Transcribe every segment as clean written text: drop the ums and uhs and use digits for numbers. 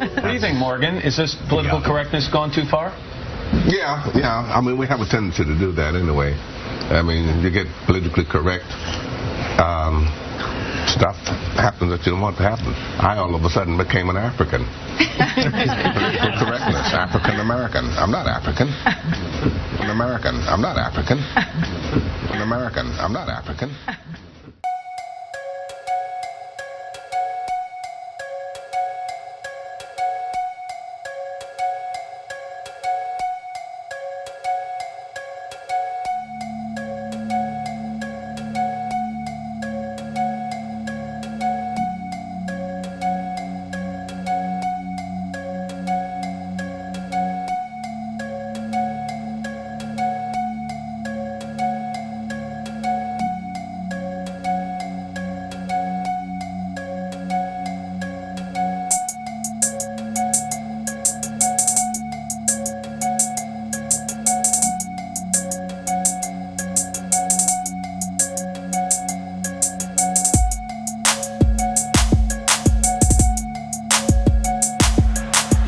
What do you think, Morgan? Is this political correctness gone too far? Yeah. I mean, we have a tendency to do that anyway. I mean, you get politically correct. Stuff happens that you don't want to happen. I all of a sudden became an African. Political correctness, African American. I'm not African. An American. I'm not African. An American. I'm not African.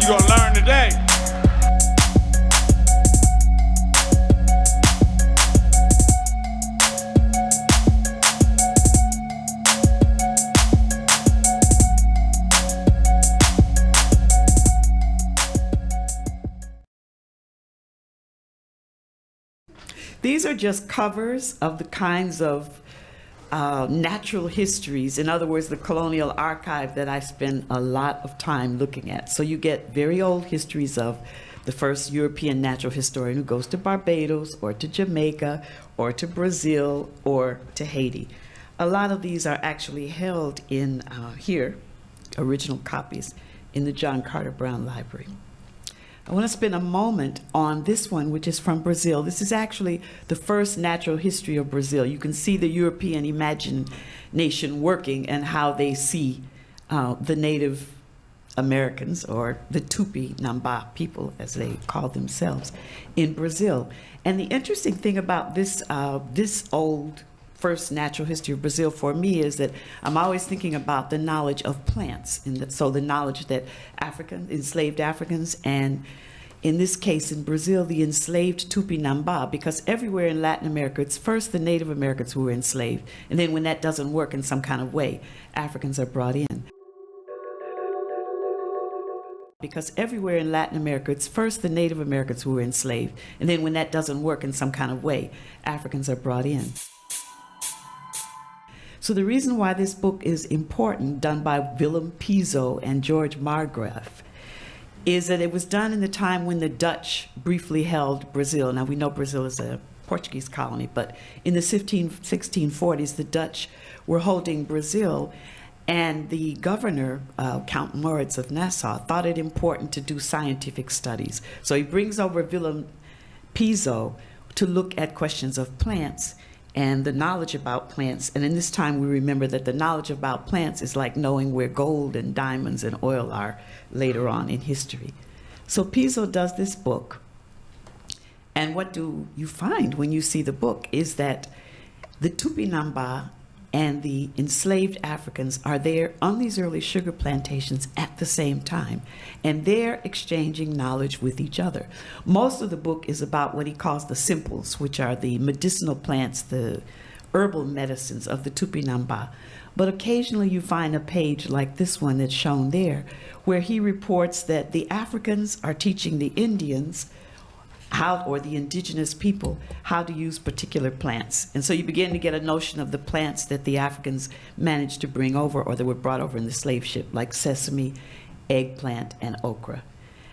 You're gonna learn today. These are just covers of the kinds of natural histories, in other words, the colonial archive that I spend a lot of time looking at. So you get very old histories of the first European natural historian who goes to Barbados or to Jamaica or to Brazil or to Haiti. A lot of these are actually held in here, original copies, in the John Carter Brown Library. I want to spend a moment on this one, which is from Brazil. This is actually the first natural history of Brazil. You can see the European imagination working and how they see the Native Americans, or the Tupi-Namba people, as they call themselves, in Brazil. And the interesting thing about this, this old first natural history of Brazil for me is that I'm always thinking about the knowledge of plants. So the knowledge that enslaved Africans, and in this case in Brazil, the enslaved Tupi-Namba, because everywhere in Latin America, it's first the Native Americans who were enslaved. And then when that doesn't work in some kind of way, Africans are brought in. Because everywhere in Latin America, it's first the Native Americans who were enslaved. And then when that doesn't work in some kind of way, Africans are brought in. So the reason why this book is important, done by Willem Piso and George Margraaf, is that it was done in the time when the Dutch briefly held Brazil. Now we know Brazil is a Portuguese colony, but in the 1640s, the Dutch were holding Brazil, and the governor, Count Moritz of Nassau, thought it important to do scientific studies. So he brings over Willem Piso to look at questions of plants and the knowledge about plants. And in this time, we remember that the knowledge about plants is like knowing where gold and diamonds and oil are later on in history. So Piso does this book. And what do you find when you see the book is that the Tupi-Namba and the enslaved Africans are there on these early sugar plantations at the same time, and they're exchanging knowledge with each other. Most of the book is about what he calls the simples, which are the medicinal plants, the herbal medicines of the Tupi-Namba. But occasionally you find a page like this one that's shown there, where he reports that the Africans are teaching the Indians how, or the indigenous people, how to use particular plants. And so you begin to get a notion of the plants that the Africans managed to bring over, or that were brought over in the slave ship, like sesame, eggplant, and okra.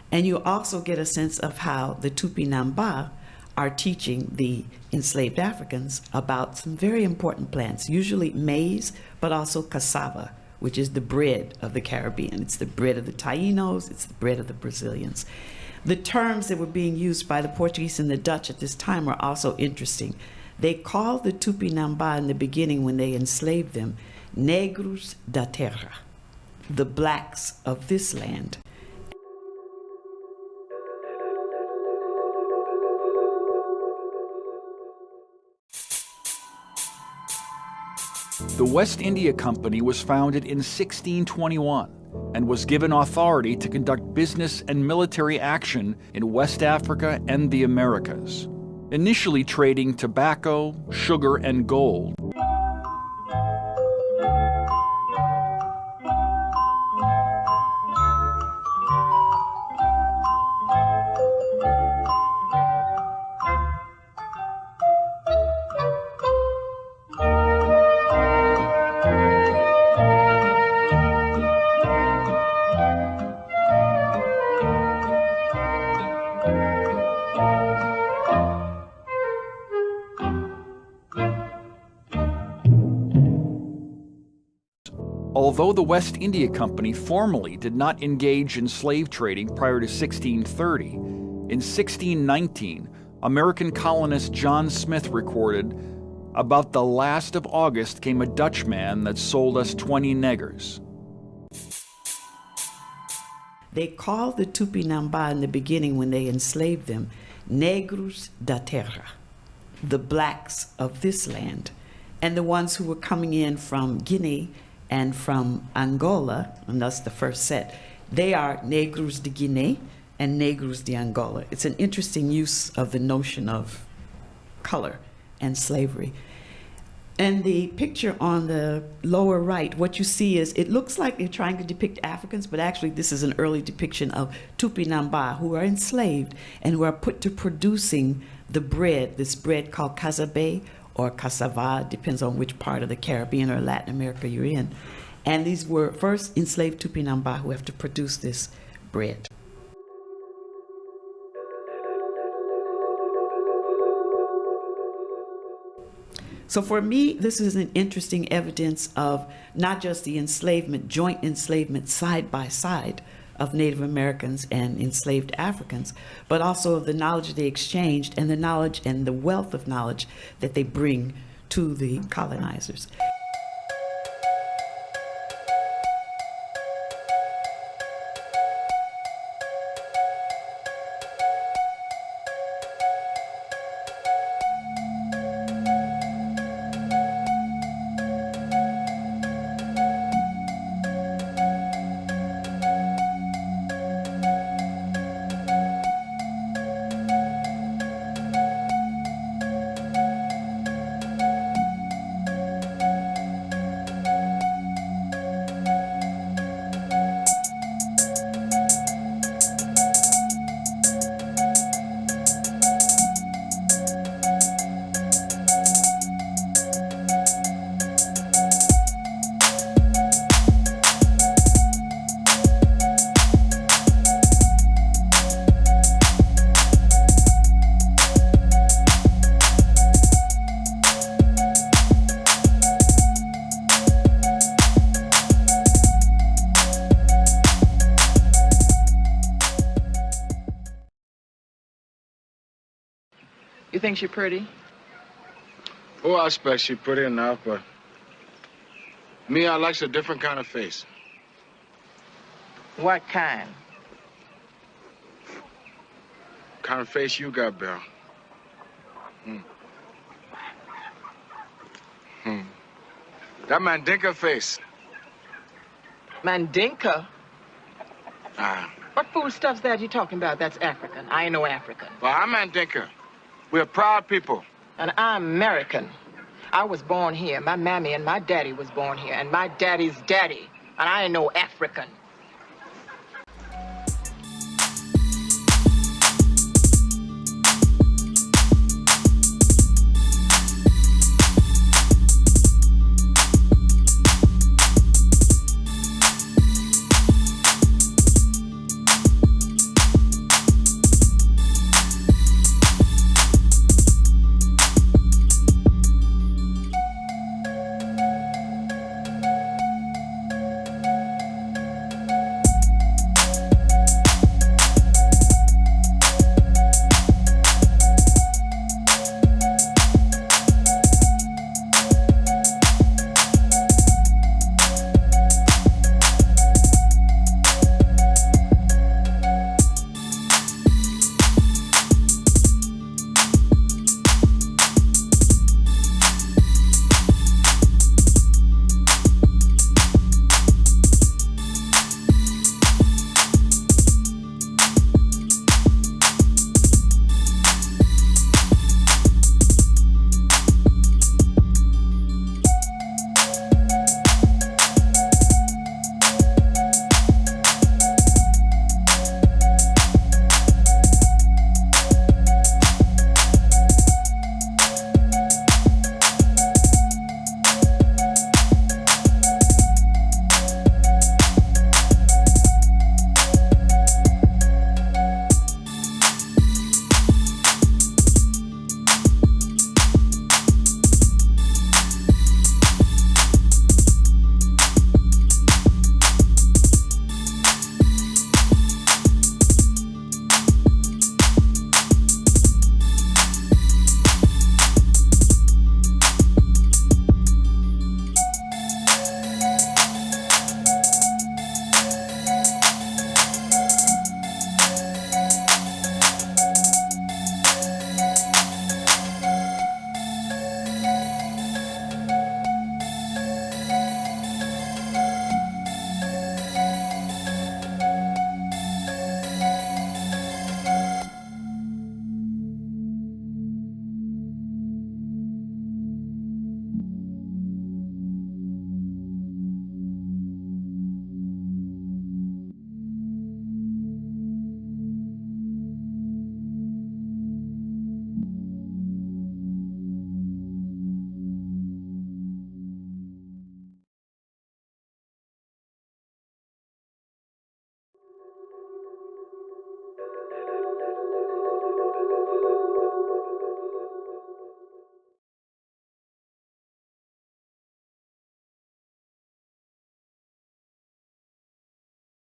And you also get a sense of how the Tupi-Namba are teaching the enslaved Africans about some very important plants, usually maize, but also cassava, which is the bread of the Caribbean. It's the bread of the Tainos, it's the bread of the Brazilians. The terms that were being used by the Portuguese and the Dutch at this time are also interesting. They called the Tupi-Namba in the beginning, when they enslaved them, negros da terra, the blacks of this land. The West India Company was founded in 1621. and was given authority to conduct business and military action in West Africa and the Americas, initially trading tobacco, sugar, and gold. Although the West India Company formally did not engage in slave trading prior to 1630, in 1619, American colonist John Smith recorded, "About the last of August came a Dutchman that sold us 20 neggers." They called the Tupinamba in the beginning when they enslaved them, negros da terra, the blacks of this land. And the ones who were coming in from Guinea and from Angola, and that's the first set, they are negros de Guinea and negros de Angola. It's an interesting use of the notion of color and slavery. And the picture on the lower right, what you see is, it looks like they're trying to depict Africans, but actually this is an early depiction of Tupinamba, who are enslaved and who are put to producing the bread, this bread called cazabe or cassava, depends on which part of the Caribbean or Latin America you're in. And these were first enslaved Tupinamba who have to produce this bread. So for me, this is an interesting evidence of not just the enslavement, joint enslavement side by side of Native Americans and enslaved Africans, but also of the knowledge they exchanged and the knowledge and the wealth of knowledge that they bring to the colonizers. You think she's pretty? Oh, I expect she's pretty enough, but me, I likes a different kind of face. What kind? Kind of face you got, Bill. That Mandinka face. Mandinka? Ah. What fool stuff's that you talking about? That's African. I ain't no African. Well, I'm Mandinka. We're proud people. And I'm American. I was born here. My mammy and my daddy was born here. And my daddy's daddy. And I ain't no African.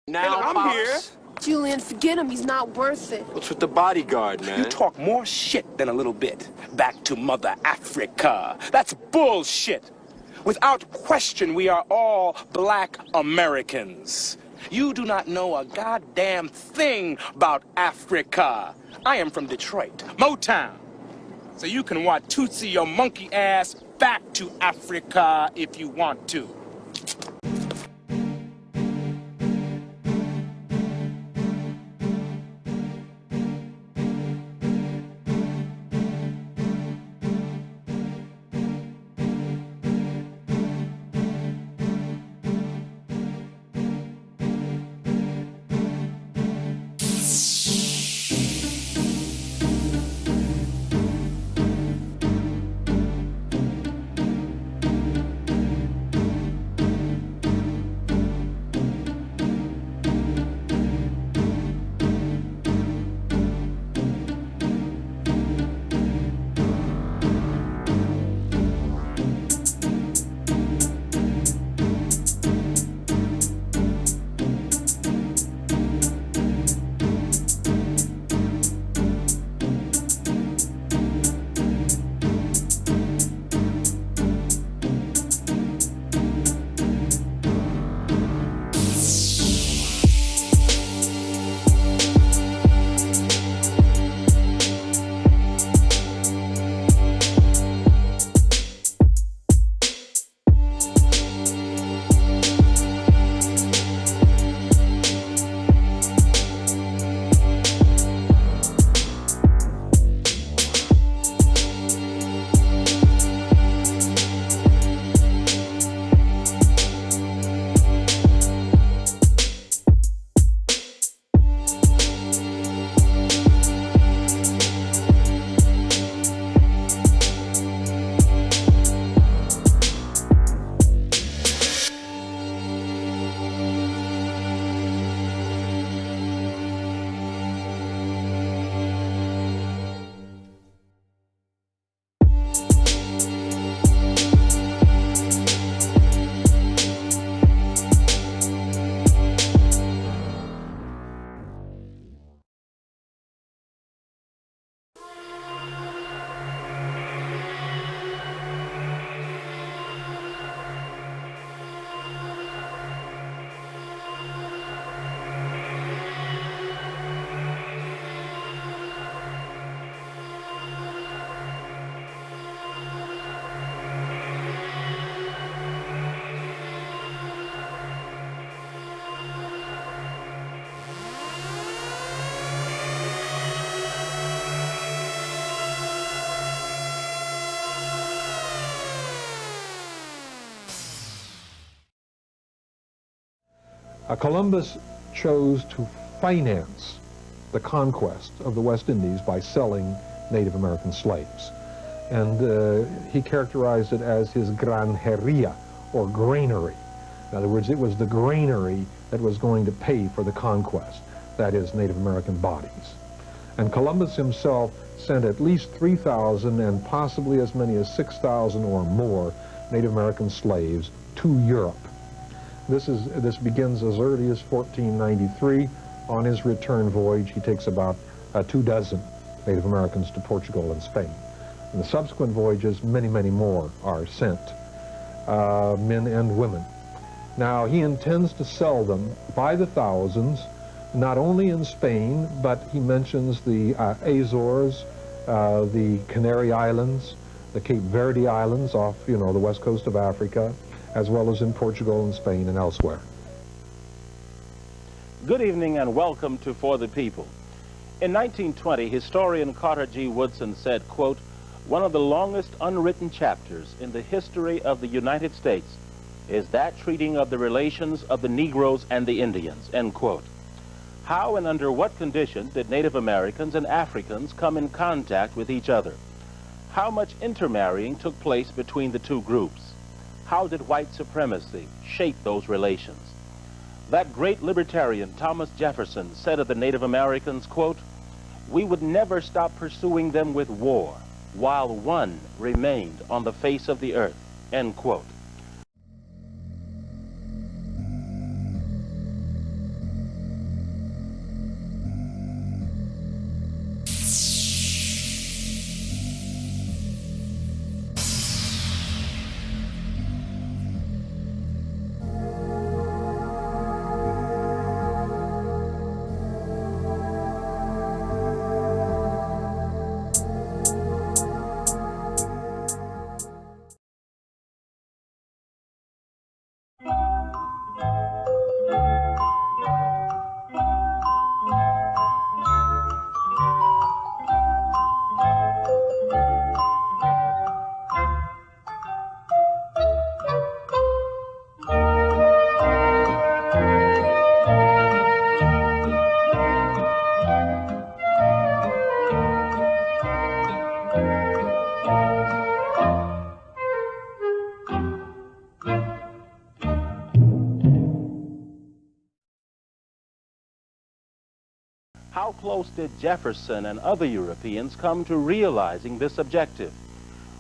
Now, I'm here. Julian, forget him. He's not worth it. What's with the bodyguard, man? You talk more shit than a little bit. Back to Mother Africa. That's bullshit. Without question, we are all black Americans. You do not know a goddamn thing about Africa. I am from Detroit, Motown. So you can Watusi your monkey ass back to Africa if you want to. Columbus chose to finance the conquest of the West Indies by selling Native American slaves. And he characterized it as his granjeria, or granary. In other words, it was the granary that was going to pay for the conquest, that is, Native American bodies. And Columbus himself sent at least 3,000 and possibly as many as 6,000 or more Native American slaves to Europe. This begins as early as 1493. On his return voyage, he takes about 24 Native Americans to Portugal and Spain. In the subsequent voyages, many, many more are sent, men and women. Now, he intends to sell them by the thousands, not only in Spain, but he mentions the Azores, the Canary Islands, the Cape Verde Islands off, the west coast of Africa, as well as in Portugal and Spain and elsewhere. Good evening and welcome to For the People. In 1920, historian Carter G. Woodson said, quote, "One of the longest unwritten chapters in the history of the United States is that treating of the relations of the Negroes and the Indians," end quote. How and under what conditions did Native Americans and Africans come in contact with each other? How much intermarrying took place between the two groups? How did white supremacy shape those relations? That great libertarian Thomas Jefferson said of the Native Americans, quote, "We would never stop pursuing them with war while one remained on the face of the earth," end quote. How close did Jefferson and other Europeans come to realizing this objective?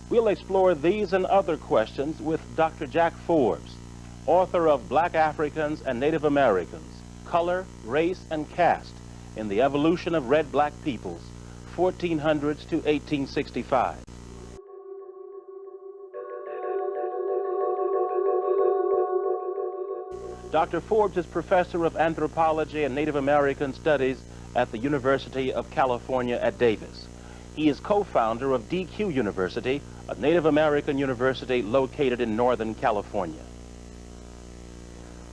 We'll explore these and other questions with Dr. Jack Forbes, author of Black Africans and Native Americans, Color, Race, and Caste in the Evolution of Red-Black Peoples, 1400s to 1865. Dr. Forbes is professor of anthropology and Native American studies at the University of California at Davis. He is co-founder of DQ University, a Native American university located in Northern California.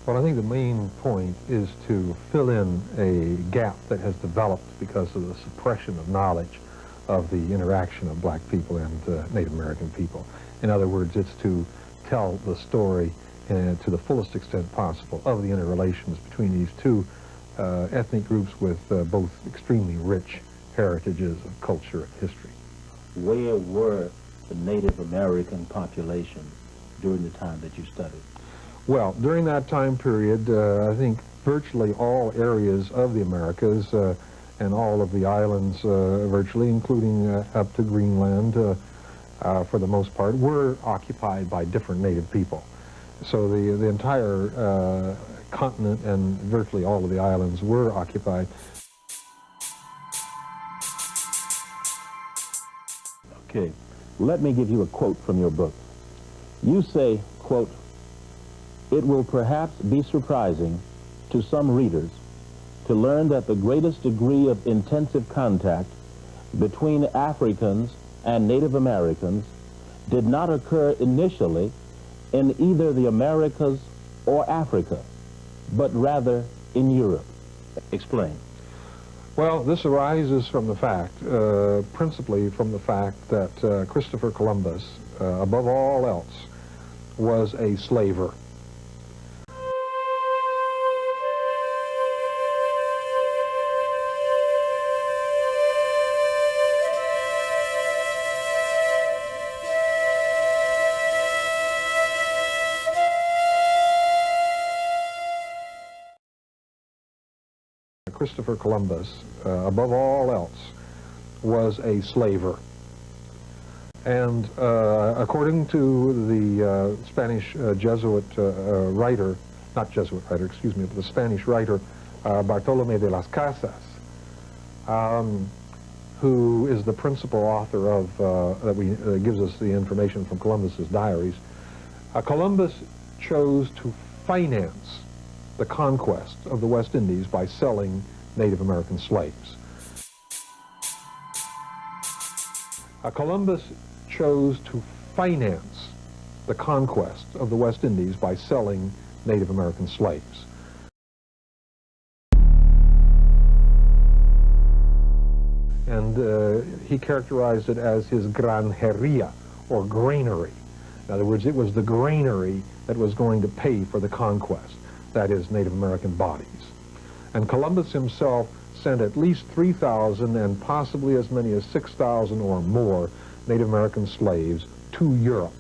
Well, I think the main point is to fill in a gap that has developed because of the suppression of knowledge of the interaction of black people and Native American people. In other words, it's to tell the story to the fullest extent possible of the interrelations between these two ethnic groups with both extremely rich heritages of culture and history. Where were the Native American population during the time that you studied? Well, during that time period, I think virtually all areas of the Americas and all of the islands virtually, including up to Greenland for the most part, were occupied by different native people. So the entire continent and virtually all of the islands were occupied. Okay, let me give you a quote from your book. You say, quote, "It will perhaps be surprising to some readers to learn that the greatest degree of intensive contact between Africans and Native Americans did not occur initially in either the Americas or Africa, but rather in Europe." Explain. Well, this arises from the fact, principally from the fact that Christopher Columbus, above all else, was a slaver. Christopher Columbus, above all else, was a slaver. And according to the Spanish Jesuit writer, not Jesuit writer, excuse me, but the Spanish writer Bartolomé de las Casas, who is the principal author of, that gives us the information from Columbus's diaries, Columbus chose to finance the conquest of the West Indies by selling Native American slaves. Columbus chose to finance the conquest of the West Indies by selling Native American slaves. And he characterized it as his granjeria, or granary. In other words, it was the granary that was going to pay for the conquest, that is, Native American bodies. And Columbus himself sent at least 3,000 and possibly as many as 6,000 or more Native American slaves to Europe.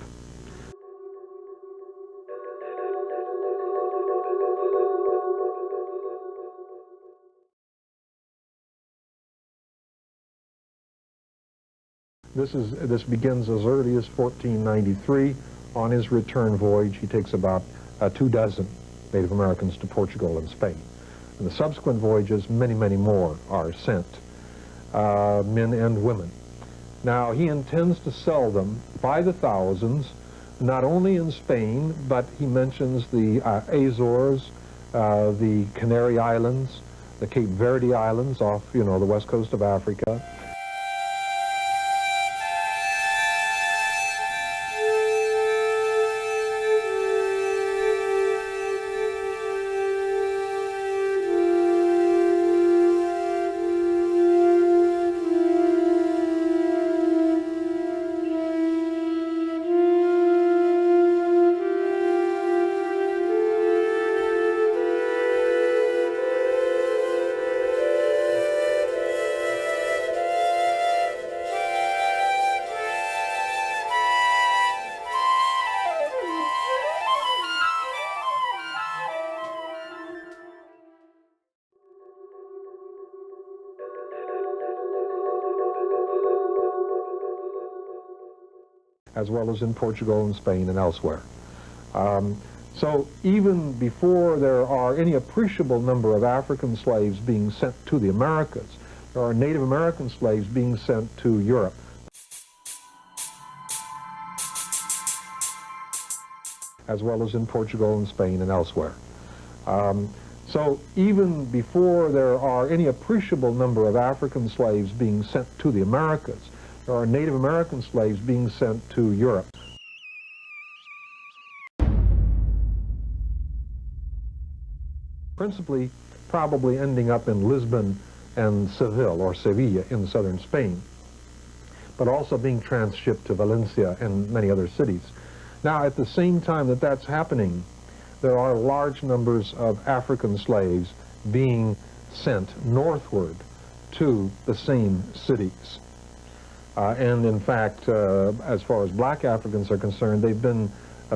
This begins as early as 1493. On his return voyage, he takes about 24 Native Americans to Portugal and Spain. In the subsequent voyages, many, many more are sent, men and women. Now, he intends to sell them by the thousands, not only in Spain, but he mentions the Azores, the Canary Islands, the Cape Verde Islands off, the west coast of Africa. as well as in Portugal and Spain and elsewhere. So even before there are any appreciable number of African slaves being sent to the Americas, there are Native American slaves being sent to Europe. As well as in Portugal and Spain and elsewhere. So even before there are any appreciable number of African slaves being sent to the Americas, there are Native American slaves being sent to Europe. Principally, probably ending up in Lisbon and Seville, or Sevilla in southern Spain, but also being transshipped to Valencia and many other cities. Now, at the same time that that's happening, there are large numbers of African slaves being sent northward to the same cities. And in fact, as far as black Africans are concerned, they've been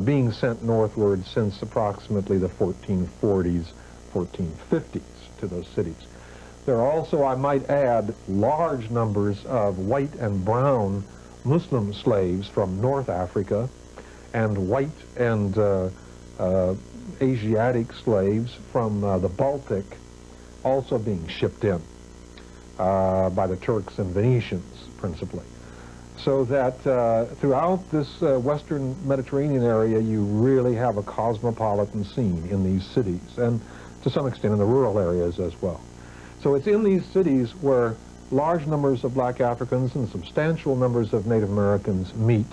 being sent northward since approximately the 1440s, 1450s to those cities. There are also, I might add, large numbers of white and brown Muslim slaves from North Africa, and white and Asiatic slaves from the Baltic also being shipped in by the Turks and Venetians, principally. So that throughout this western Mediterranean area, you really have a cosmopolitan scene in these cities, and to some extent in the rural areas as well. So it's in these cities where large numbers of black Africans and substantial numbers of Native Americans meet,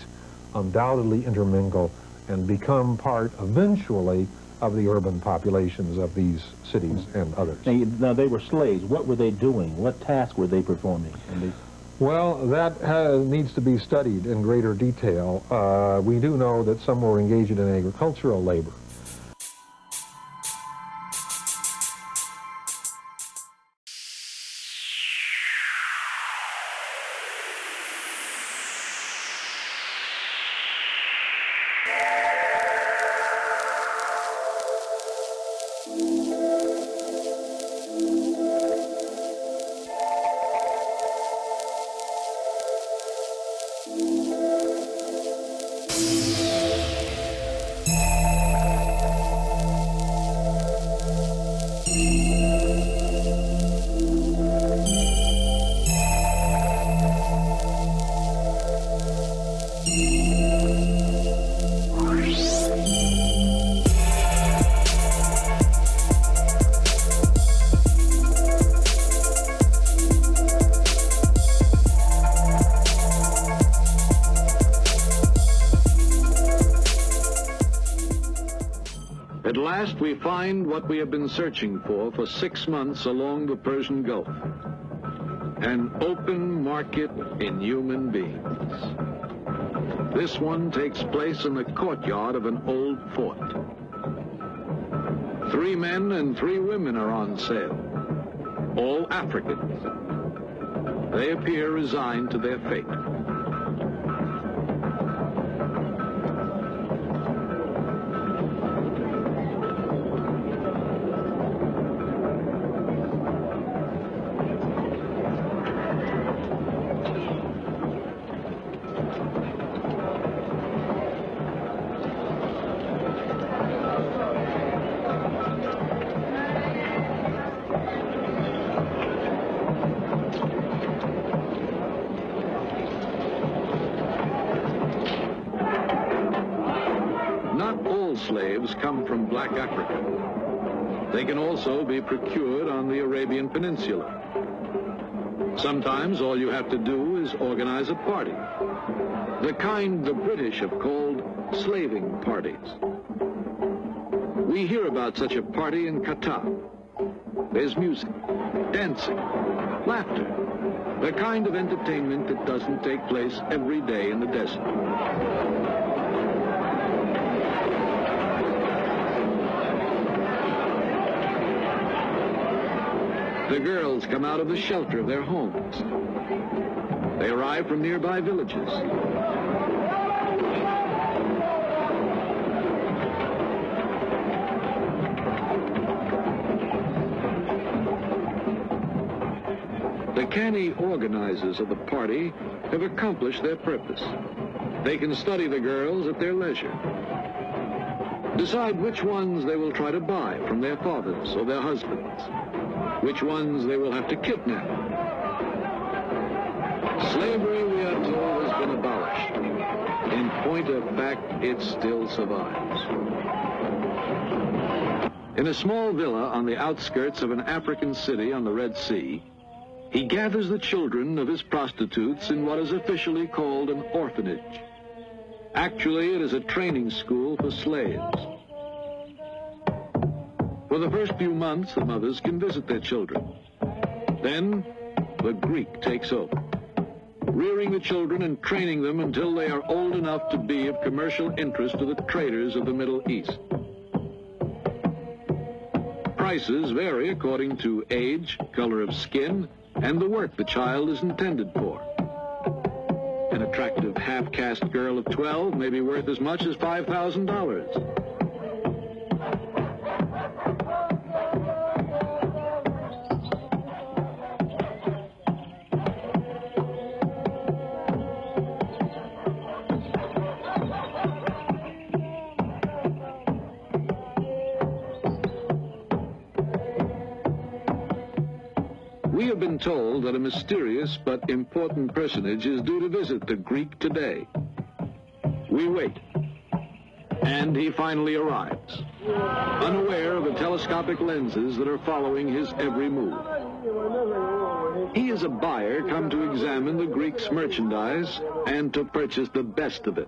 undoubtedly intermingle, and become part, eventually, of the urban populations of these cities and others. Now, they were slaves. What were they doing? What tasks were they performing? Well, that needs to be studied in greater detail. We do know that some were engaged in agricultural labor. At last we find what we have been searching for 6 months along the Persian Gulf. An open market in human beings. This one takes place in the courtyard of an old fort. 3 men and 3 women are on sale, all Africans. They appear resigned to their fate. Slaves come from black Africa. They can also be procured on the Arabian Peninsula. Sometimes all you have to do is organize a party, the kind the British have called slaving parties. We hear about such a party in Qatar. There's music, dancing, laughter, the kind of entertainment that doesn't take place every day in the desert. The girls come out of the shelter of their homes. They arrive from nearby villages. The canny organizers of the party have accomplished their purpose. They can study the girls at their leisure. Decide which ones they will try to buy from their fathers or their husbands. Which ones they will have to kidnap. Slavery, we are told, has been abolished. In point of fact, it still survives. In a small villa on the outskirts of an African city on the Red Sea, he gathers the children of his prostitutes in what is officially called an orphanage. Actually, it is a training school for slaves. For the first few months, the mothers can visit their children. Then, the Greek takes over, rearing the children and training them until they are old enough to be of commercial interest to the traders of the Middle East. Prices vary according to age, color of skin, and the work the child is intended for. An attractive half-caste girl of 12 may be worth as much as $5,000. We have been told that a mysterious but important personage is due to visit the Greek today. We wait, and he finally arrives, unaware of the telescopic lenses that are following his every move. He is a buyer come to examine the Greek's merchandise and to purchase the best of it.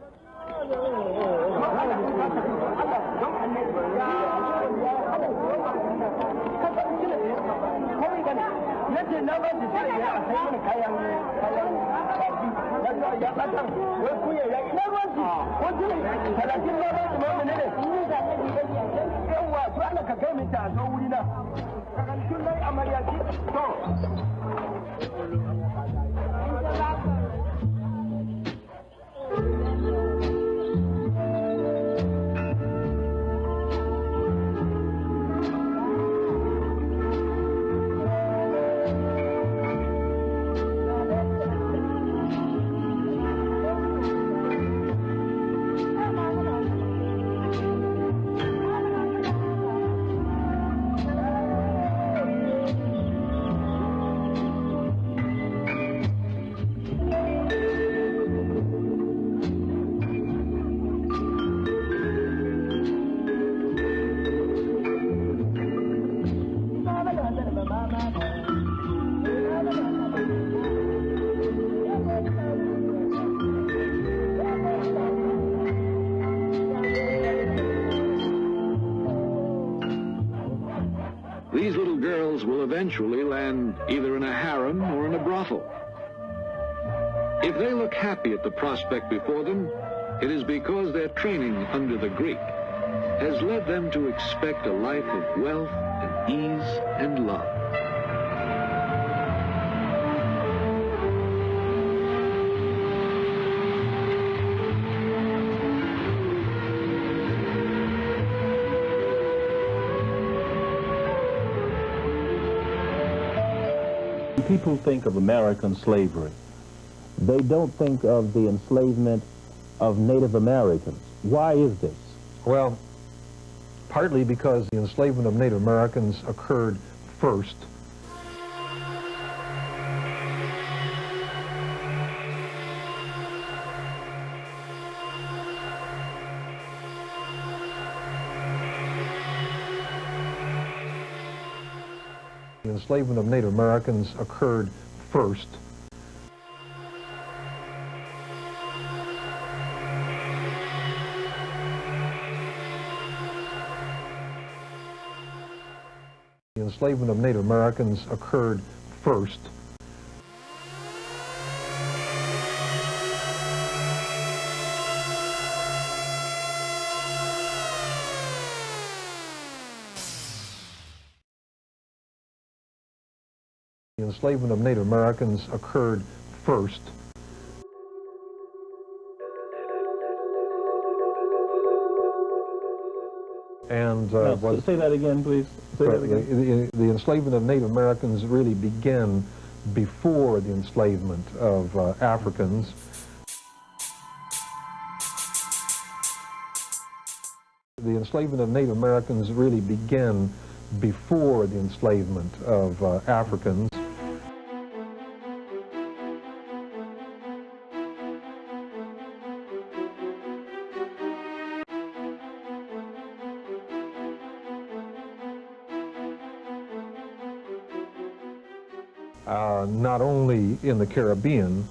These little girls will eventually land either in a harem or in a brothel. If they look happy at the prospect before them, it is because their training under the Greek has led them to expect a life of wealth and ease and love. When people think of American slavery, they don't think of the enslavement of Native Americans. Why is this? Well, partly because the enslavement of Native Americans occurred first. The enslavement of Native Americans occurred first. The enslavement of Native Americans occurred first. The enslavement of Native Americans occurred first. And say that again, please. Say that again. The enslavement of Native Americans really began before the enslavement of Africans. The enslavement of Native Americans really began before the enslavement of Africans. Not only in the Caribbean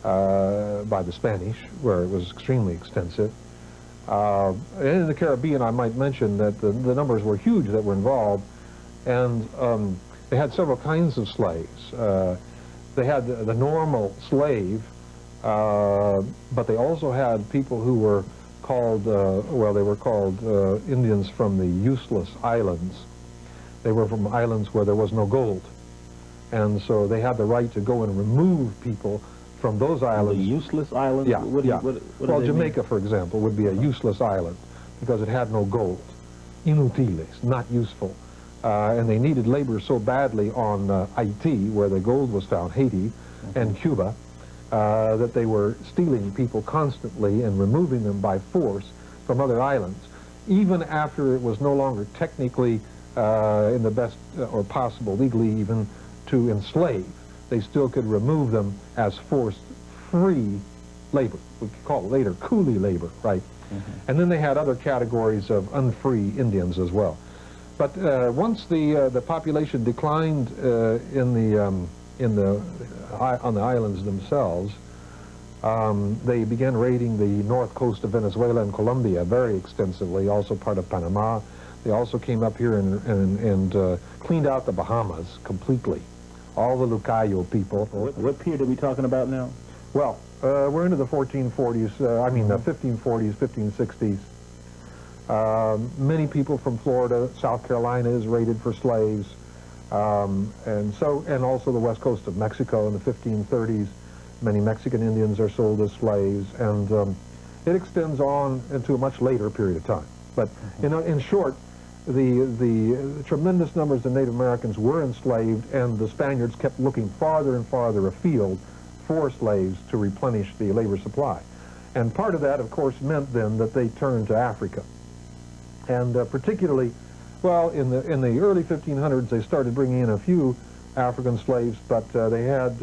by the Spanish, where it was extremely extensive. In the Caribbean, I might mention that the numbers were huge that were involved, and they had several kinds of slaves. They had the normal slave, but they also had people who were called, well, they were called Indians from the useless islands. They were from islands where there was no gold. And so they had the right to go and remove people from those islands. The useless islands? Yeah, What well, Jamaica, for example, would be a useless island because it had no gold. Inutiles, not useful. And they needed labor so badly on Haiti, where the gold was found, Haiti, and Cuba, that they were stealing people constantly and removing them by force from other islands, even after it was no longer technically in the best or possible, legally even, to enslave. They still could remove them as forced free labor. We could call it later coolie labor, right? And then they had other categories of unfree Indians as well. But once the population declined on the islands themselves, they began raiding the north coast of Venezuela and Colombia very extensively, also part of Panama. They also came up here and cleaned out the Bahamas completely. All the Lucayo people. What period are we talking about now? Well, we're into the 1440s, 1540s, 1560s. Many people from Florida, South Carolina is raided for slaves, and also the west coast of Mexico in the 1530s. Many Mexican Indians are sold as slaves, and it extends on into a much later period of time. But in short, the tremendous numbers of Native Americans were enslaved, and the Spaniards kept looking farther and farther afield for slaves to replenish the labor supply. And part of that, of course, meant then that they turned to Africa. And particularly, well, in the early 1500s, they started bringing in a few African slaves, but they had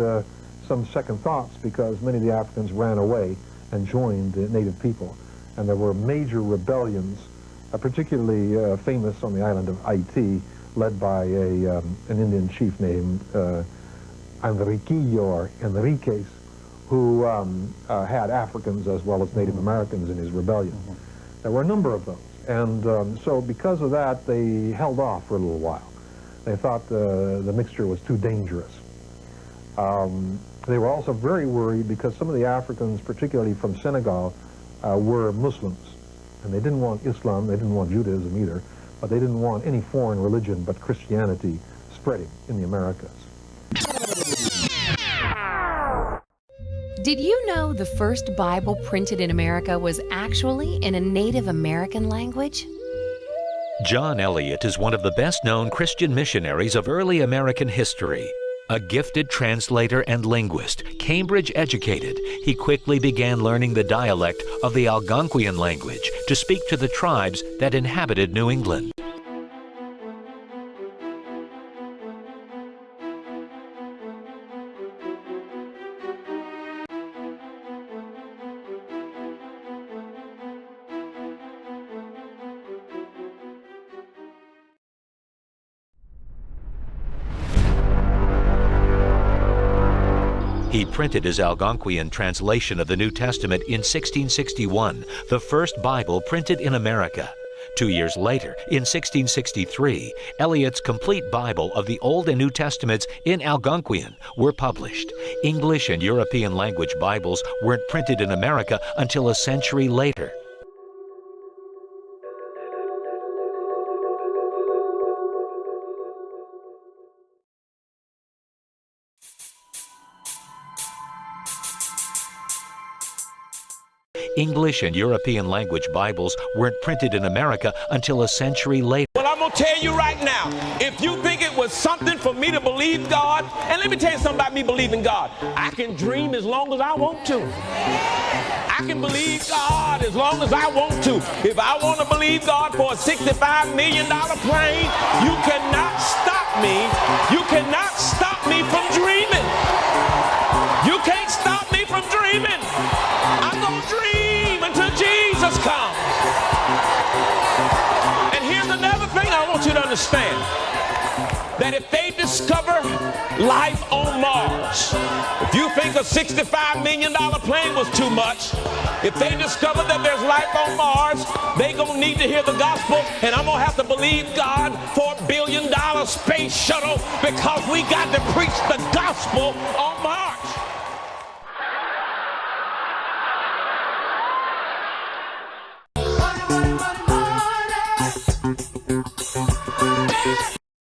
some second thoughts because many of the Africans ran away and joined the native people. And there were major rebellions, particularly famous on the island of Haiti, led by an Indian chief named Enriquillo or Enriquez, who had Africans as well as Native Americans in his rebellion. There were a number of those, and so because of that, they held off for a little while. They thought the mixture was too dangerous. They were also very worried because some of the Africans, particularly from Senegal, were Muslims. And they didn't want Islam, they didn't want Judaism either, but they didn't want any foreign religion but Christianity spreading in the Americas. Did you know the first Bible printed in America was actually in a Native American language? John Eliot is one of the best-known Christian missionaries of early American history. A gifted translator and linguist, Cambridge-educated, he quickly began learning the dialect of the Algonquian language to speak to the tribes that inhabited New England. He printed his Algonquian translation of the New Testament in 1661, the first Bible printed in America. 2 years later, in 1663, Eliot's complete Bible of the Old and New Testaments in Algonquian were published. English and European language Bibles weren't printed in America until a century later. English and European language Bibles weren't printed in America until a century later. Well, I'm going to tell you right now, if you think it was was something for me to believe God. And let me tell you something about me believing God. I can dream as long as I want to. I can believe God as long as I want to. If I want to believe God for a $65 million plane, you cannot stop me. You cannot stop me from dreaming. You can't stop me from dreaming. I'm going to dream until Jesus comes. And here's another thing I want you to understand. That if they discover life on Mars, if you think a $65 million plane was too much, if they discover that there's life on Mars, they gonna need to hear the gospel, and I'm gonna have to believe God for $1 billion space shuttle because we got to preach the gospel on Mars.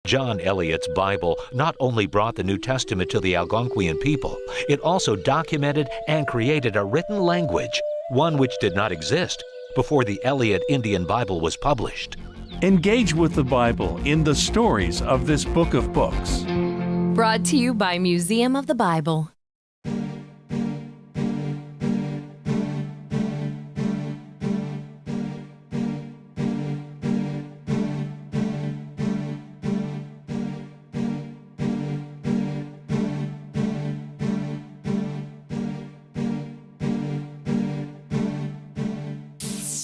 John Eliot's Bible not only brought the New Testament to the Algonquian people, it also documented and created a written language, one which did not exist before the Eliot Indian Bible was published. Engage with the Bible in the stories of this book of books. Brought to you by Museum of the Bible.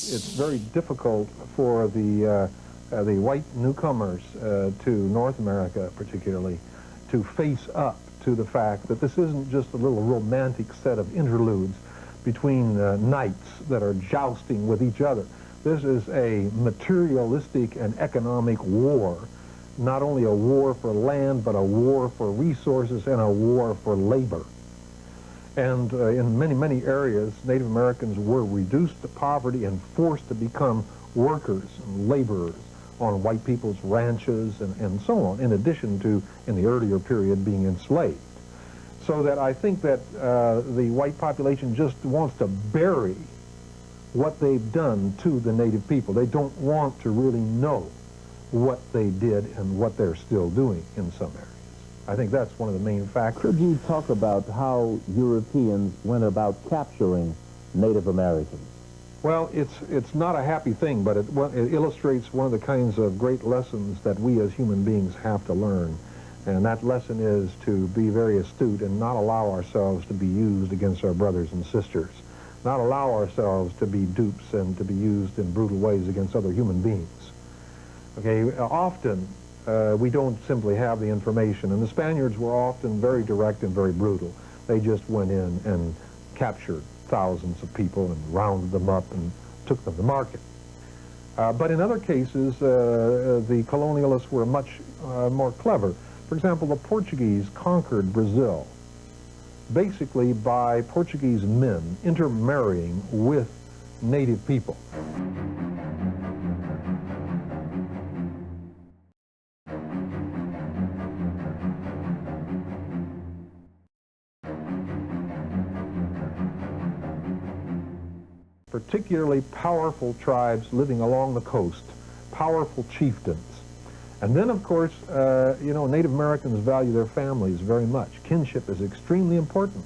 It's very difficult for the white newcomers to North America, particularly, to face up to the fact that this isn't just a little romantic set of interludes between knights that are jousting with each other. This is a materialistic and economic war, not only a war for land, but a war for resources and a war for labor. And in many, many areas, Native Americans were reduced to poverty and forced to become workers and laborers on white people's ranches and so on, in addition to, in the earlier period, being enslaved. So that I think that the white population just wants to bury what they've done to the Native people. They don't want to really know what they did and what they're still doing in some areas. I think that's one of the main factors. Could you talk about how Europeans went about capturing Native Americans? Well, it's not a happy thing, but it illustrates one of the kinds of great lessons that we as human beings have to learn. And that lesson is to be very astute and not allow ourselves to be used against our brothers and sisters. Not allow ourselves to be dupes and to be used in brutal ways against other human beings. Okay, often we don't simply have the information, and the Spaniards were often very direct and very brutal. They just went in and captured thousands of people and rounded them up and took them to market. But in other cases, the colonialists were much more clever. For example, the Portuguese conquered Brazil basically by Portuguese men intermarrying with native people. Particularly powerful tribes living along the coast, powerful chieftains. And then, of course, you know, Native Americans value their families very much. Kinship is extremely important.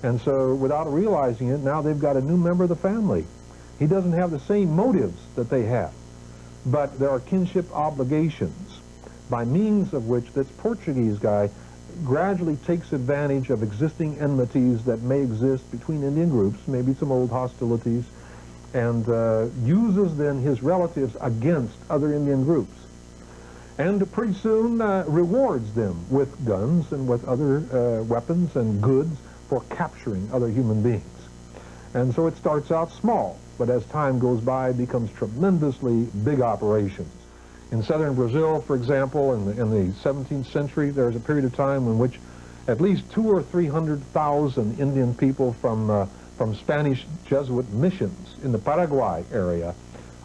And so, without realizing it, now they've got a new member of the family. He doesn't have the same motives that they have, but there are kinship obligations by means of which this Portuguese guy gradually takes advantage of existing enmities that may exist between Indian groups, maybe some old hostilities, and uses then his relatives against other Indian groups. And pretty soon rewards them with guns and with other weapons and goods for capturing other human beings. And so it starts out small, but as time goes by, it becomes tremendously big operations. In southern Brazil, for example, in the 17th century, there's a period of time in which at least 200,000 or 300,000 Indian people from Spanish Jesuit missions in the Paraguay area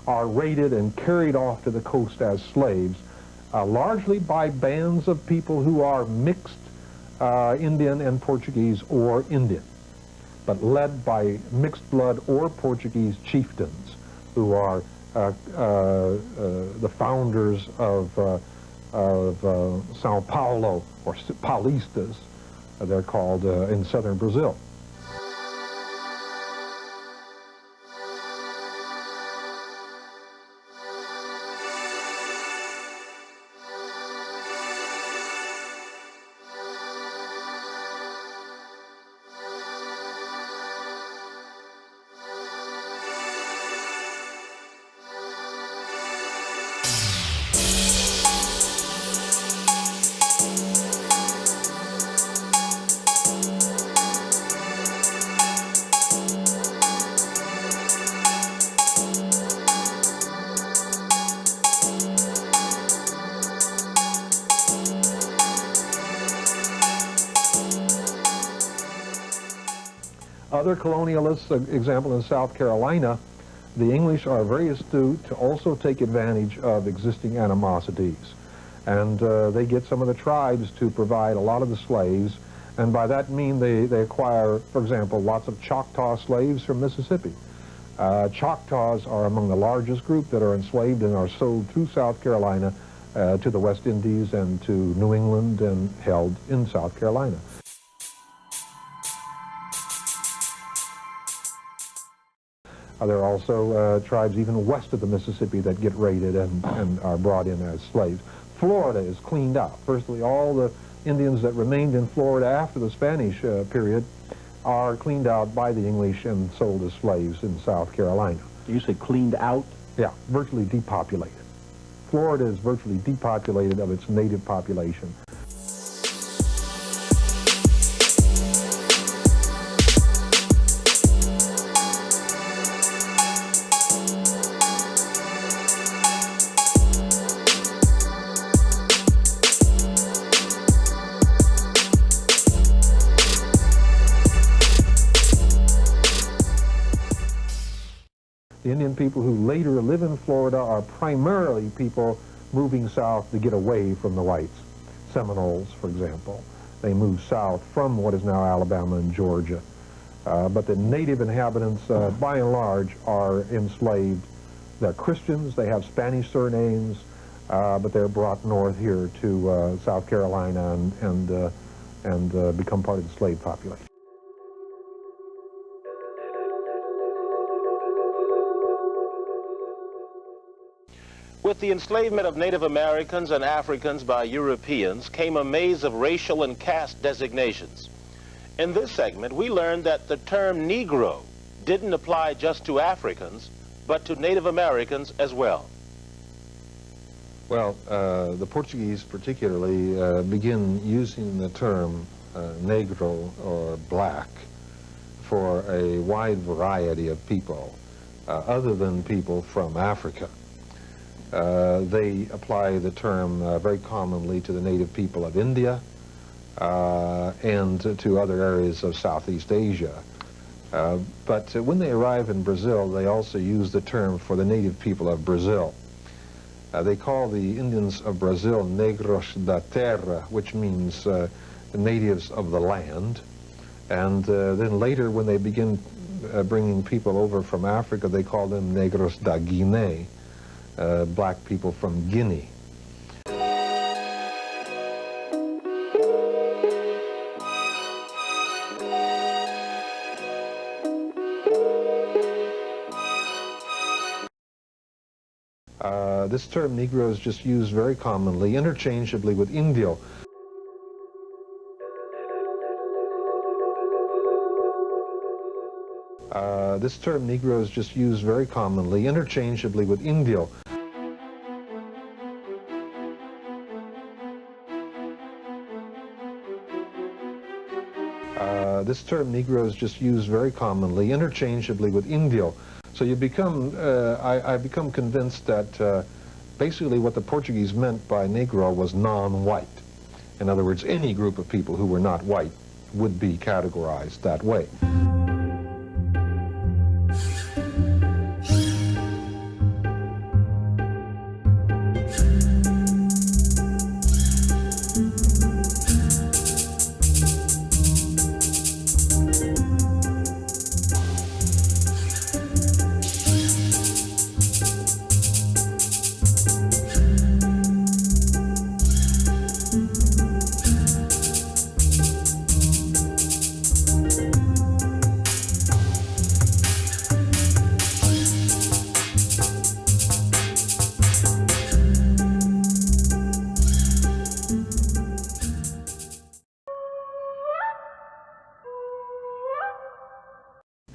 are raided and carried off to the coast as slaves, largely by bands of people who are mixed Indian and Portuguese or Indian, but led by mixed blood or Portuguese chieftains who are the founders of of Sao Paulo, or Paulistas, they're called in southern Brazil. Other colonialists, example in South Carolina, the English are very astute to also take advantage of existing animosities. And they get some of the tribes to provide a lot of the slaves, and by that mean they acquire, for example, lots of Choctaw slaves from Mississippi. Choctaws are among the largest group that are enslaved and are sold through South Carolina to the West Indies and to New England and held in South Carolina. There are also tribes even west of the Mississippi that get raided and are brought in as slaves. Florida is cleaned out. Firstly, all the Indians that remained in Florida after the Spanish period are cleaned out by the English and sold as slaves in South Carolina. You say cleaned out? Yeah, virtually depopulated. Florida is virtually depopulated of its native population. The Indian people who later live in Florida are primarily people moving south to get away from the whites. Seminoles, for example. They move south from what is now Alabama and Georgia. But the native inhabitants, by and large, are enslaved. They're Christians, they have Spanish surnames, but they're brought north here to South Carolina and become part of the slave population. With the enslavement of Native Americans and Africans by Europeans came a maze of racial and caste designations. In this segment, we learned that the term Negro didn't apply just to Africans, but to Native Americans as well. Well, the Portuguese particularly begin using the term Negro or black for a wide variety of people, other than people from Africa. They apply the term very commonly to the native people of India and to other areas of Southeast Asia. But when they arrive in Brazil, they also use the term for the native people of Brazil. They call the Indians of Brazil Negros da Terra, which means natives of the land. And then later, when they begin bringing people over from Africa, they call them Negros da Guiné. Black people from Guinea. This term Negro is just used very commonly, interchangeably with Indio. This term Negro is just used very commonly, interchangeably with Indio. This term Negro is just used very commonly, interchangeably with Indio. So you become, I become convinced that basically what the Portuguese meant by Negro was non-white. In other words, any group of people who were not white would be categorized that way.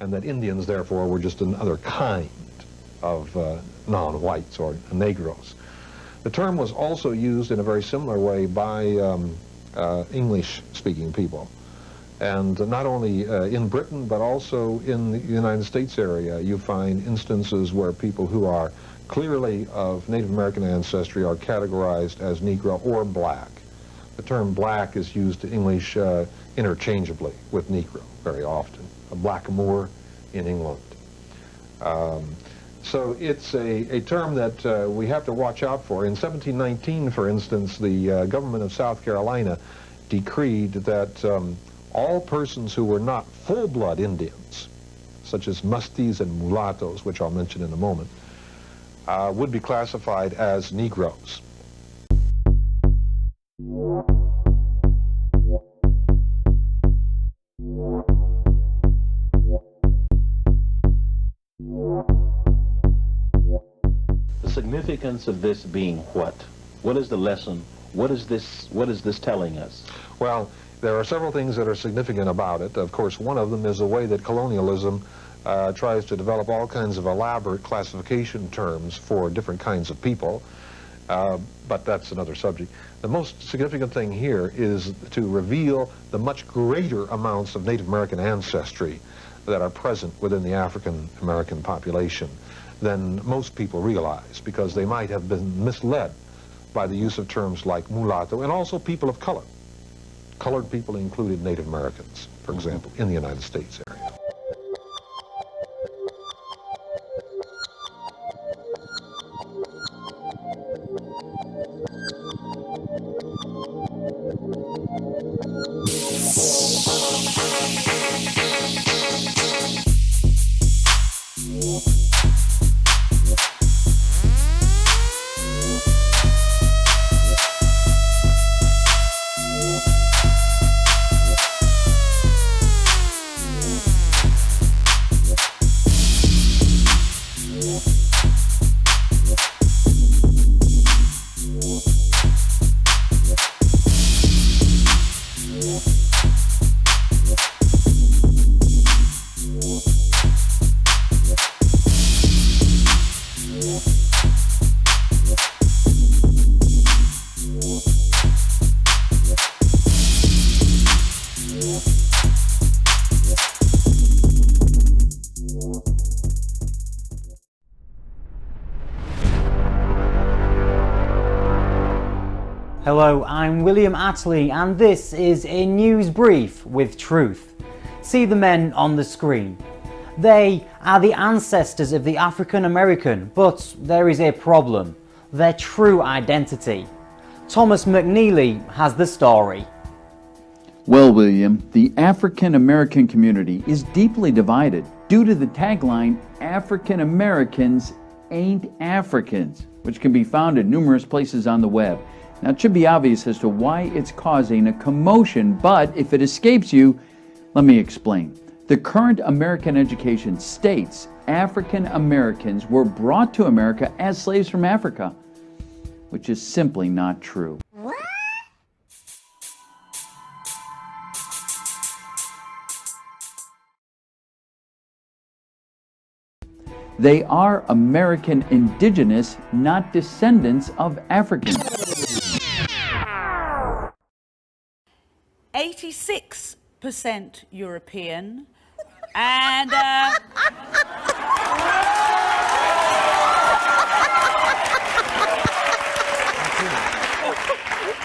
and that Indians, therefore, were just another kind of non-whites or Negroes. The term was also used in a very similar way by English-speaking people. And not only in Britain, but also in the United States area, you find instances where people who are clearly of Native American ancestry are categorized as Negro or black. The term black is used in English interchangeably with Negro very often. A blackamoor in England. So it's a term that we have to watch out for. In 1719, for instance, the government of South Carolina decreed that all persons who were not full-blood Indians, such as musties and mulattoes, which I'll mention in a moment, would be classified as Negroes. The significance of this being what? What is the lesson? What is this telling us? Well, there are several things that are significant about it. Of course, one of them is the way that colonialism tries to develop all kinds of elaborate classification terms for different kinds of people, but that's another subject. The most significant thing here is to reveal the much greater amounts of Native American ancestry that are present within the African American population than most people realize, because they might have been misled by the use of terms like mulatto and also people of color. Colored people included Native Americans, for example, in the United States area. Hello, I'm William Attlee and this is a news brief with truth. See the men on the screen. They are the ancestors of the African American, but there is a problem: their true identity. Thomas McNeely has the story. Well, William, the African American community is deeply divided due to the tagline, African Americans ain't Africans, which can be found in numerous places on the web. Now, it should be obvious as to why it's causing a commotion, but if it escapes you, let me explain. The current American education states African Americans were brought to America as slaves from Africa, which is simply not true. They are American indigenous, not descendants of Africans. 86% European and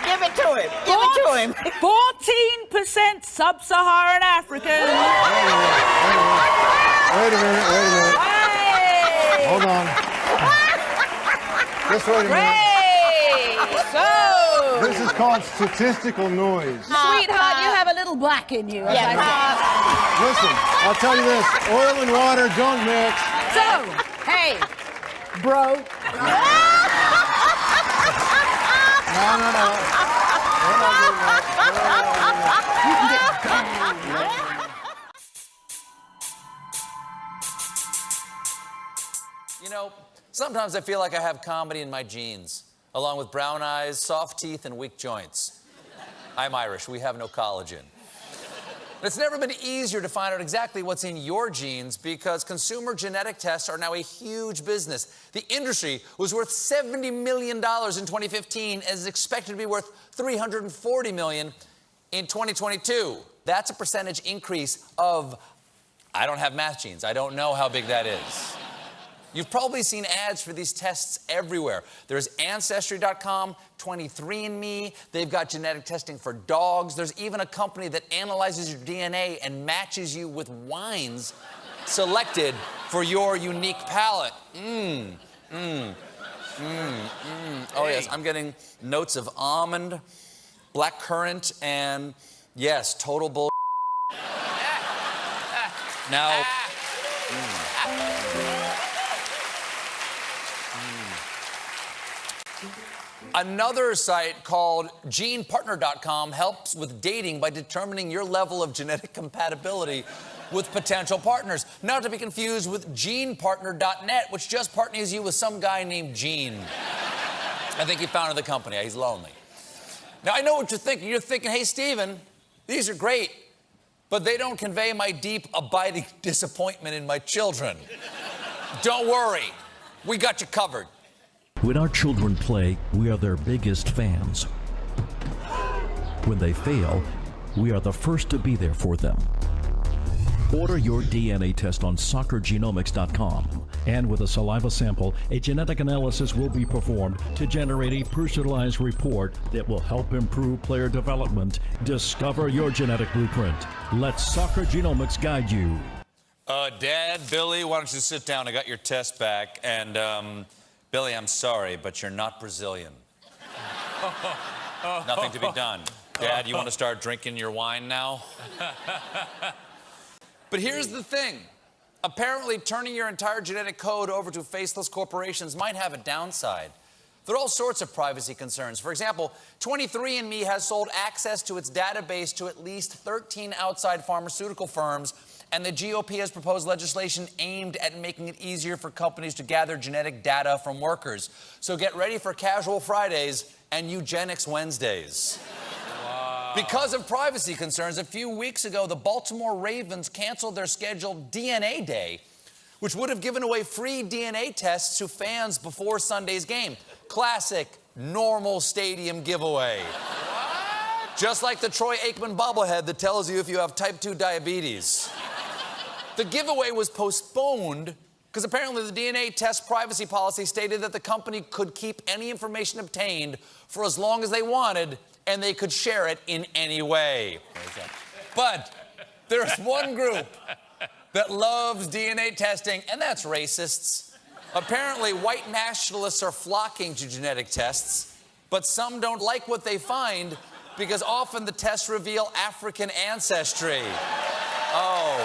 Give it to him. Give it to him. 14% Sub-Saharan African. Wait a minute. Hey. Hold on. Just wait a minute. This is called statistical noise. Sweetheart, you have a little black in you. Listen, I'll tell you this. Oil and water don't mix. So, hey, bro. You know, sometimes I feel like I have comedy in my genes, along with brown eyes, soft teeth, and weak joints. I'm Irish. We have no collagen. It's never been easier to find out exactly what's in your genes because consumer genetic tests are now a huge business. The industry was worth $70 million in 2015 and is expected to be worth $340 million in 2022. That's a percentage increase of, I don't have math genes. I don't know how big that is. You've probably seen ads for these tests everywhere. There's Ancestry.com, 23andMe. They've got genetic testing for dogs. There's even a company that analyzes your DNA and matches you with wines selected for your unique palate. Oh, yes, I'm getting notes of almond, blackcurrant, and, yes, total bull. Now... Another site called GenePartner.com helps with dating by determining your level of genetic compatibility with potential partners. Not to be confused with GenePartner.net, which just partners you with some guy named Gene. I think he founded the company. He's lonely. Now, I know what you're thinking. You're thinking, hey, Stephen, these are great, but they don't convey my deep, abiding disappointment in my children. Don't worry. We got you covered. When our children play, we are their biggest fans. When they fail, we are the first to be there for them. Order your DNA test on soccergenomics.com. And with a saliva sample, a genetic analysis will be performed to generate a personalized report that will help improve player development. Discover your genetic blueprint. Let Soccer Genomics guide you. Dad, Billy, why don't you sit down? I got your test back. And, Billy, I'm sorry, but you're not Brazilian. Nothing to be done. Dad, you want to start drinking your wine now? But here's the thing. Apparently, turning your entire genetic code over to faceless corporations might have a downside. There are all sorts of privacy concerns. For example, 23andMe has sold access to its database to at least 13 outside pharmaceutical firms, and the GOP has proposed legislation aimed at making it easier for companies to gather genetic data from workers. So get ready for Casual Fridays and Eugenics Wednesdays. Wow. Because of privacy concerns, a few weeks ago, the Baltimore Ravens canceled their scheduled DNA Day, which would have given away free DNA tests to fans before Sunday's game. Classic, normal stadium giveaway. What? Just like the Troy Aikman bobblehead that tells you if you have type 2 diabetes. The giveaway was postponed because apparently the DNA test privacy policy stated that the company could keep any information obtained for as long as they wanted, and they could share it in any way. But there's one group that loves DNA testing, and that's racists. Apparently, white nationalists are flocking to genetic tests, but some don't like what they find because often the tests reveal African ancestry. Oh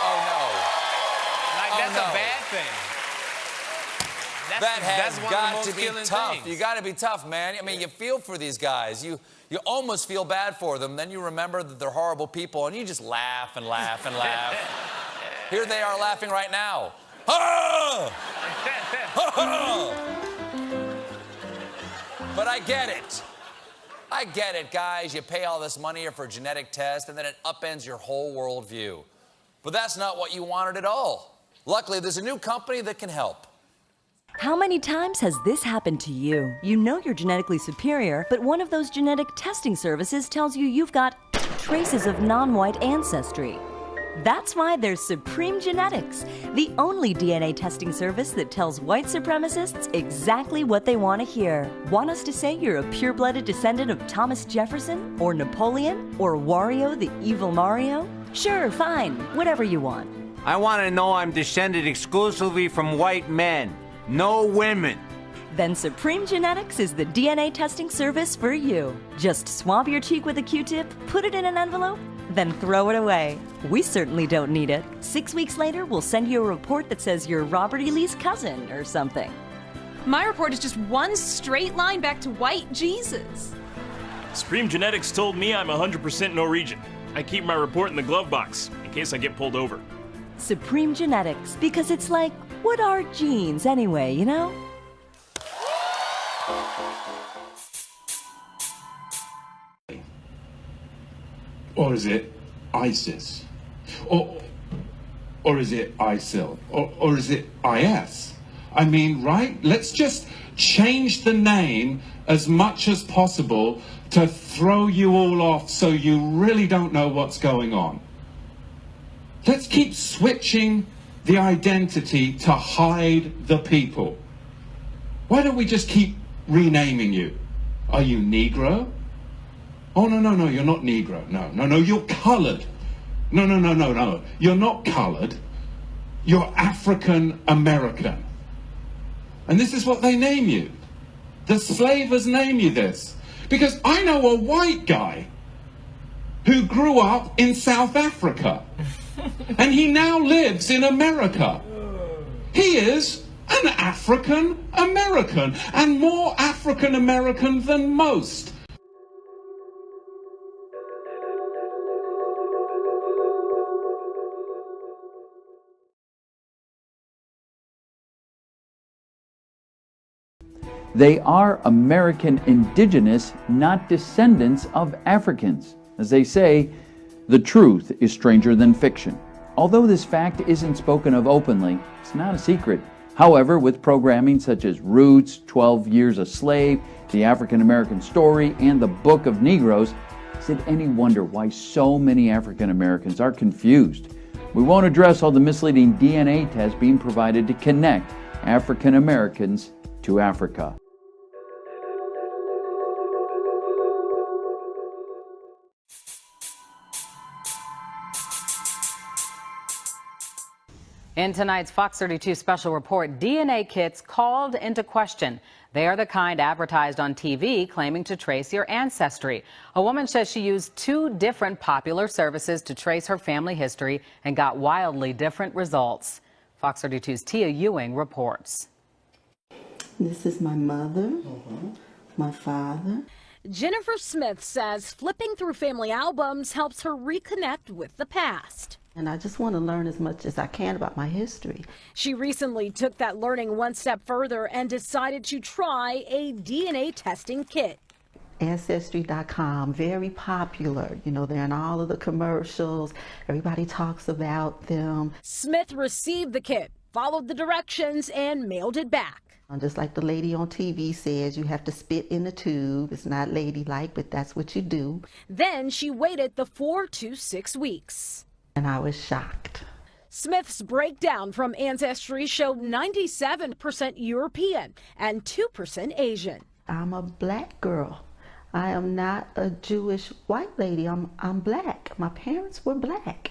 no. Like, that's a bad thing. That has got to be tough. Things. You got to be tough, man. I mean, you feel for these guys. You almost feel bad for them. Then you remember that they're horrible people, and you just laugh and laugh and laugh. Here they are laughing right now. But I get it. I get it, guys. You pay all this money for a genetic test, and then it upends your whole worldview. But that's not what you wanted at all. Luckily, there's a new company that can help. How many times has this happened to you? You know you're genetically superior, but one of those genetic testing services tells you you've got traces of non-white ancestry. That's why there's Supreme Genetics, the only DNA testing service that tells white supremacists exactly what they want to hear. Want us to say you're a pure-blooded descendant of Thomas Jefferson, or Napoleon, or Wario the Evil Mario? Sure, fine, whatever you want. I want to know I'm descended exclusively from white men, no women. Then Supreme Genetics is the DNA testing service for you. Just swab your cheek with a Q-tip, put it in an envelope, then throw it away. We certainly don't need it. 6 weeks later, we'll send you a report that says you're Robert E. Lee's cousin or something. My report is just one straight line back to white Jesus. Supreme Genetics told me I'm 100% Norwegian. I keep my report in the glove box in case I get pulled over. Supreme Genetics, because it's like, what are genes anyway, you know? Or is it ISIS? Or is it ISIL? Or is it IS? I mean, right? Let's just change the name as much as possible to throw you all off so you really don't know what's going on. Let's keep switching the identity to hide the people. Why don't we just keep renaming you? Are you Negro? Oh, no, you're not Negro. No, you're colored. No, you're not colored. You're African American. And this is what they name you. The slavers name you this. Because I know a white guy who grew up in South Africa. And he now lives in America. He is an African American, and more African American than most. They are American indigenous, not descendants of Africans. As they say, the truth is stranger than fiction. Although this fact isn't spoken of openly, it's not a secret. However, with programming such as Roots, 12 Years a Slave, The African American Story, and The Book of Negroes, is it any wonder why so many African Americans are confused? We won't address all the misleading DNA tests being provided to connect African Americans to Africa. In tonight's Fox 32 special report, DNA kits called into question. They are the kind advertised on TV claiming to trace your ancestry. A woman says she used 2 different popular services to trace her family history and got wildly different results. Fox 32's Tia Ewing reports. This is my mother, my father. Jennifer Smith says flipping through family albums helps her reconnect with the past. And I just want to learn as much as I can about my history. She recently took that learning one step further and decided to try a DNA testing kit. Ancestry.com, very popular. You know, they're in all of the commercials. Everybody talks about them. Smith received the kit, followed the directions, and mailed it back. And just like the lady on TV says, you have to spit in the tube. It's not ladylike, but that's what you do. Then she waited the 4 to 6 weeks. And I was shocked. Smith's breakdown from Ancestry showed 97% European and 2% Asian. I'm a black girl. I am not a Jewish white lady. I'm black. My parents were black.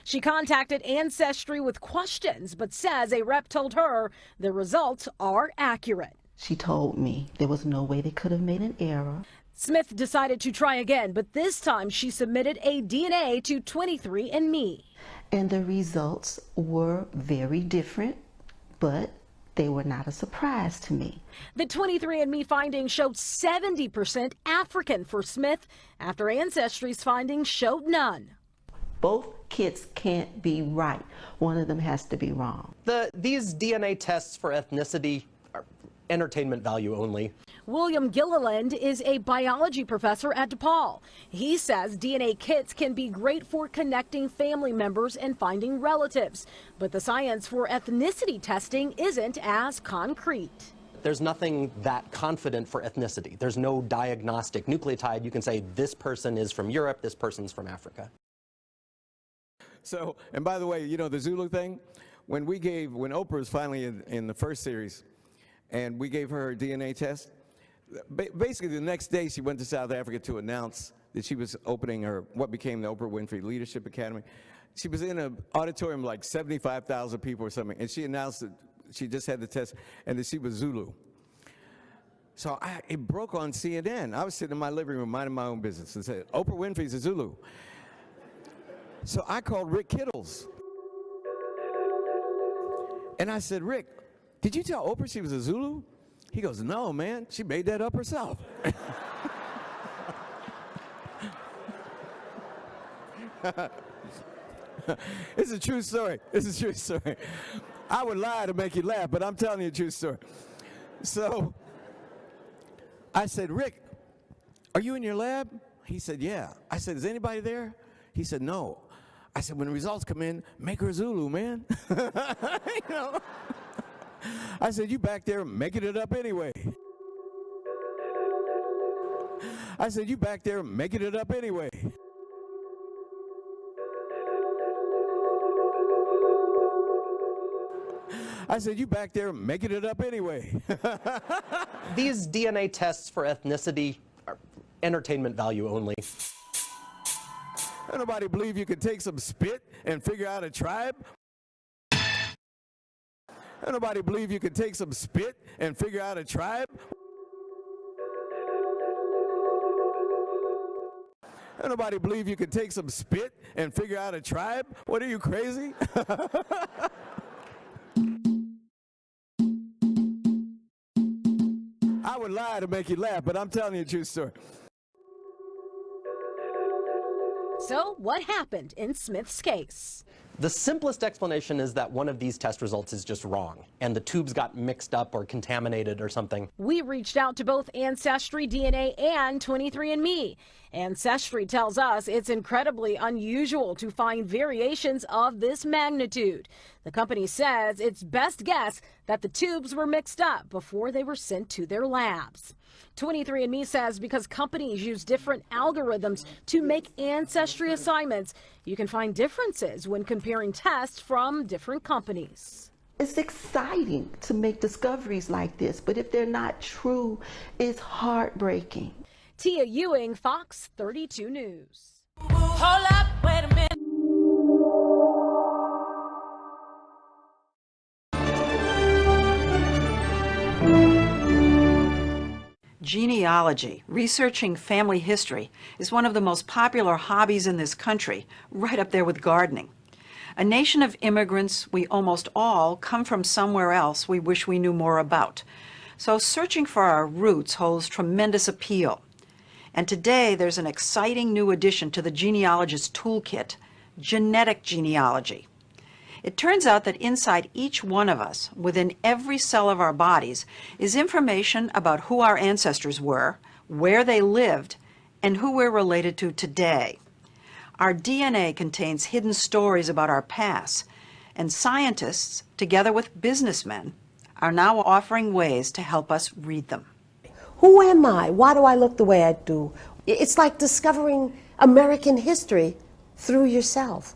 She contacted Ancestry with questions, but says a rep told her the results are accurate. She told me there was no way they could have made an error. Smith decided to try again, but this time she submitted a DNA to 23andMe. And the results were very different, but they were not a surprise to me. The 23andMe findings showed 70% African for Smith, after Ancestry's findings showed none. Both kits can't be right. One of them has to be wrong. These DNA tests for ethnicity are entertainment value only. William Gilliland is a biology professor at DePaul. He says DNA kits can be great for connecting family members and finding relatives, but the science for ethnicity testing isn't as concrete. There's nothing that confident for ethnicity. There's no diagnostic nucleotide. You can say this person is from Europe, this person's from Africa. So, and by the way, you know, the Zulu thing, when Oprah was finally in the first series, and we gave her a DNA test, basically the next day she went to South Africa to announce that she was opening what became the Oprah Winfrey Leadership Academy. She was in an auditorium like 75,000 people or something, and she announced that she just had the test and that she was Zulu. So it broke on CNN. I was sitting in my living room minding my own business and said, Oprah Winfrey's a Zulu. So I called Rick Kittles. And I said, Rick, did you tell Oprah she was a Zulu? He goes, no, man, she made that up herself. It's a true story. It's a true story. I would lie to make you laugh, but I'm telling you a true story. So I said, Rick, are you in your lab? He said, yeah. I said, is anybody there? He said, no. I said, when the results come in, make her Zulu, man. You know? I said, you back there making it up anyway. I said, you back there making it up anyway. I said, you back there making it up anyway. These DNA tests for ethnicity are entertainment value only. Anybody believe you could take some spit and figure out a tribe? Anybody believe you could take some spit and figure out a tribe? Anybody believe you could take some spit and figure out a tribe? What, are you crazy? I would lie to make you laugh, but I'm telling you a true story. So, what happened in Smith's case? The simplest explanation is that one of these test results is just wrong, and the tubes got mixed up or contaminated or something. We reached out to both Ancestry DNA and 23andMe. Ancestry tells us it's incredibly unusual to find variations of this magnitude. The company says it's best guess that the tubes were mixed up before they were sent to their labs. 23andMe says because companies use different algorithms to make ancestry assignments, you can find differences when comparing tests from different companies. It's exciting to make discoveries like this, but if they're not true, it's heartbreaking. Tia Ewing, Fox 32 News. Hold up, wait a minute. Genealogy, researching family history, is one of the most popular hobbies in this country, right up there with gardening. A nation of immigrants, we almost all come from somewhere else we wish we knew more about. So searching for our roots holds tremendous appeal. And today there's an exciting new addition to the genealogist's toolkit, genetic genealogy. It turns out that inside each one of us, within every cell of our bodies, is information about who our ancestors were, where they lived, and who we're related to today. Our DNA contains hidden stories about our past, and scientists, together with businessmen, are now offering ways to help us read them. Who am I? Why do I look the way I do? It's like discovering American history through yourself.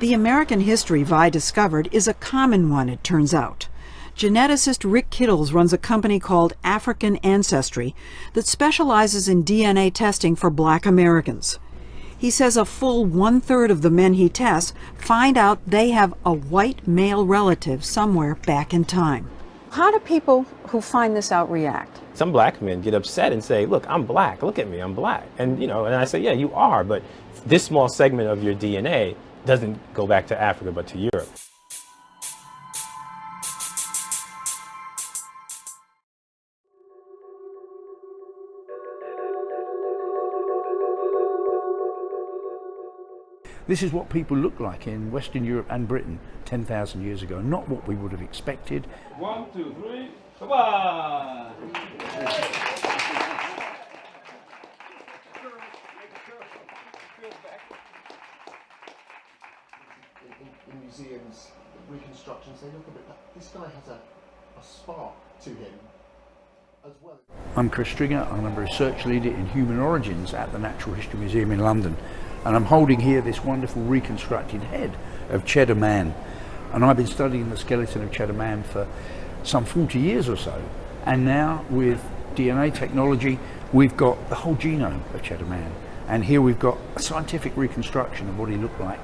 The American history Vi discovered is a common one, it turns out. Geneticist Rick Kittles runs a company called African Ancestry that specializes in DNA testing for Black Americans. He says a full 1/3 of the men he tests find out they have a white male relative somewhere back in time. How do people who find this out react? Some black men get upset and say, look, I'm black, look at me, I'm black. And and I say, yeah, you are, but this small segment of your DNA doesn't go back to Africa, but to Europe. This is what people looked like in Western Europe and Britain 10,000 years ago, not what we would have expected. 1, 2, 3, come on! In museums, reconstructions, they look a bit like this guy has a spark to him as well. I'm Chris Stringer, and I'm a research leader in human origins at the Natural History Museum in London. And I'm holding here this wonderful reconstructed head of Cheddar Man. And I've been studying the skeleton of Cheddar Man for some 40 years or so. And now with DNA technology, we've got the whole genome of Cheddar Man. And here we've got a scientific reconstruction of what he looked like.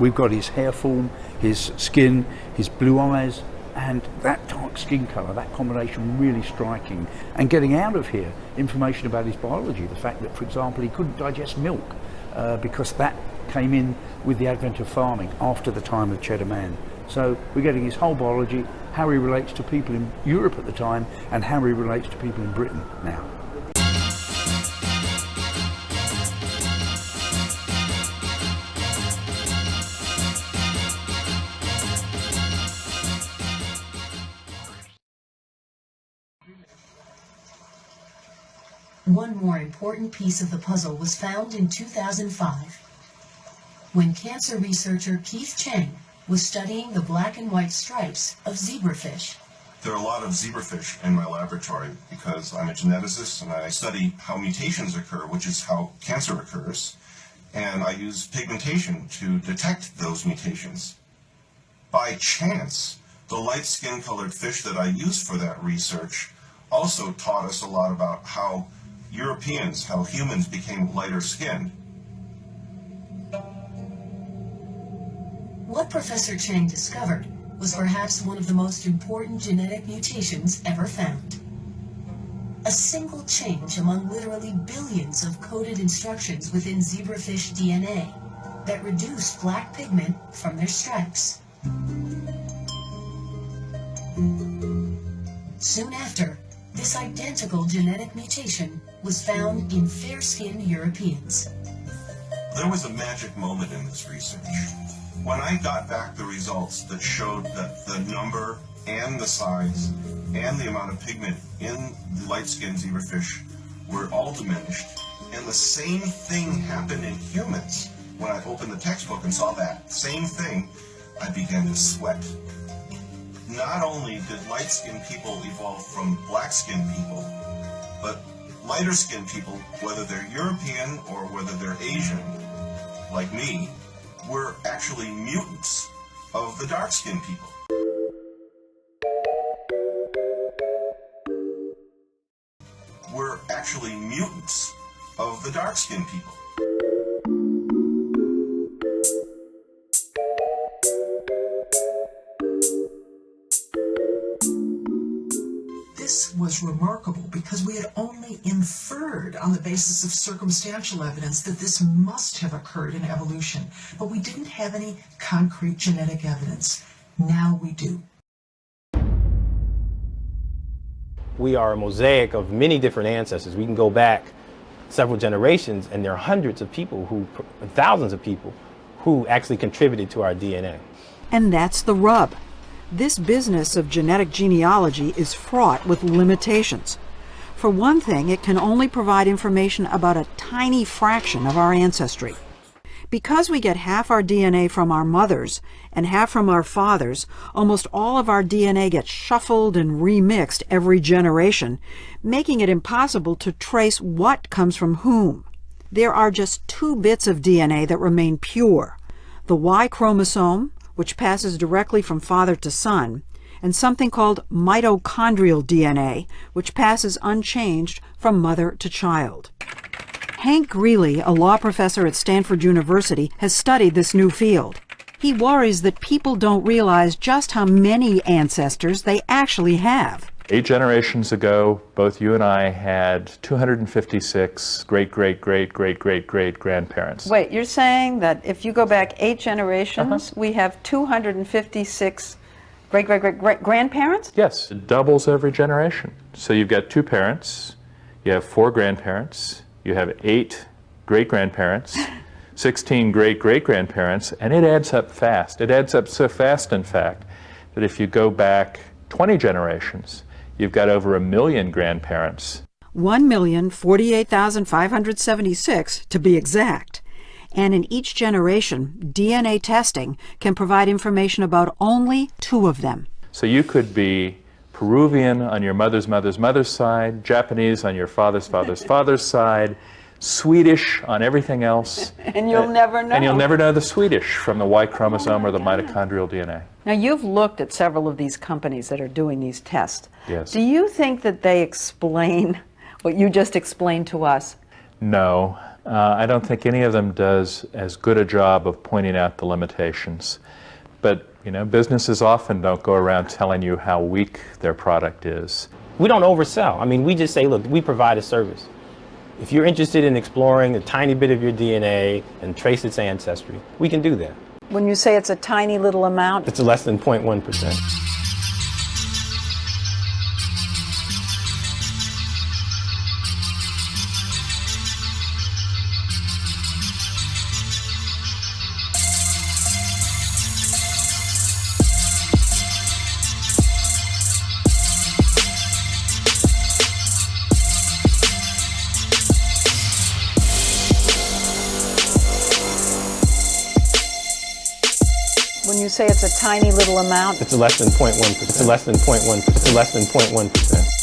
We've got his hair form, his skin, his blue eyes, and that dark skin colour, that combination really striking. And getting out of here information about his biology, the fact that, for example, he couldn't digest milk because that came in with the advent of farming after the time of Cheddar Man. So we're getting his whole biology, how he relates to people in Europe at the time, and how he relates to people in Britain now. One more important piece of the puzzle was found in 2005. when cancer researcher Keith Cheng was studying the black and white stripes of zebrafish. There are a lot of zebrafish in my laboratory because I'm a geneticist and I study how mutations occur, which is how cancer occurs, and I use pigmentation to detect those mutations. By chance, the light skin-colored fish that I used for that research also taught us a lot about how Europeans, how humans became lighter skinned. What Professor Cheng discovered was perhaps one of the most important genetic mutations ever found. A single change among literally billions of coded instructions within zebrafish DNA that reduced black pigment from their stripes. Soon after, this identical genetic mutation was found in fair-skinned Europeans. There was a magic moment in this research. When I got back the results that showed that the number and the size and the amount of pigment in the light-skinned zebrafish were all diminished, and the same thing happened in humans. When I opened the textbook and saw that same thing, I began to sweat. Not only did light-skinned people evolve from black-skinned people, but lighter-skinned people, whether they're European or whether they're Asian, like me, were actually mutants of the dark-skinned people. Were actually mutants of the dark-skinned people. This was remarkable because we had only inferred on the basis of circumstantial evidence that this must have occurred in evolution, but we didn't have any concrete genetic evidence. Now we do. We are a mosaic of many different ancestors. We can go back several generations and there are hundreds of people thousands of people who actually contributed to our DNA. And that's the rub. This business of genetic genealogy is fraught with limitations. For one thing, it can only provide information about a tiny fraction of our ancestry. Because we get half our DNA from our mothers and half from our fathers, almost all of our DNA gets shuffled and remixed every generation, making it impossible to trace what comes from whom. There are just 2 bits of DNA that remain pure: the Y chromosome, which passes directly from father to son, and something called mitochondrial DNA, which passes unchanged from mother to child. Hank Greeley, a law professor at Stanford University, has studied this new field. He worries that people don't realize just how many ancestors they actually have. 8 generations ago, both you and I had 256 great-great-great-great-great-great-grandparents. Wait, you're saying that if you go back 8 generations, we have 256 great-great-great-grandparents? Yes, it doubles every generation. So you've got 2 parents, you have 4 grandparents, you have 8 great-grandparents, 16 great-great-grandparents, and it adds up fast. It adds up so fast, in fact, that if you go back 20 generations, you've got over 1 million grandparents. 1,048,576 to be exact. And in each generation, DNA testing can provide information about only 2 of them. So you could be Peruvian on your mother's mother's mother's side, Japanese on your father's father's father's side, Swedish on everything else. And you'll never know. And you'll never know the Swedish from the Y chromosome or the mitochondrial DNA. Now, you've looked at several of these companies that are doing these tests. Yes. Do you think that they explain what you just explained to us? No. I don't think any of them does as good a job of pointing out the limitations. But, you know, businesses often don't go around telling you how weak their product is. We don't oversell. I mean, we just say, look, we provide a service. If you're interested in exploring a tiny bit of your DNA and trace its ancestry, we can do that. When you say it's a tiny little amount? It's less than 0.1%. When you say it's a tiny little amount, It's less than 0.1%. It's less than 0.1%. It's less than 0.1%.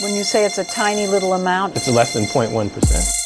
when you say it's a tiny little amount, It's less than 0.1%.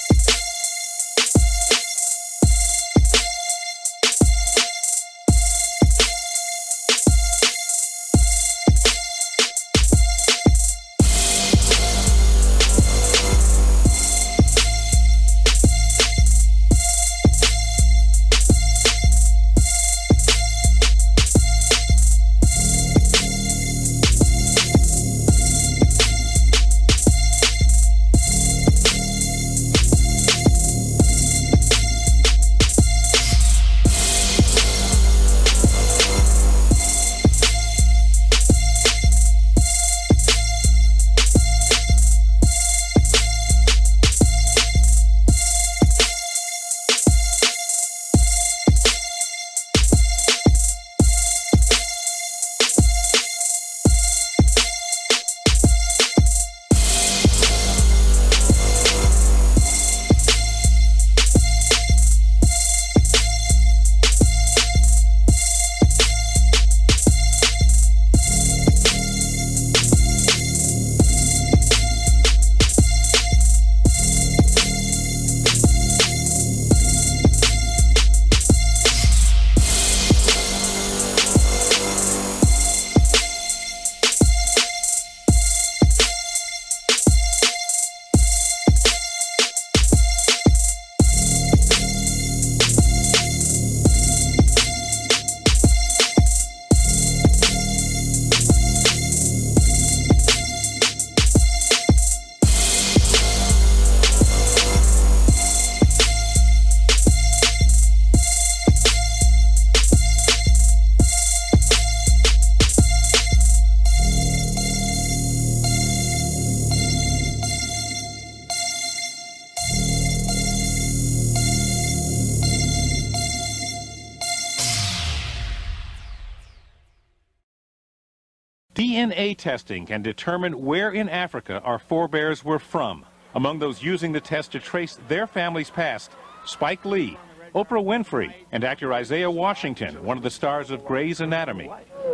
DNA testing can determine where in Africa our forebears were from. Among those using the test to trace their family's past, Spike Lee, Oprah Winfrey, and actor Isaiah Washington, one of the stars of Grey's Anatomy.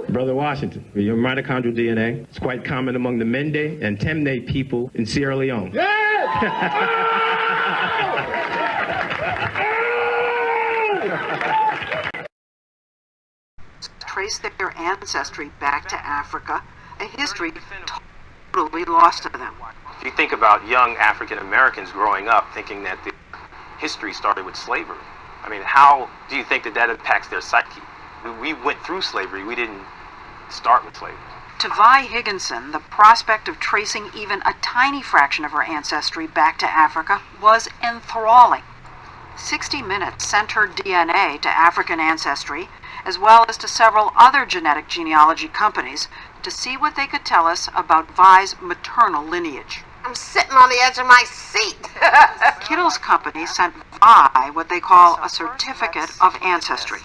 Brother Washington, your mitochondrial DNA is quite common among the Mende and Temne people in Sierra Leone. trace their ancestry back to Africa, a history totally lost to them. If you think about young African Americans growing up thinking that the history started with slavery, I mean, how do you think that that impacts their psyche? We went through slavery, we didn't start with slavery. To Vi Higginson, the prospect of tracing even a tiny fraction of her ancestry back to Africa was enthralling. 60 Minutes sent her DNA to African Ancestry, as well as to several other genetic genealogy companies, to see what they could tell us about Vi's maternal lineage. I'm sitting on the edge of my seat. Kittle's company sent Vi what they call a certificate of ancestry.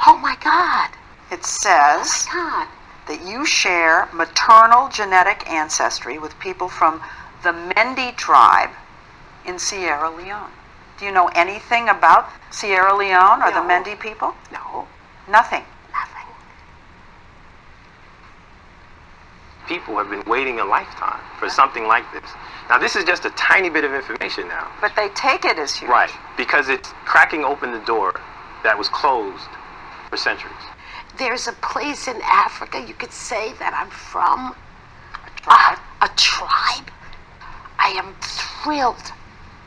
Oh my God. It says that you share maternal genetic ancestry with people from the Mende tribe in Sierra Leone. Do you know anything about Sierra Leone or the Mende people? No. Nothing. People have been waiting a lifetime for something like this. Now, this is just a tiny bit of information now. But they take it as huge. Right, because it's cracking open the door that was closed for centuries. There's a place in Africa you could say that I'm from. A tribe? I am thrilled.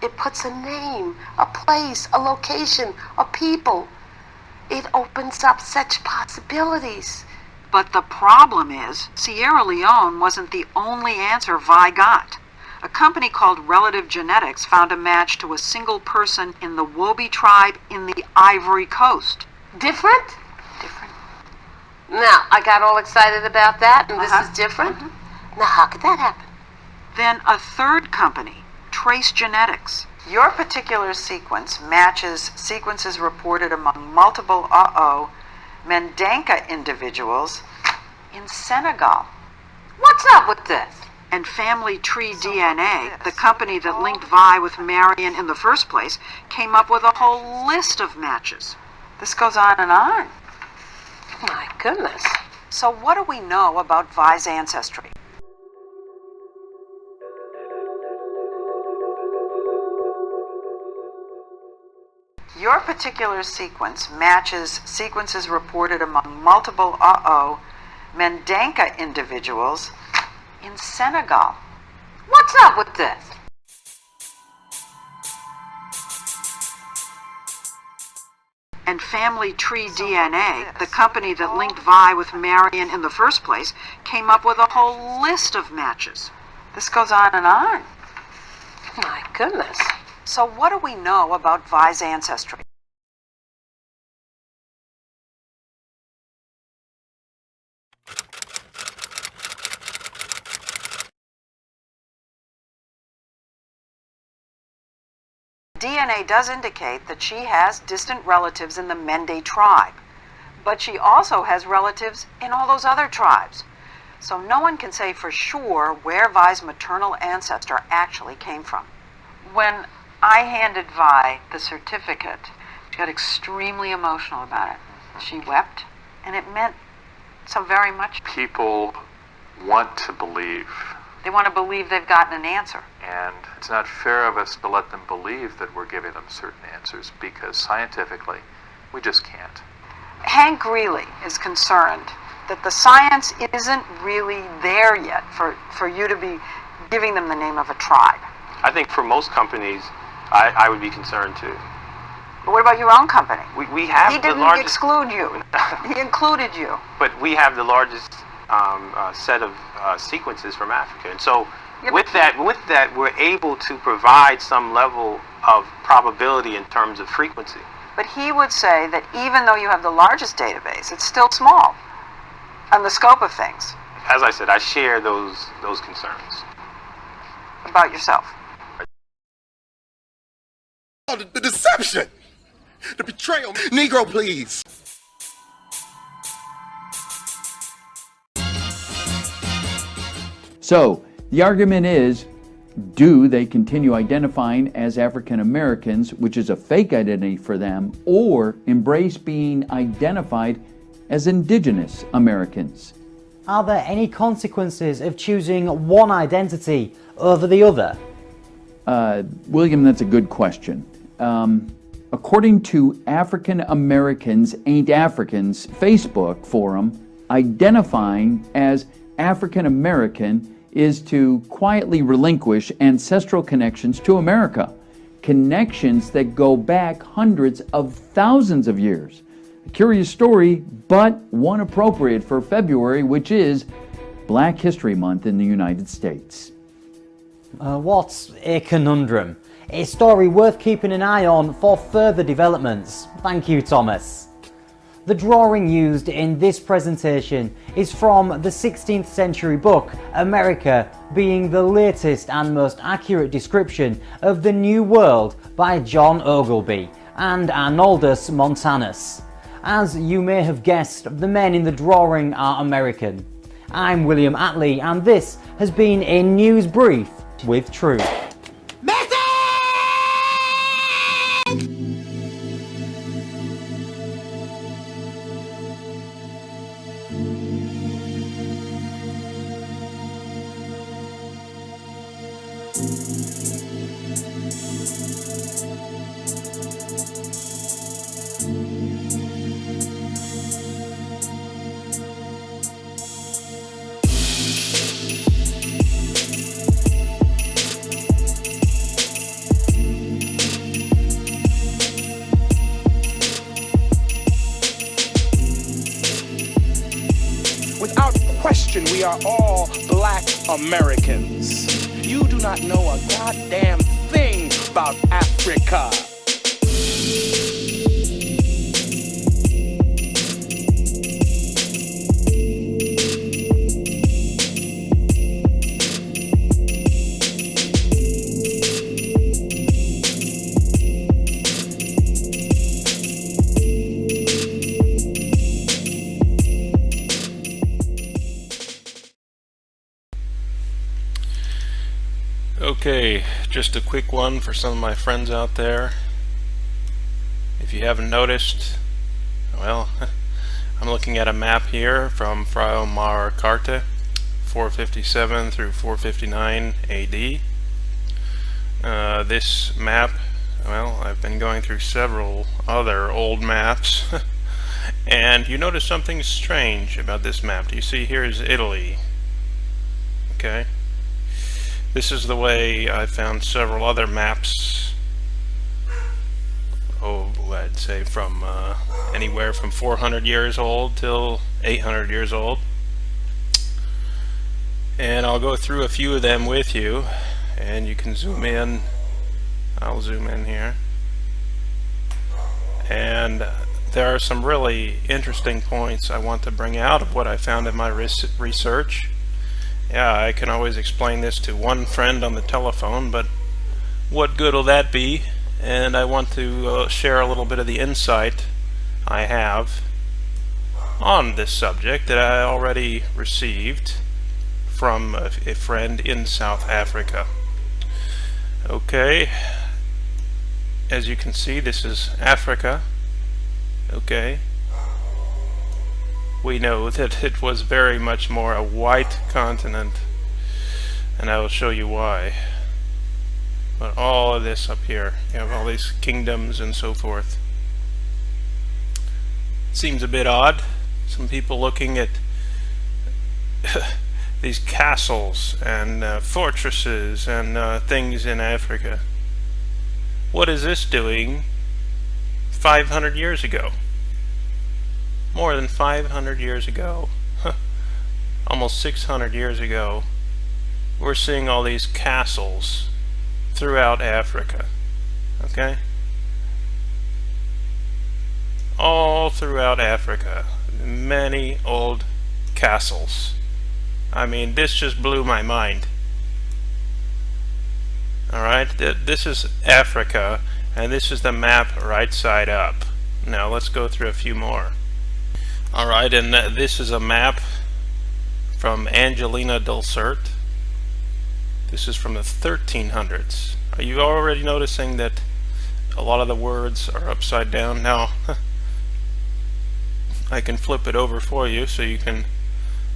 It puts a name, a place, a location, a people. It opens up such possibilities. But the problem is, Sierra Leone wasn't the only answer Vi got. A company called Relative Genetics found a match to a single person in the Wobi tribe in the Ivory Coast. Different? Different. Now, I got all excited about that, and this is different. Now, how could that happen? Then a third company, Trace Genetics. Your particular sequence matches sequences reported among multiple Mendenka individuals in Senegal. What's up with this? And Family Tree DNA, the company that linked Vi with Marion in the first place, came up with a whole list of matches. This goes on and on. My goodness. So what do we know about Vi's ancestry? Your particular sequence matches sequences reported among multiple Mendenka individuals in Senegal. What's up with this? And Family Tree DNA, the company that linked Vi with Marion in the first place, came up with a whole list of matches. This goes on and on. My goodness. So what do we know about Vi's ancestry? DNA does indicate that she has distant relatives in the Mende tribe, but she also has relatives in all those other tribes. So no one can say for sure where Vi's maternal ancestor actually came from. When I handed Vi the certificate, she got extremely emotional about it. She wept, and it meant so very much. People want to believe. They want to believe they've gotten an answer. And it's not fair of us to let them believe that we're giving them certain answers, because scientifically, we just can't. Hank Greeley is concerned that the science isn't really there yet for you to be giving them the name of a tribe. I think for most companies, I would be concerned too. But what about your own company? We have He the didn't largest... exclude you. He included you. But we have the largest set of sequences from Africa. And so with that, we're able to provide some level of probability in terms of frequency. But he would say that even though you have the largest database, it's still small on the scope of things. As I said, I share those concerns. About yourself. Oh, the deception! The betrayal! Negro, please! So, the argument is, do they continue identifying as African Americans, which is a fake identity for them, or embrace being identified as Indigenous Americans? Are there any consequences of choosing one identity over the other? William, that's a good question. According to African Americans Ain't Africans Facebook forum, identifying as African American is to quietly relinquish ancestral connections to America, connections that go back hundreds of thousands of years. A curious story, but one appropriate for February, which is Black History Month in the United States. What a conundrum. A story worth keeping an eye on for further developments. Thank you, Thomas. The drawing used in this presentation is from the 16th century book, America, being the latest and most accurate description of the New World by John Ogilby and Arnoldus Montanus. As you may have guessed, the men in the drawing are American. I'm William Attlee, and this has been a news brief with truth. Without question, we are all black Americans. You do not know a goddamn thing about Africa. Okay, just a quick one for some of my friends out there. If you haven't noticed, well, I'm looking at a map here from Fra Omar Carte, 457 through 459 AD. This map, well, I've been going through several other old maps, and you notice something strange about this map. Do you see here is Italy? Okay. This is the way I found several other maps, I'd say from anywhere from 400 years old till 800 years old. And I'll go through a few of them with you, and you can zoom in. I'll zoom in here. And there are some really interesting points I want to bring out of what I found in my research. Yeah, I can always explain this to one friend on the telephone, but what good will that be? And I want to share a little bit of the insight I have on this subject that I already received from a friend in South Africa. Okay, as you can see, this is Africa. Okay. We know that it was very much more a white continent, and I will show you why. But all of this up here, you have all these kingdoms and so forth. Seems a bit odd. Some people looking at these castles and fortresses and things in Africa. What is this doing 500 years ago? More than 500 years ago, almost 600 years ago, we're seeing all these castles throughout Africa. Okay? All throughout Africa. Many old castles. I mean, this just blew my mind. Alright, this is Africa, and this is the map right side up. Now let's go through a few more. Alright, and this is a map from Angelina Dulcert. This is from the 1300s. Are you already noticing that a lot of the words are upside down? Now, I can flip it over for you so you can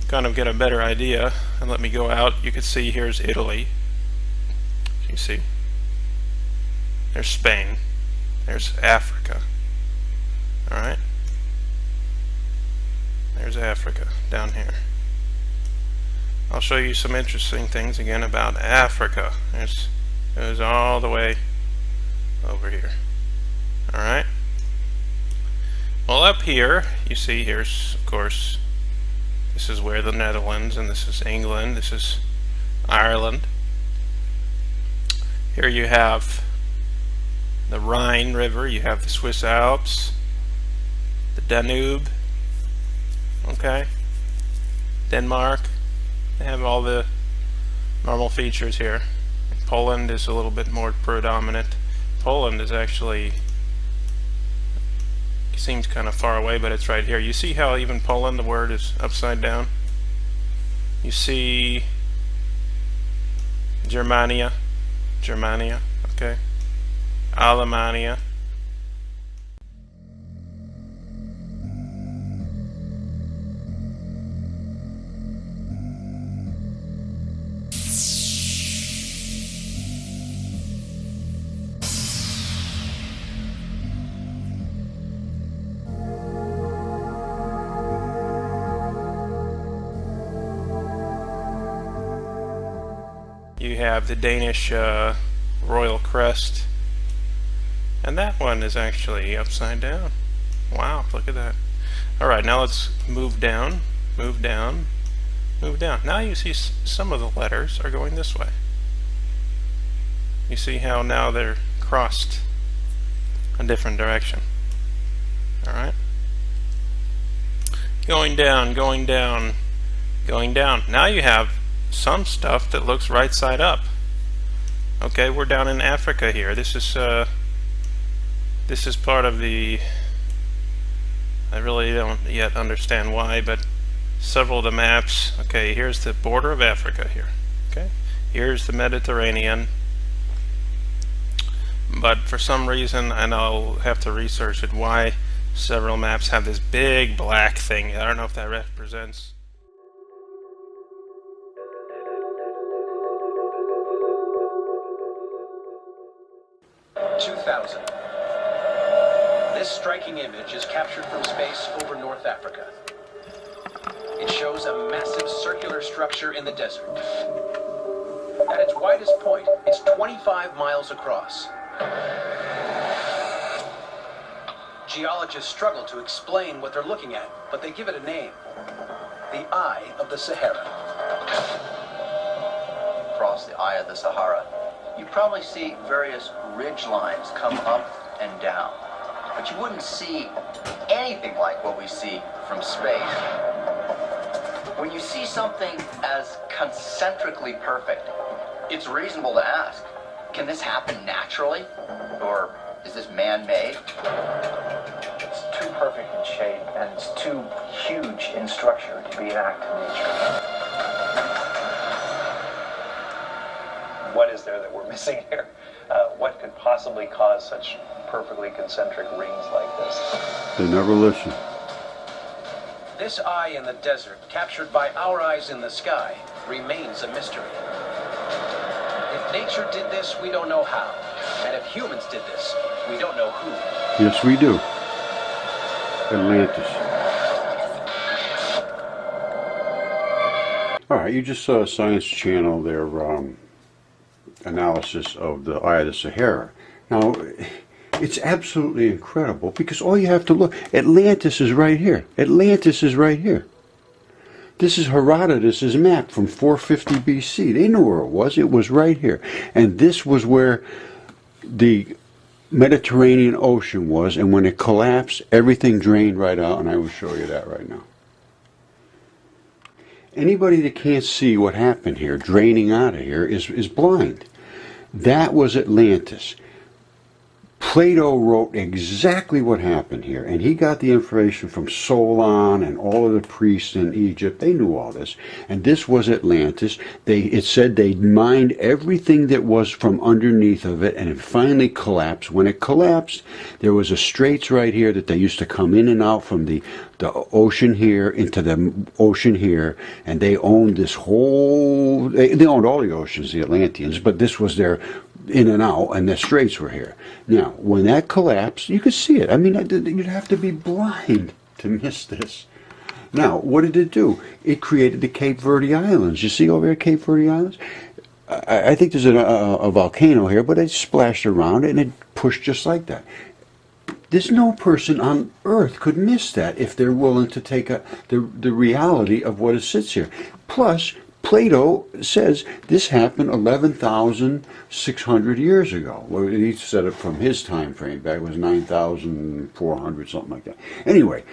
kind of get a better idea. And let me go out. You can see here's Italy. You see? There's Spain. There's Africa. Alright? There's Africa down here. I'll show you some interesting things again about Africa. It goes all the way over here. Alright? Well, up here, you see here's, of course, this is where the Netherlands, and this is England, this is Ireland. Here you have the Rhine River, you have the Swiss Alps, the Danube, okay, Denmark. They have all the normal features here. Poland is a little bit more predominant. Poland is actually, you seems kind of far away, but it's right here. You see how even Poland, the word is upside down? You see Germania, okay? Alemania. You have the Danish royal crest, and that one is actually upside down. Wow, look at that. Alright, now let's move down, move down, move down. Now you see some of the letters are going this way. You see how now they're crossed a different direction. Alright? Going down, going down, going down. Now you have some stuff that looks right side up. Okay, we're down in Africa here. This is part of the, I really don't yet understand why, but several of the maps. Okay, here's the border of Africa here. Okay, here's the Mediterranean, but for some reason, and I'll have to research it, why several maps have this big black thing. I don't know if that represents 2000. This striking image is captured from space over North Africa. It shows a massive circular structure in the desert. At its widest point, it's 25 miles across. Geologists struggle to explain what they're looking at, but they give it a name: the Eye of the Sahara. Across the Eye of the Sahara, you probably see various ridge lines come up and down, but you wouldn't see anything like what we see from space. When you see something as concentrically perfect, it's reasonable to ask, can this happen naturally? Or is this man-made? It's too perfect in shape, and it's too huge in structure to be an act of nature. What is there that we're missing here? What could possibly cause such perfectly concentric rings like this? They never listen. This eye in the desert, captured by our eyes in the sky, remains a mystery. If nature did this, we don't know how. And if humans did this, we don't know who. Yes, we do. Atlantis. All right, you just saw Science Channel, their analysis of the Eye of the Sahara. Now, it's absolutely incredible because all you have to look, Atlantis is right here. Atlantis is right here. This is Herodotus' map from 450 BC. They knew where it was. It was right here. And this was where the Mediterranean Ocean was, and when it collapsed, everything drained right out, and I will show you that right now. Anybody that can't see what happened here, draining out of here, is blind. That was Atlantis. Plato wrote exactly what happened here, and he got the information from Solon and all of the priests in Egypt. They knew all this, and this was Atlantis. It said they mined everything that was from underneath of it, and it finally collapsed. When it collapsed, there was a straits right here that they used to come in and out from the ocean here into the ocean here, and they owned this whole, they owned all the oceans, the Atlanteans, but this was their in and out, and the straits were here. Now, when that collapsed, you could see it. I mean, you'd have to be blind to miss this. Now, what did it do? It created the Cape Verde Islands. You see over here, Cape Verde Islands? I think there's a volcano here, but it splashed around it, and it pushed just like that. There's no person on earth could miss that if they're willing to take the reality of what it sits here. Plus, Plato says this happened 11,600 years ago. Well, he said it from his time frame. Back it was 9,400, something like that. Anyway,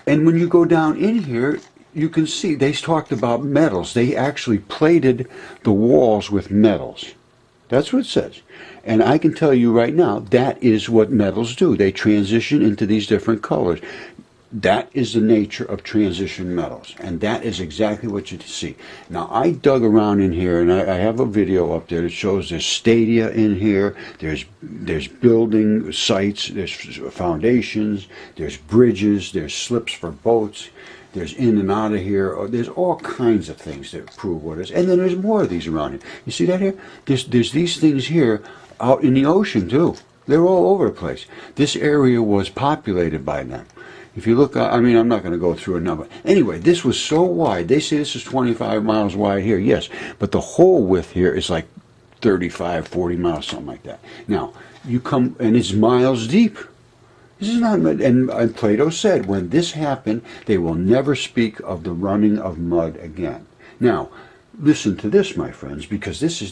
and when you go down in here, you can see they talked about metals. They actually plated the walls with metals. That's what it says. And I can tell you right now, that is what metals do. They transition into these different colors. That is the nature of transition metals, and that is exactly what you see. Now, I dug around in here, and I have a video up there that shows there's stadia in here, there's building sites, there's foundations, there's bridges, there's slips for boats, there's in and out of here, there's all kinds of things that prove what it is. And then there's more of these around here. You see that here? There's these things here out in the ocean, too. They're all over the place. This area was populated by them. If you look, I mean, I'm not going to go through a number. Anyway, this was so wide. They say this is 25 miles wide here, yes. But the whole width here is like 35, 40 miles, something like that. Now, you come, and it's miles deep. This is not, and Plato said, when this happened, they will never speak of the running of mud again. Now, listen to this, my friends, because this is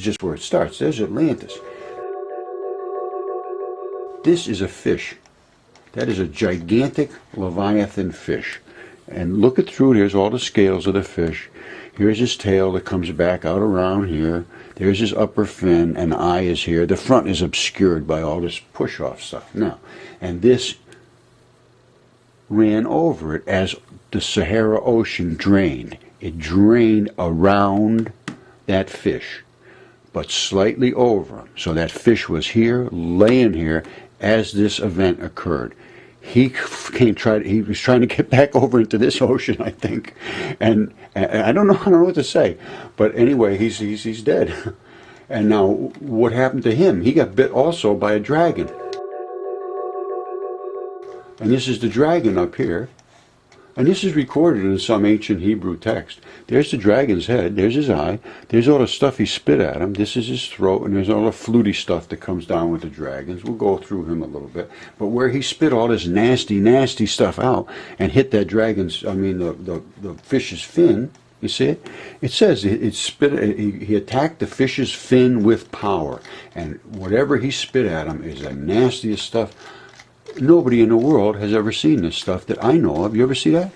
just where it starts. There's Atlantis. This is a fish. That is a gigantic Leviathan fish. And look it through, there's all the scales of the fish. Here's his tail that comes back out around here. There's his upper fin, and the eye is here. The front is obscured by all this push-off stuff. Now, and this ran over it as the Sahara Ocean drained. It drained around that fish, but slightly over him. So that fish was here, laying here, as this event occurred. He was trying to get back over into this ocean, I think, and I don't know what to say, but anyway, he's dead. And now, what happened to him? He got bit also by a dragon, and this is the dragon up here. And this is recorded in some ancient Hebrew text. There's the dragon's head, there's his eye, there's all the stuff he spit at him, this is his throat, and there's all the fluty stuff that comes down with the dragons. We'll go through him a little bit. But where he spit all this nasty, nasty stuff out and hit that the fish's fin, you see it? It says he attacked the fish's fin with power. And whatever he spit at him is the nastiest stuff. Nobody in the world has ever seen this stuff that I know of. You ever see that?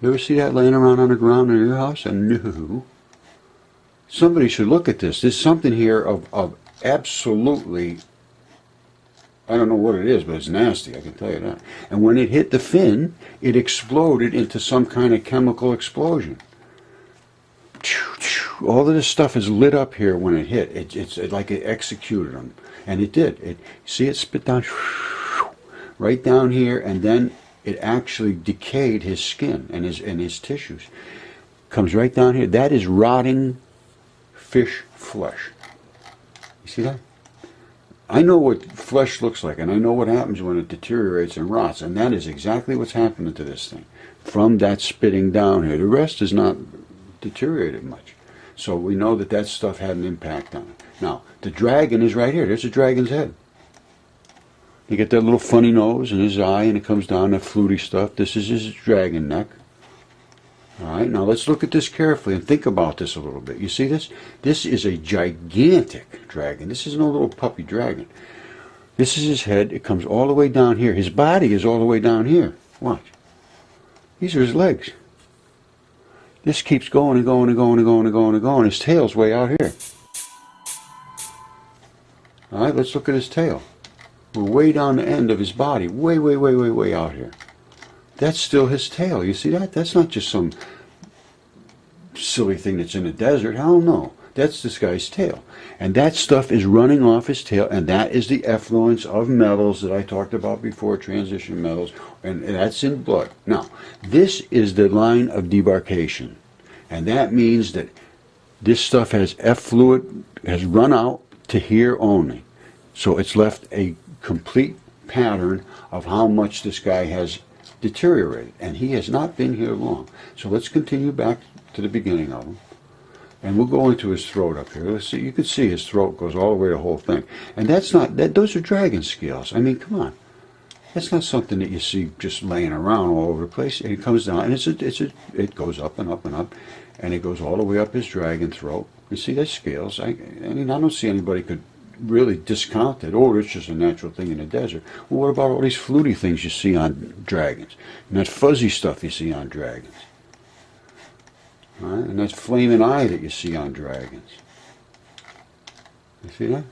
You ever see that laying around on the ground in your house? And no. Somebody should look at this. There's something here of absolutely, I don't know what it is, but it's nasty, I can tell you that. And when it hit the fin, it exploded into some kind of chemical explosion. All of this stuff is lit up here when it hit. It's like it executed them. And it did. See it spit down right down here, and then it actually decayed his skin and his tissues. Comes right down here. That is rotting fish flesh. You see that? I know what flesh looks like, and I know what happens when it deteriorates and rots, and that is exactly what's happening to this thing. From that spitting down here. The rest is not deteriorated much. So we know that stuff had an impact on it. Now, the dragon is right here. There's a dragon's head. You get that little funny nose and his eye, and it comes down, that fluty stuff. This is his dragon neck. All right, now let's look at this carefully and think about this a little bit. You see this? This is a gigantic dragon. This is no little puppy dragon. This is his head. It comes all the way down here. His body is all the way down here. Watch. These are his legs. This keeps going and going and going and going and going and going. His tail's way out here. All right, let's look at his tail. We're way down the end of his body, way, way, way, way, way out here. That's still his tail. You see that? That's not just some silly thing that's in the desert. Hell no. That's this guy's tail. And that stuff is running off his tail, and that is the effluence of metals that I talked about before, transition metals, and that's in blood. Now, this is the line of debarkation, and that means that this stuff has effluent, has run out to here only. So it's left a complete pattern of how much this guy has deteriorated, and he has not been here long. So let's continue back to the beginning of him, and we'll go into his throat up here. Let's see. You can see his throat goes all the way the whole thing, and that's not that. Those are dragon scales. I mean, come on, that's not something that you see just laying around all over the place. It comes down, and it goes up and up and up, and it goes all the way up his dragon throat. You see, there's scales. I mean, I don't see anybody could really discount it. Oh, it's just a natural thing in the desert. Well, what about all these fluty things you see on dragons? And that fuzzy stuff you see on dragons? All right? And that flaming eye that you see on dragons? You see that?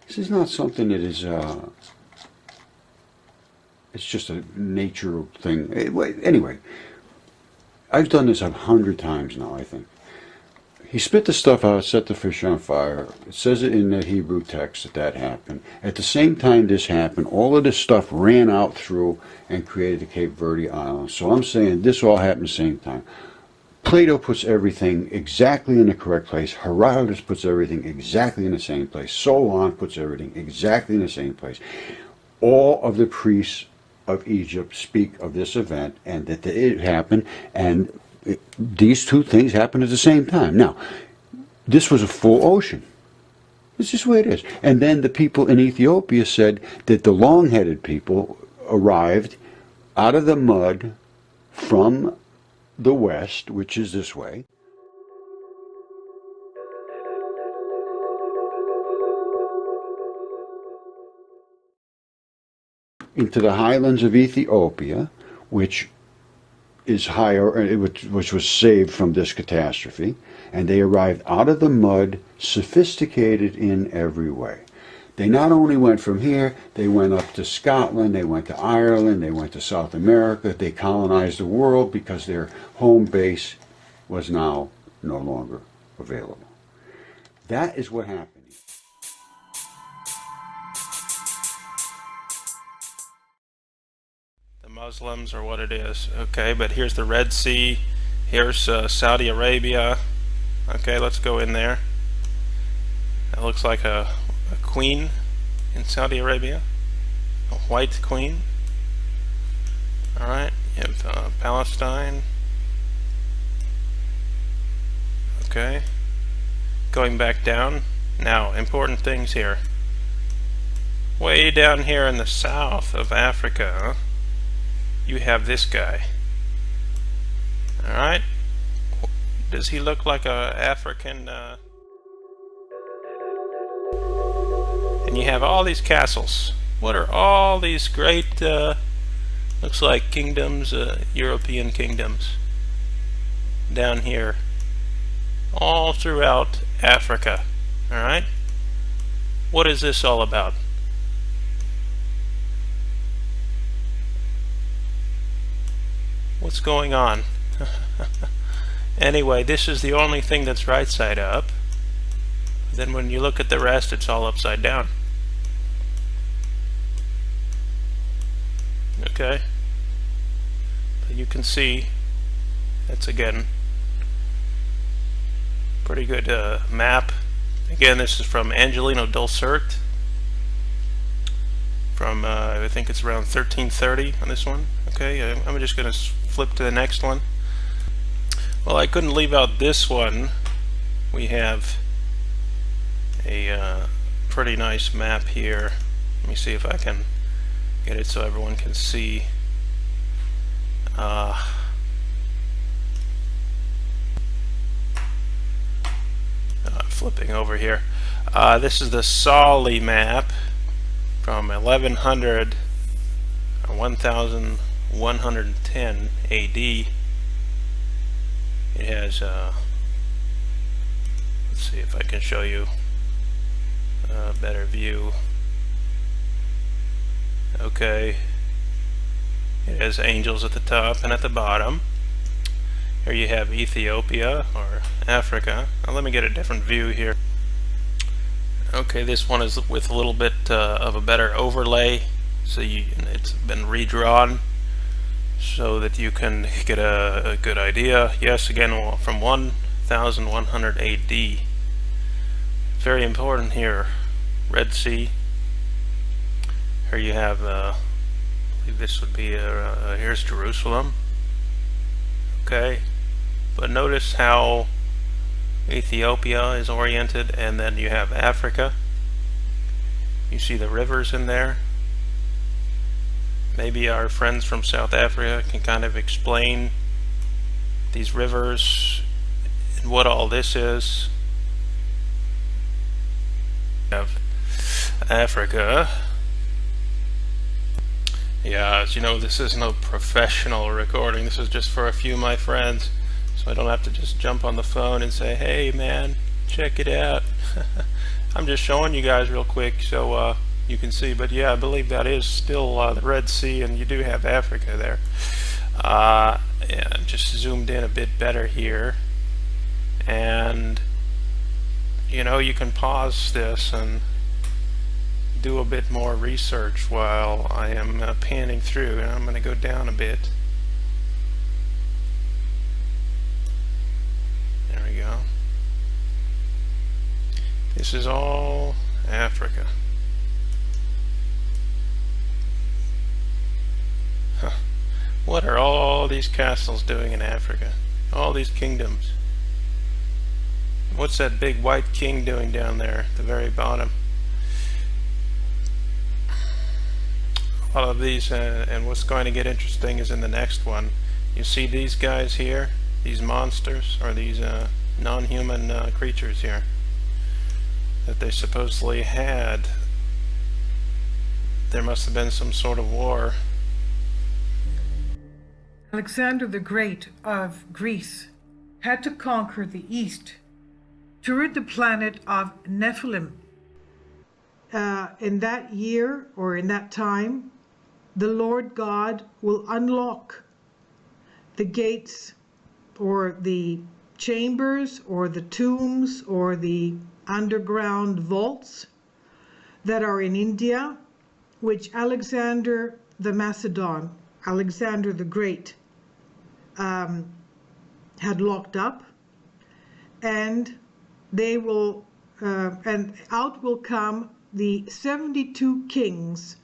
This is not something that is, it's just a nature thing. Anyway, I've done this 100 times now, I think. He spit the stuff out, set the fish on fire. It says it in the Hebrew text that happened. At the same time this happened, all of this stuff ran out through and created the Cape Verde Islands. So I'm saying this all happened at the same time. Plato puts everything exactly in the correct place. Herodotus puts everything exactly in the same place. Solon puts everything exactly in the same place. All of the priests of Egypt speak of this event and that it happened, and these two things happened at the same time. Now, this was a full ocean. It's just the way it is. And then the people in Ethiopia said that the long-headed people arrived out of the mud from the west, which is this way. Into the highlands of Ethiopia, which is higher, which was saved from this catastrophe, and they arrived out of the mud, sophisticated in every way. They not only went from here, they went up to Scotland, they went to Ireland, they went to South America, they colonized the world because their home base was now no longer available. That is what happened. Muslims are what it is. Okay, but here's the Red Sea. Here's Saudi Arabia. Okay, let's go in there. That looks like a queen in Saudi Arabia. A white queen. Alright, you have Palestine. Okay. Going back down. Now, important things here. Way down here in the south of Africa, you have this guy. Alright? Does he look like a African? And you have all these castles. What are all these great, looks like kingdoms, European kingdoms, down here, all throughout Africa. Alright? What is this all about? What's going on? Anyway, this is the only thing that's right side up. Then when you look at the rest, it's all upside down. Okay? But you can see that's again pretty good map. Again, this is from Angelino Dulcert from I think it's around 1330 on this one. Okay, I'm just going to flip to the next one. Well, I couldn't leave out this one. We have a pretty nice map here. Let me see if I can get it so everyone can see. I'm flipping over here. This is the Sali map from 1100 or 1110 AD. It has, let's see if I can show you a better view. Okay, it has angels at the top and at the bottom. Here you have Ethiopia or Africa. Now let me get a different view here. Okay, this one is with a little bit of a better overlay, so it's been redrawn so that you can get a good idea. Yes, again from 1100 AD. Very important here. Red Sea. Here you have, I believe this would be, here's Jerusalem. Okay, but notice how Ethiopia is oriented, and then you have Africa. You see the rivers in there. Maybe our friends from South Africa can kind of explain these rivers and what all this is. We have Africa. Yeah, as you know, this is no professional recording. This is just for a few of my friends, so I don't have to just jump on the phone and say, hey man, Check it out. I'm just showing you guys real quick so you can see, but yeah, I believe that is still the Red Sea, and you do have Africa there. Yeah, just zoomed in a bit better here, and you know, you can pause this and do a bit more research while I am panning through, and I'm going to go down a bit. There we go. This is all Africa. Huh. What are all these castles doing in Africa? All these kingdoms. What's that big white king doing down there at the very bottom? All of these, and what's going to get interesting is in the next one. You see these guys here, these monsters, or these non-human creatures here that they supposedly had. There must have been some sort of war. Alexander the Great of Greece had to conquer the East to rid the planet of Nephilim. In that year, or in that time, the Lord God will unlock the gates, or the chambers, or the tombs, or the underground vaults that are in India, which Alexander the Macedon, Alexander the Great, had locked up, and they will, and out will come the 72 kings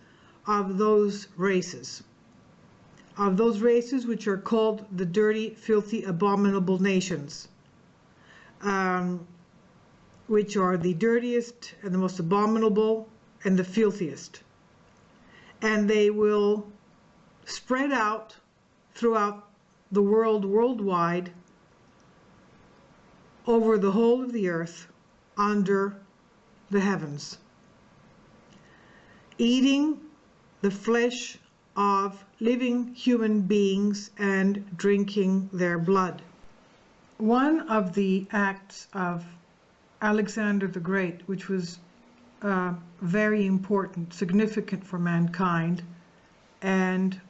of those races which are called the dirty, filthy, abominable nations, which are the dirtiest and the most abominable and the filthiest. And they will spread out throughout the world, worldwide, over the whole of the earth, under the heavens, eating the flesh of living human beings and drinking their blood. One of the acts of Alexander the Great, which was very important, significant for mankind, and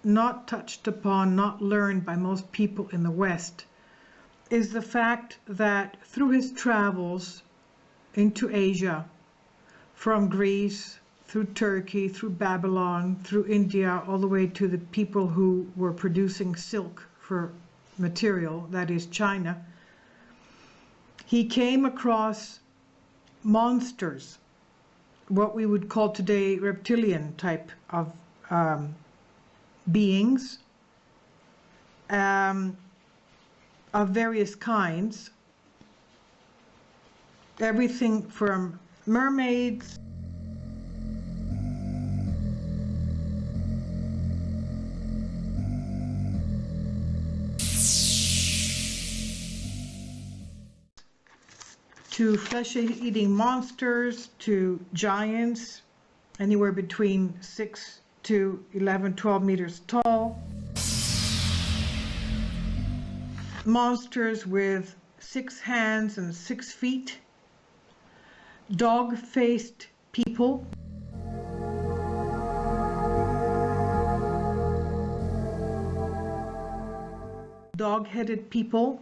not touched upon, not learned by most people in the West, is the fact that through his travels into Asia, from Greece, through Turkey, through Babylon, through India, all the way to the people who were producing silk for material, that is China, he came across monsters, what we would call today reptilian type of beings, of various kinds, everything from mermaids to flesh-eating monsters, to giants, anywhere between 6 to 11, 12 meters tall. Monsters with 6 hands and 6 feet. Dog-faced people. Dog-headed people.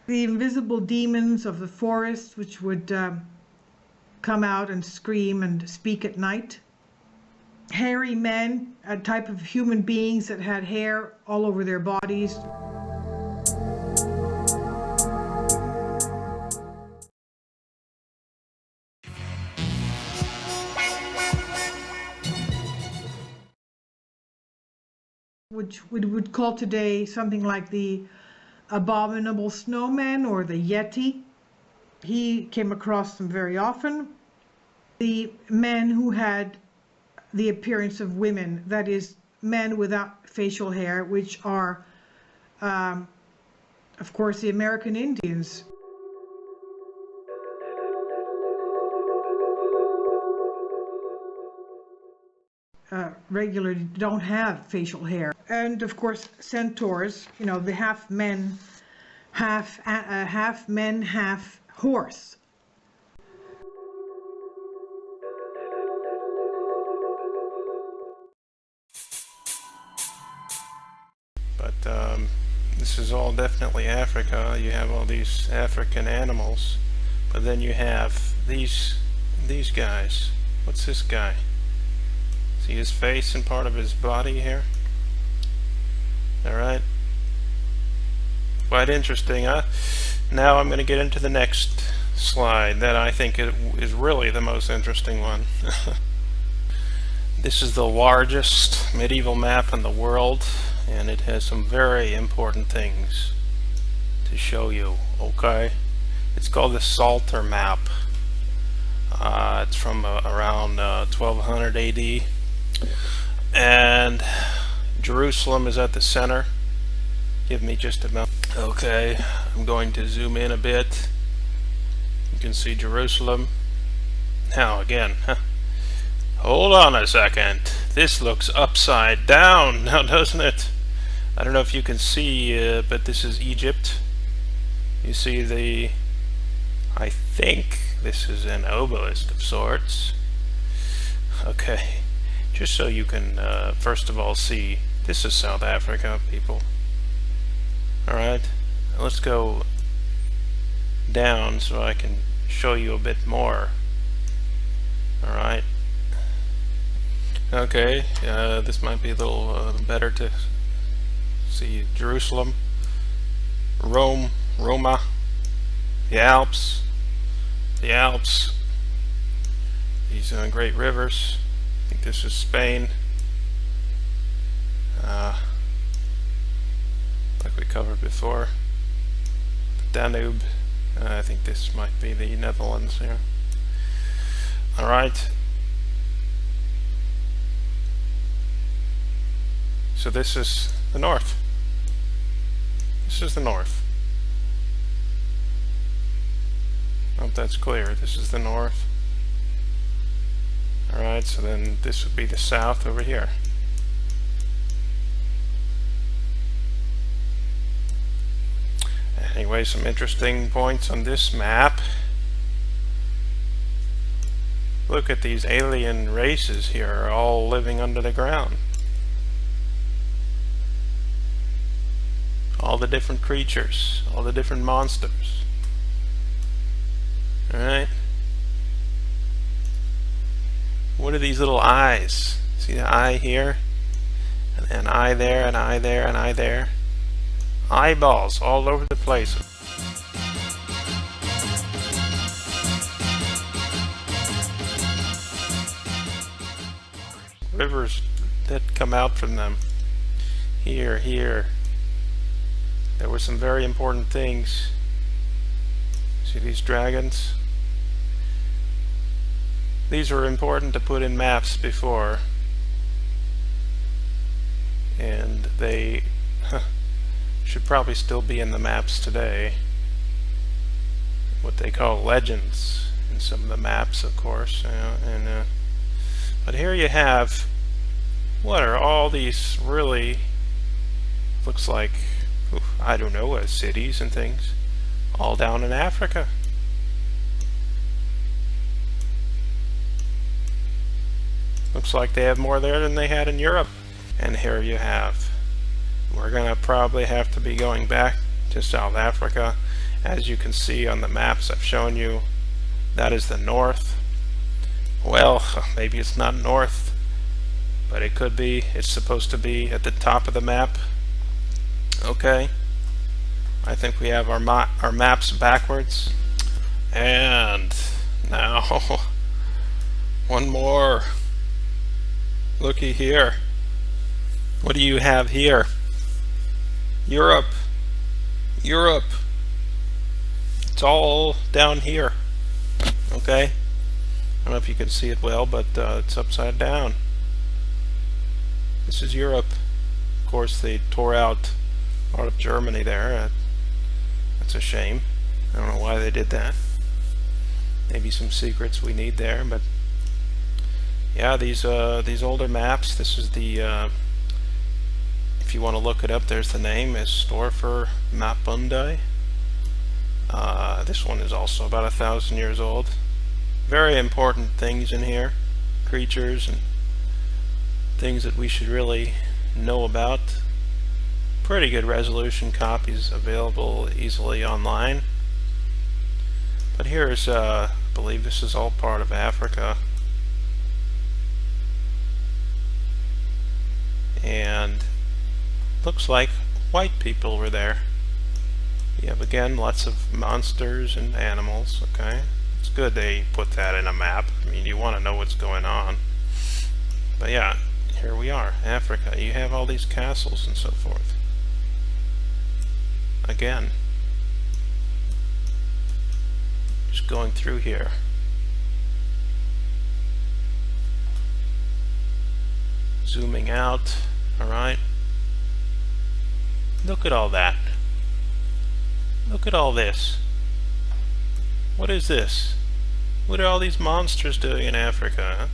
The invisible demons of the forest, which would come out and scream and speak at night. Hairy men, a type of human beings that had hair all over their bodies. Which we would call today something like the abominable snowman or the Yeti. He came across them very often. The men who had the appearance of women, that is, men without facial hair, which are, of course, the American Indians. Regularly don't have facial hair. And of course, centaurs, you know, the half men, half men, half horse. But this is all definitely Africa. You have all these African animals, but then you have these guys. What's this guy? See his face and part of his body here? Alright. Quite interesting, huh? Now I'm going to get into the next slide that I think is really the most interesting one. This is the largest medieval map in the world, and it has some very important things to show you, okay? It's called the Psalter Map. It's from around 1200 AD, and Jerusalem is at the center. Give me just a moment. Okay, I'm going to zoom in a bit. You can see Jerusalem. Now again, hold on a second. This looks upside down now, doesn't it? I don't know if you can see, but this is Egypt. You see I think this is an obelisk of sorts. Okay, just so you can first of all see, this is South Africa, people. Alright, let's go down so I can show you a bit more. Alright. Okay, this might be a little better to see. Jerusalem, Rome, Roma, the Alps, these great rivers. I think this is Spain. Like we covered before, the Danube. I think this might be the Netherlands here. Alright. So this is the north. This is the north. I hope that's clear. This is the north. Alright, so then this would be the south over here. Anyway, some interesting points on this map. Look at these alien races here, all living under the ground. All the different creatures, all the different monsters. Alright. What are these little eyes? See the eye here? And an eye there, an eye there, an eye there. Eyeballs all over the place. Rivers that come out from them. Here. There were some very important things. See these dragons? These were important to put in maps before. And they should probably still be in the maps today. What they call legends in some of the maps, of course. But here you have, what are all these really, looks like, I don't know, cities and things, all down in Africa. Looks like they have more there than they had in Europe. And here you have, we're gonna probably have to be going back to South Africa. As you can see on the maps I've shown you, that is the north. Well, maybe it's not north, but it could be. It's supposed to be at the top of the map. Okay, I think we have our maps backwards. And now one more. Looky here. What do you have here? Europe. It's all down here. Okay, I don't know if you can see it well, but it's upside down. This is Europe. Of course, they tore out part of Germany there. That's a shame. I don't know why they did that. Maybe some secrets we need there, but yeah, these older maps. This is the if you want to look it up, there's the name, is Sahara Structure. This one is also about 1,000 years old. Very important things in here, creatures and things that we should really know about. Pretty good resolution copies available easily online. But here's, I believe this is all part of Africa. And looks like white people were there. You have again lots of monsters and animals, okay? It's good they put that in a map. I mean, you want to know what's going on. But yeah, here we are, Africa. You have all these castles and so forth. Again, just going through here. Zooming out, alright? Look at all that. Look at all this. What is this? What are all these monsters doing in Africa, huh?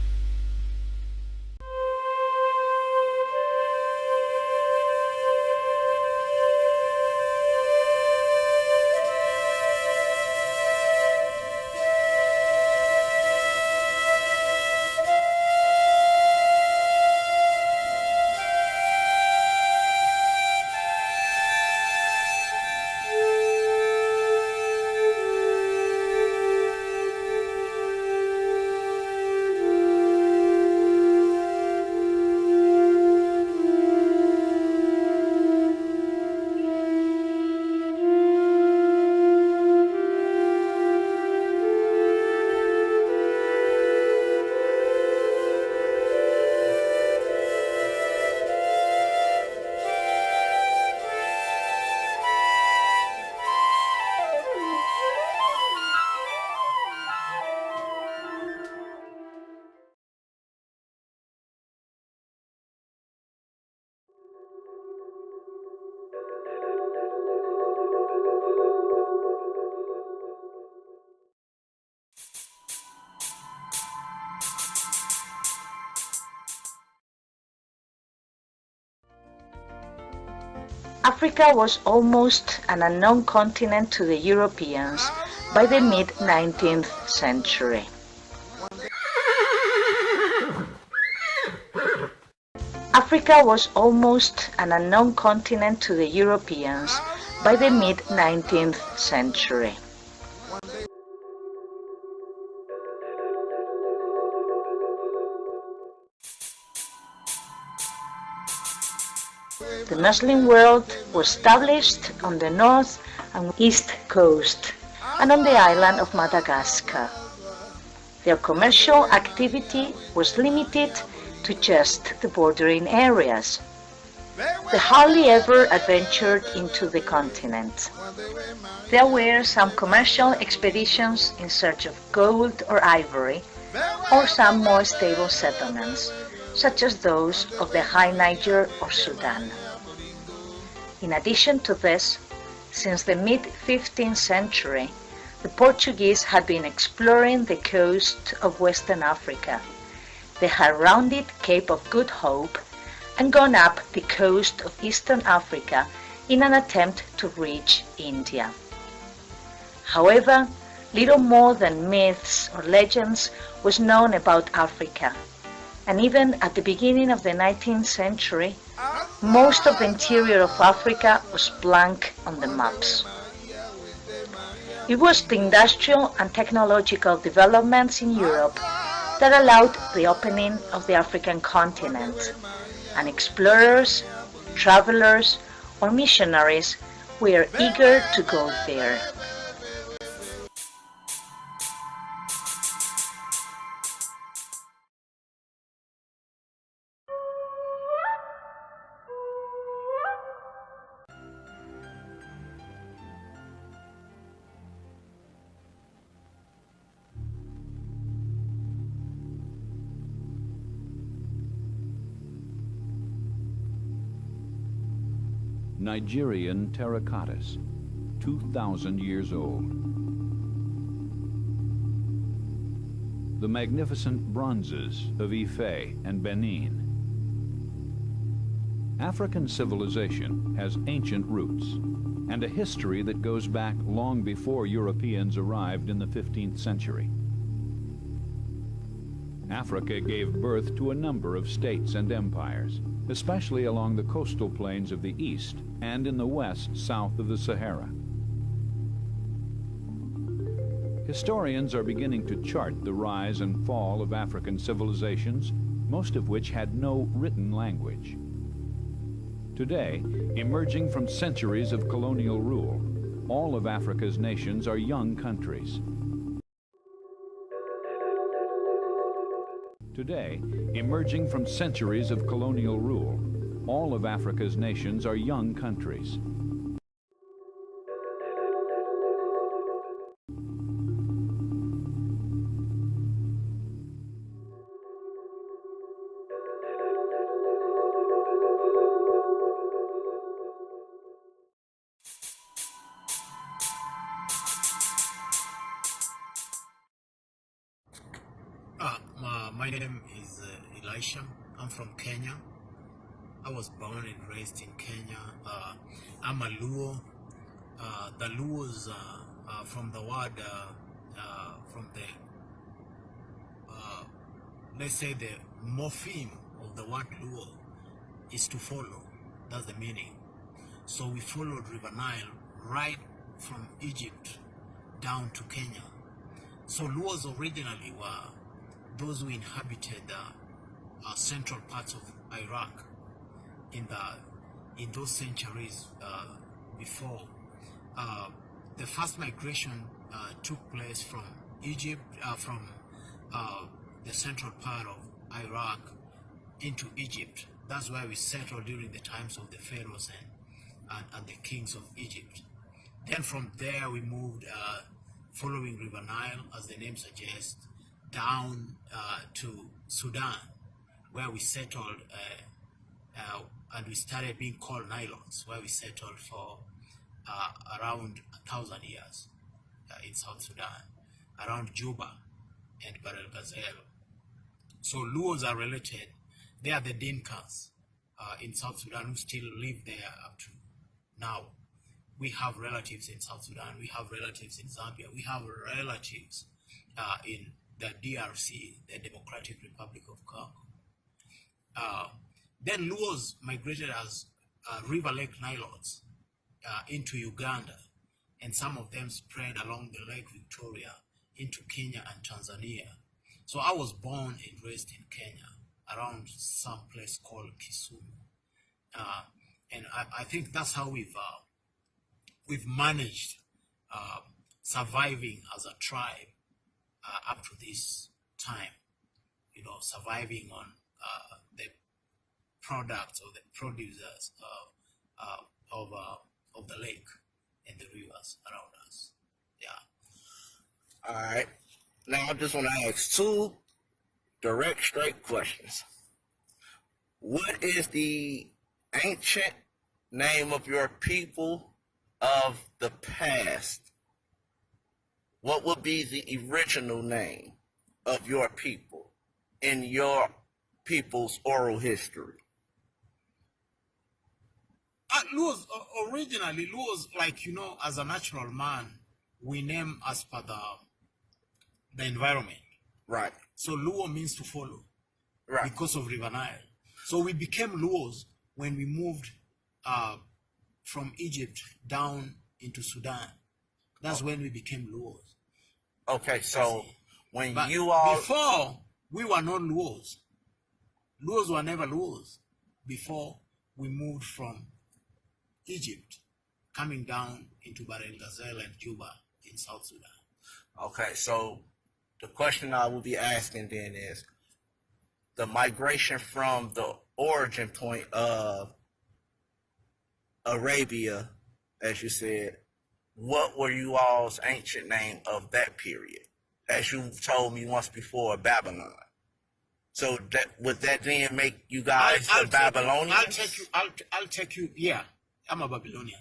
Africa was almost an unknown continent to the Europeans by the mid-19th century. Africa was almost an unknown continent to the Europeans by the mid-19th century. The Muslim world was established on the north and east coast and on the island of Madagascar. Their commercial activity was limited to just the bordering areas. They hardly ever adventured into the continent. There were some commercial expeditions in search of gold or ivory, or some more stable settlements, such as those of the High Niger or Sudan. In addition to this, since the mid-15th century, the Portuguese had been exploring the coast of Western Africa. They had rounded Cape of Good Hope and gone up the coast of Eastern Africa in an attempt to reach India. However, little more than myths or legends was known about Africa, and even at the beginning of the 19th century, most of the interior of Africa was blank on the maps. It was the industrial and technological developments in Europe that allowed the opening of the African continent, and explorers, travelers, or missionaries were eager to go there. Nigerian terracottas, 2,000 years old. The magnificent bronzes of Ife and Benin. African civilization has ancient roots and a history that goes back long before Europeans arrived in the 15th century. Africa gave birth to a number of states and empires, especially along the coastal plains of the east and in the west south of the Sahara. Historians are beginning to chart the rise and fall of African civilizations, most of which had no written language. Today, emerging from centuries of colonial rule, all of Africa's nations are young countries. Today, emerging from centuries of colonial rule, all of Africa's nations are young countries. My name is Elisha. I'm from Kenya. I was born and raised in Kenya. I'm a Luo. The Luos, from the word, from the, let's say the morpheme of the word Luo is to follow. That's the meaning. So we followed River Nile right from Egypt down to Kenya. So Luos originally were those who inhabited central parts of Iraq in those centuries before. The first migration took place from Egypt, from the central part of Iraq into Egypt. That's where we settled during the times of the pharaohs and the kings of Egypt. Then from there we moved, following River Nile, as the name suggests, down to Sudan, where we settled, and we started being called Nylons, where we settled for around 1,000 years in South Sudan, around Juba and Bahr el Ghazal. So Luos are related. They are the Dinkas in South Sudan who still live there up to now. We have relatives in South Sudan. We have relatives in Zambia. We have relatives in the DRC, the Democratic Republic of Congo. Then Luos migrated as River Lake Nylons into Uganda, and some of them spread along the Lake Victoria into Kenya and Tanzania. So I was born and raised in Kenya, around some place called Kisumu. And I think that's how we've managed surviving as a tribe up to this time, you know, surviving on the products or the producers of the lake and the rivers around us. Yeah. All right. Now I just want to ask two direct, straight questions. What is the ancient name of your people of the past? What would be the original name of your people in your people's oral history? Luos, originally, Luos, like, you know, as a natural man, we name as per the environment. Right. So Luo means to follow. Right. Because of River Nile. So we became Luos when we moved from Egypt down into Sudan. That's when we became Luos. Okay, so when but you all... Before, we were not Luos. Luos were never Luos before we moved from Egypt, coming down into Bahr el Ghazal and Juba in South Sudan. Okay, so the question I will be asking then is, the migration from the origin point of Arabia, as you said, what were you all's ancient name of that period? As you told me once before, Babylon. So that would that then make you guys the Babylonians? I'll take you. Yeah, I'm a Babylonian.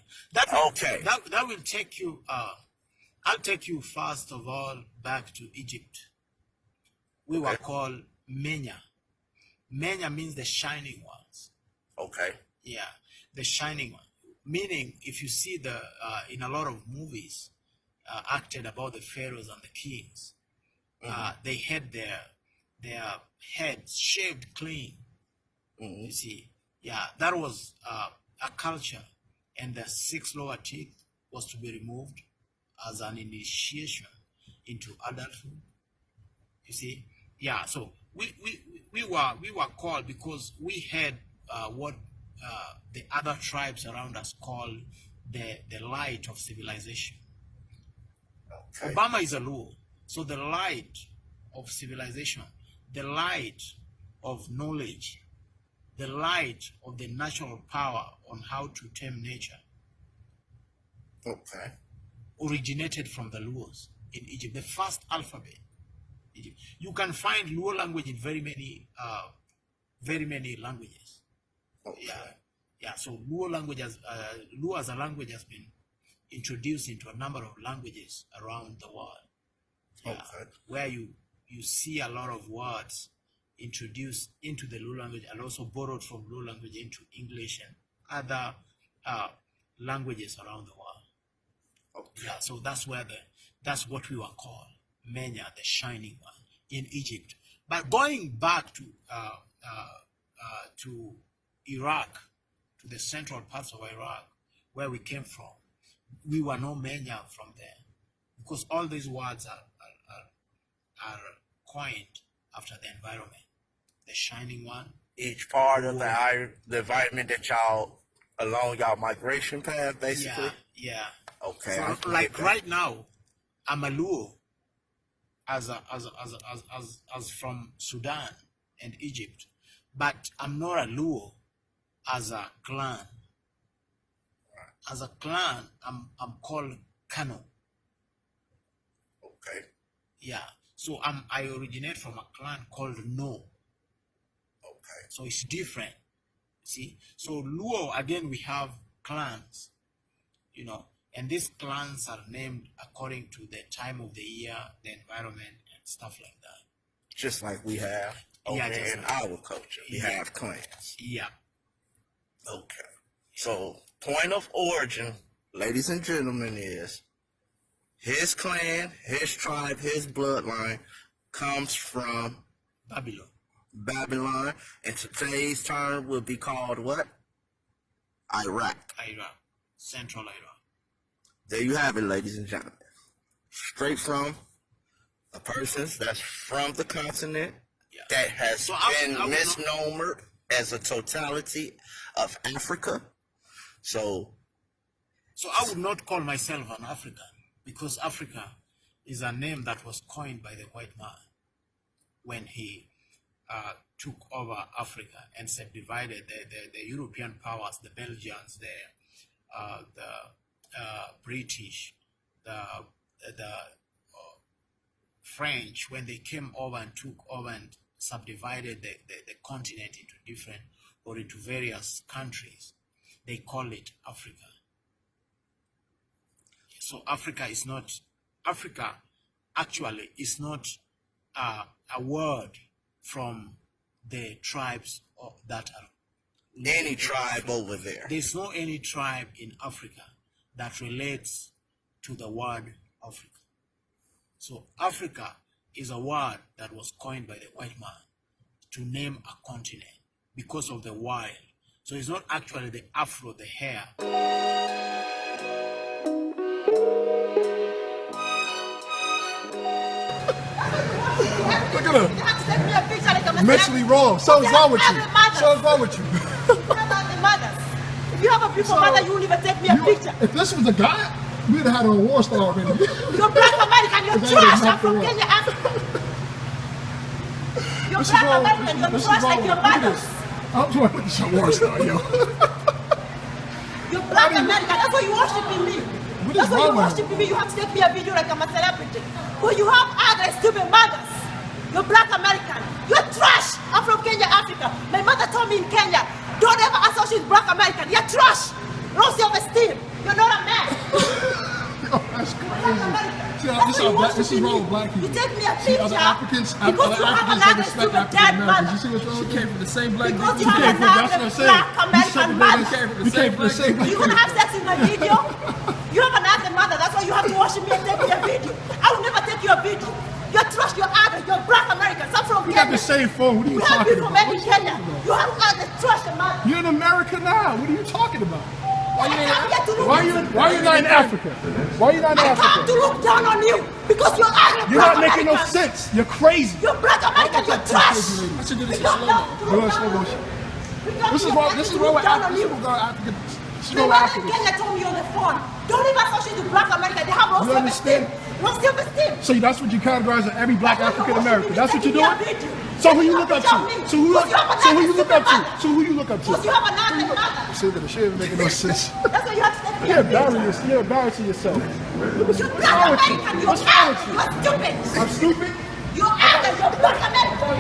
Okay. That will take you. I'll take you first of all back to Egypt. We were called Menya. Menya means the shining ones. Okay. Yeah, the shining one. Meaning, if you see the in a lot of movies acted about the pharaohs and the kings, they had their heads shaved clean. You see, yeah, that was a culture, and the 6 lower teeth was to be removed as an initiation into adulthood. You see, yeah. So we were called because we had what the other tribes around us call the light of civilization. Okay. Obama is a Luo, so the light of civilization, the light of knowledge, the light of the natural power on how to tame nature. Okay. Originated from the Luos in Egypt, the first alphabet. Egypt. You can find Luo language in very many languages. Okay. Yeah. So Luo language Luo as a language has been introduced into a number of languages around the world. Yeah. Okay. Where you see a lot of words introduced into the Luo language and also borrowed from Luo language into English and other languages around the world. Okay. Yeah, so that's what we were called, Menya, the shining one, in Egypt. But going back to Iraq, to the central parts of Iraq, where we came from, we were no Menya from there, because all these words are coined after the environment. The shining one. Each part of the environment that y'all along y'all migration path, basically. Yeah. Okay. So like right now, I'm a Luo as from Sudan and Egypt, but I'm not a Luo as a clan. As a clan, I'm called Kano. Okay. Yeah. So I originate from a clan called No. Okay. So it's different. See? So Luo, again, we have clans, and these clans are named according to the time of the year, the environment, and stuff like that. Just like we have over in our culture. We have clans. Yeah. Okay. So point of origin, ladies and gentlemen, is his clan, his tribe, his bloodline comes from Babylon. And today's term would be called what? Iraq. Central Iraq. There you have it, ladies and gentlemen. Straight from a person that's from the continent that has been misnomered as a totality of Africa. So I would not call myself an African, because Africa is a name that was coined by the white man when he took over Africa and subdivided the European powers, the Belgians, the British, the French, when they came over and took over and subdivided the continent into various countries, they call it Africa. So Africa actually is not a word from the tribes that are any tribe over there. There's no any tribe in Africa that relates to the word Africa. So Africa is a word that was coined by the white man to name a continent because of the wild. So it's not actually the afro, the hair. Look at her. Mentally wrong. Something's wrong with you. Something's wrong with you. If you have a beautiful mother, you won't even take me a picture. If this was a guy, we'd have had a war star already. You're black American, you're trash. I'm from Kenya, Africa. You're black American, you're trash like your mothers. I'm trying to put a war star, yo. You're black American, that's why you're worshiping me. That's why you're worshiping me. You have to take me a video like I'm a celebrity. But you have ugly, stupid mothers. You're black American. You're trash. I'm from Kenya, Africa. My mother told me in Kenya, don't ever associate with black American. You're trash. Low self-esteem. You're not a man. Yo, that's crazy. This is wrong with black people. You take me a See, picture other Africans because you have another stupid dead mother. You see what's wrong with came from the same black because you have another black American mother. You came from the same black. You gonna have sex in my video? You have another mother. That's why you have to worship me and take me a video. I will never take your video. You're trash, you're other, you're black Americans. I'm from Kenya. You got the same phone. What are you talking about? You have people from Kenya. You have other trash mother. You're in America now. What are you talking about? Why are you not in Africa? Why are you not in Africa? I have to look down on you because you're ugly. You're not making no sense. You're crazy. You're black American. You're trash. I should do this in slow motion. This is why we're African. The man in Kenya told me on the phone, don't even associate with black America. They have no self-esteem. No self-esteem. So that's what you categorize as every black African American. That's what you're doing? So who you look up to? So who you look up to? So who you look up to? Because you have another mother. See, the shit isn't making no sense. That's why you have to take me. You're embarrassing yourself. You're black American. You're stupid. I'm stupid? You're ugly. You're black American.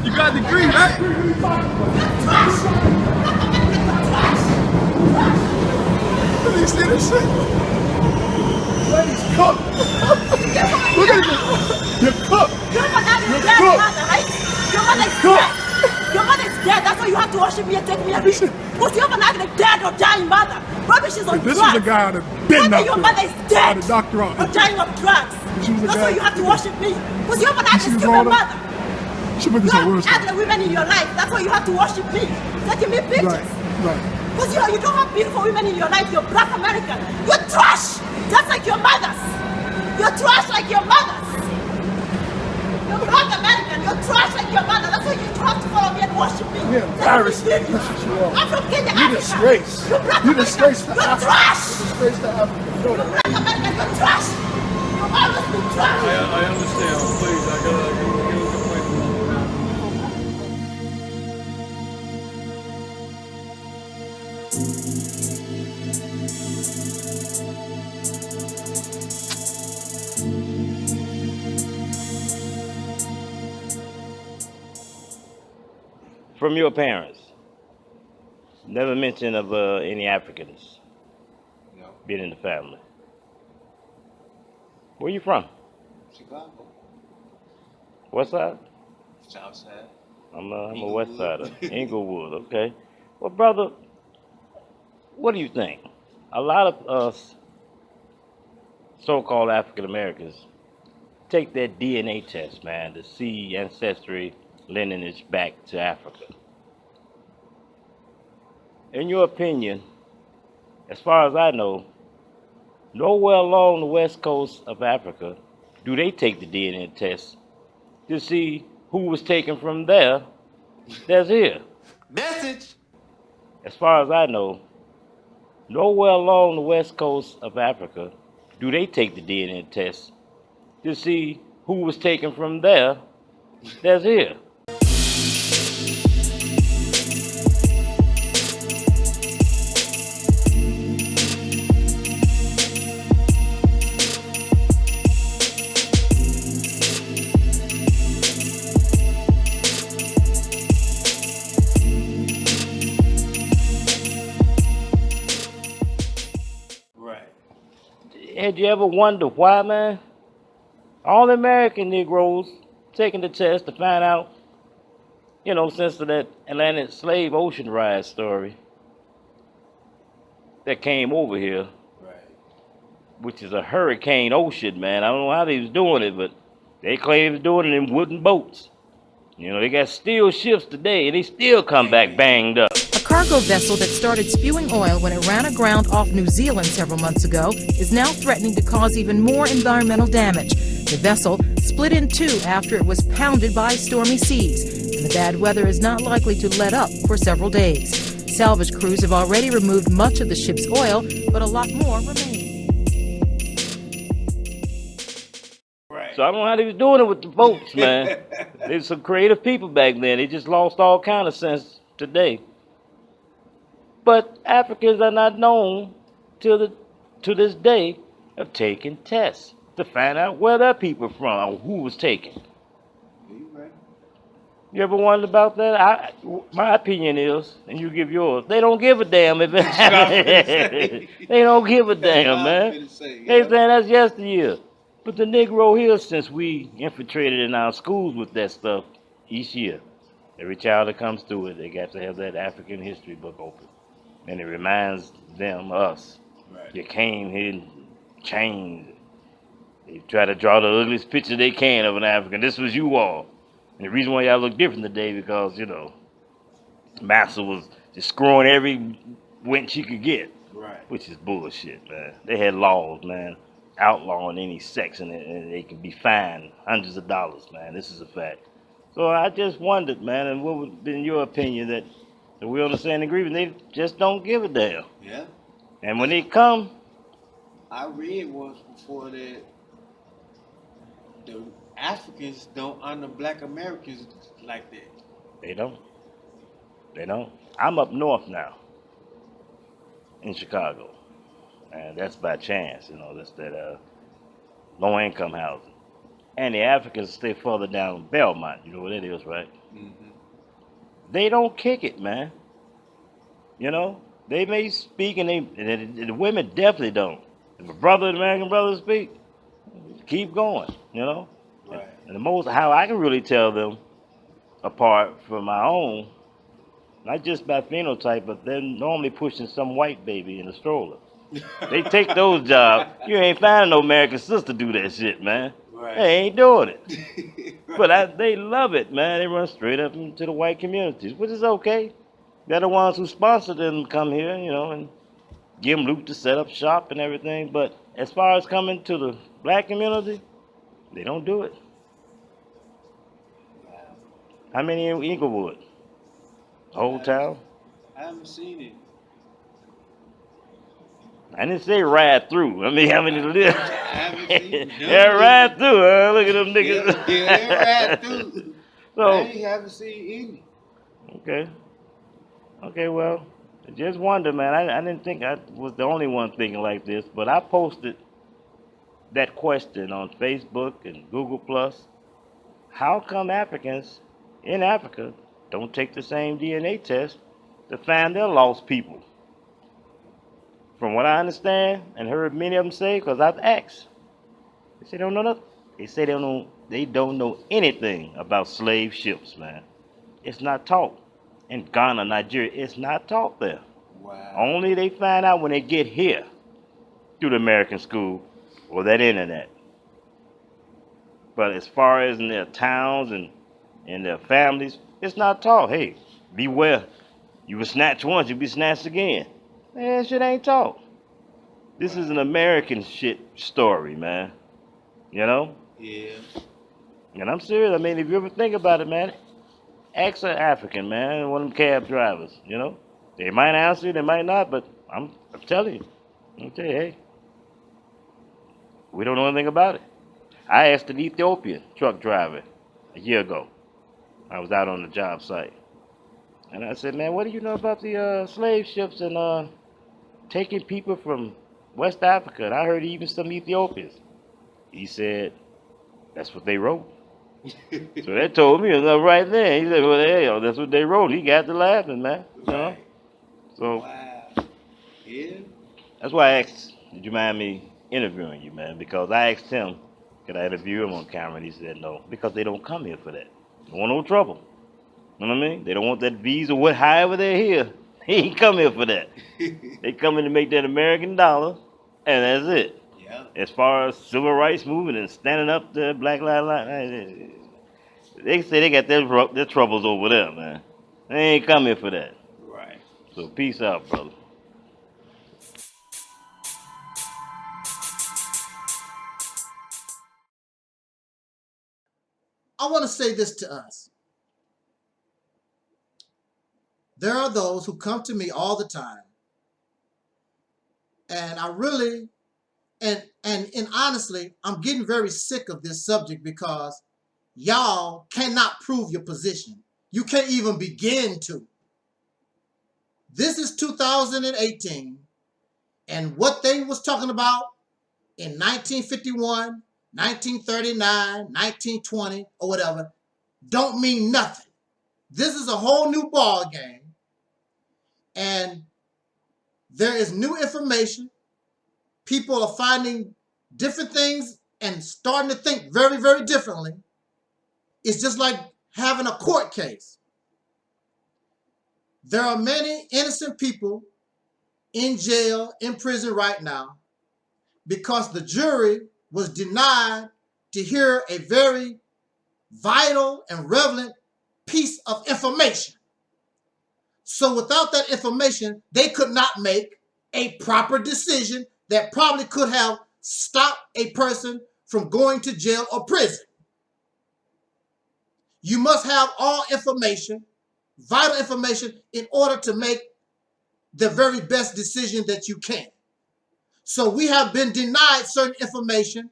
You got a degree, right? Look at this shit. Ladies, cook. Look at this. You're cooked. Your mother is dead, mother, right? Your mother is dead. Your mother is dead. That's why you have to worship me and take me a video. Because you have an ugly dead or dying mother. Maybe she's on drugs. This is a guy on a big doctor. Your mother is dead. Doctor or dying of drugs. That's why you have to worship me. Because you have an ugly stupid mother. You have ugly women in your life. That's why you have to worship me. Taking me pictures. Right. Because you don't have beautiful women in your life. You're black American. You're trash. Just like your mothers. You're trash like your mothers. You're black American. You're trash like your mother. That's why you have to follow me and worship me. You're embarrassing. I'm from Kenya, You disgrace. You're black You disgrace to You're Africa. trash. You disgrace to Africa. You're black American. You're trash. You've always been trash. I understand. Please, I gotta get a complaint. From your parents, never mention of any Africans being in the family. Where you from? Chicago. West side? South side. I'm a west sider. Inglewood, okay. Well, brother, what do you think? A lot of us so-called African Americans take that DNA test, man, to see ancestry lineage back to Africa. In your opinion, as far as I know, nowhere along the west coast of Africa do they take the DNA test to see who was taken from there that's here. Message! As far as I know, nowhere along the west coast of Africa do they take the DNA test to see who was taken from there that's here. Had you ever wondered why, man? All American Negroes taking the test to find out, since of that Atlantic slave ocean ride story that came over here, which is a hurricane ocean, man. I don't know how they was doing it, but they claim they was doing it in wooden boats. They got steel ships today, and they still come back banged up. A cargo vessel that started spewing oil when it ran aground off New Zealand several months ago is now threatening to cause even more environmental damage. The vessel split in two after it was pounded by stormy seas, and the bad weather is not likely to let up for several days. Salvage crews have already removed much of the ship's oil, but a lot more remains. So I don't know how they was doing it with the boats, man. There's some creative people back then. They just lost all kind of sense today. But Africans are not known to this day of taking tests to find out where their people from or who was taken. You ever wondered about that? My opinion is, and you give yours, they don't give a damn if it happens. They don't give a damn, man. They saying that's yesteryear. But the Negro here, since we infiltrated in our schools with that stuff each year, every child that comes through it, they got to have that African history book open. And it reminds them, us, they came here and changed. They try to draw the ugliest picture they can of an African. This was you all. And the reason why y'all look different today because, you know, Massa was just screwing every wench he could get. Right. Which is bullshit, man. They had laws, man, outlawing any sex and they can be fined hundreds of dollars, man. This is a fact. So I just wondered, man, and what would have been your opinion that we're on the same agreement? They just don't give a damn. Yeah. And when they come, I read once before that the Africans don't honor Black Americans like that. They don't. They don't. I'm up north now in Chicago, and that's by chance. You know, that's that low-income housing. And the Africans stay further down Belmont. You know what it is, right? Mm-hmm. They don't kick it, man. You know, they may speak, and the women definitely don't. If a brother, an American brother, speak, keep going. You know. Right. And the most how I can really tell them apart from my own, not just by phenotype, but they're normally pushing some white baby in a stroller. They take those jobs. You ain't finding no American sister do that shit, man. Right. They ain't doing it. But they love it, man. They run straight up into the white communities, which is okay. They're the ones who sponsor them to come here, you know, and give them loot to set up shop and everything. But as far as coming to the black community, they don't do it. How many in Inglewood? Whole town? I haven't seen it. I didn't say ride through. I mean, how many live? I haven't seen it. Yeah, ride through, huh? Look at them niggas. Yeah, they ride through. So, I haven't seen any. Okay. Okay, well, I just wonder, man. I didn't think I was the only one thinking like this, but I posted that question on Facebook and Google+. How come Africans in Africa don't take the same DNA test to find their lost people? From what I understand and heard many of them say, because I've asked, they say they don't know nothing. They say they don't know anything about slave ships, man. It's not taught. In Ghana, Nigeria, it's not taught there. Wow. Only they find out when they get here through the American school or that internet. But as far as in their towns and in their families, it's not taught. Hey, beware. You were snatched once, you'll be snatched again. Man, that shit ain't taught. This is an American shit story, man. You know? Yeah. And I'm serious. I mean, if you ever think about it, man, ask an African, man, one of them cab drivers, you know? They might answer, they might not, but I'm telling you. I'm telling you, hey, we don't know anything about it. I asked an Ethiopian truck driver a year ago. I was out on the job site. And I said, man, what do you know about the slave ships and taking people from West Africa? And I heard even some Ethiopians. He said, that's what they wrote. So that told me enough right there. He said, well, hell, that's what they wrote. He got to laughing, man. You know? So, wow. Yeah. That's why I asked, did you mind me interviewing you, man? Because I asked him, could I interview him on camera? And he said no, because they don't come here for that. They don't want no trouble. You know what I mean? They don't want that visa, however they're here. He ain't come here for that. They come in to make that American dollar, and that's it. Yeah. As far as civil rights movement and standing up to Black Lives Matter, they say they got their troubles over there, man. They ain't come here for that. Right. So peace out, brother. I want to say this to us. There are those who come to me all the time, and I really, and honestly, I'm getting very sick of this subject because y'all cannot prove your position. You can't even begin to. This is 2018, and what they was talking about in 1951, 1939, 1920, or whatever, don't mean nothing. This is a whole new ball game, and there is new information. People are finding different things and starting to think very, very differently. It's just like having a court case. There are many innocent people in jail, in prison right now, because the jury was denied to hear a very vital and relevant piece of information. So without that information, they could not make a proper decision that probably could have stopped a person from going to jail or prison. You must have all information, vital information, in order to make the very best decision that you can. So we have been denied certain information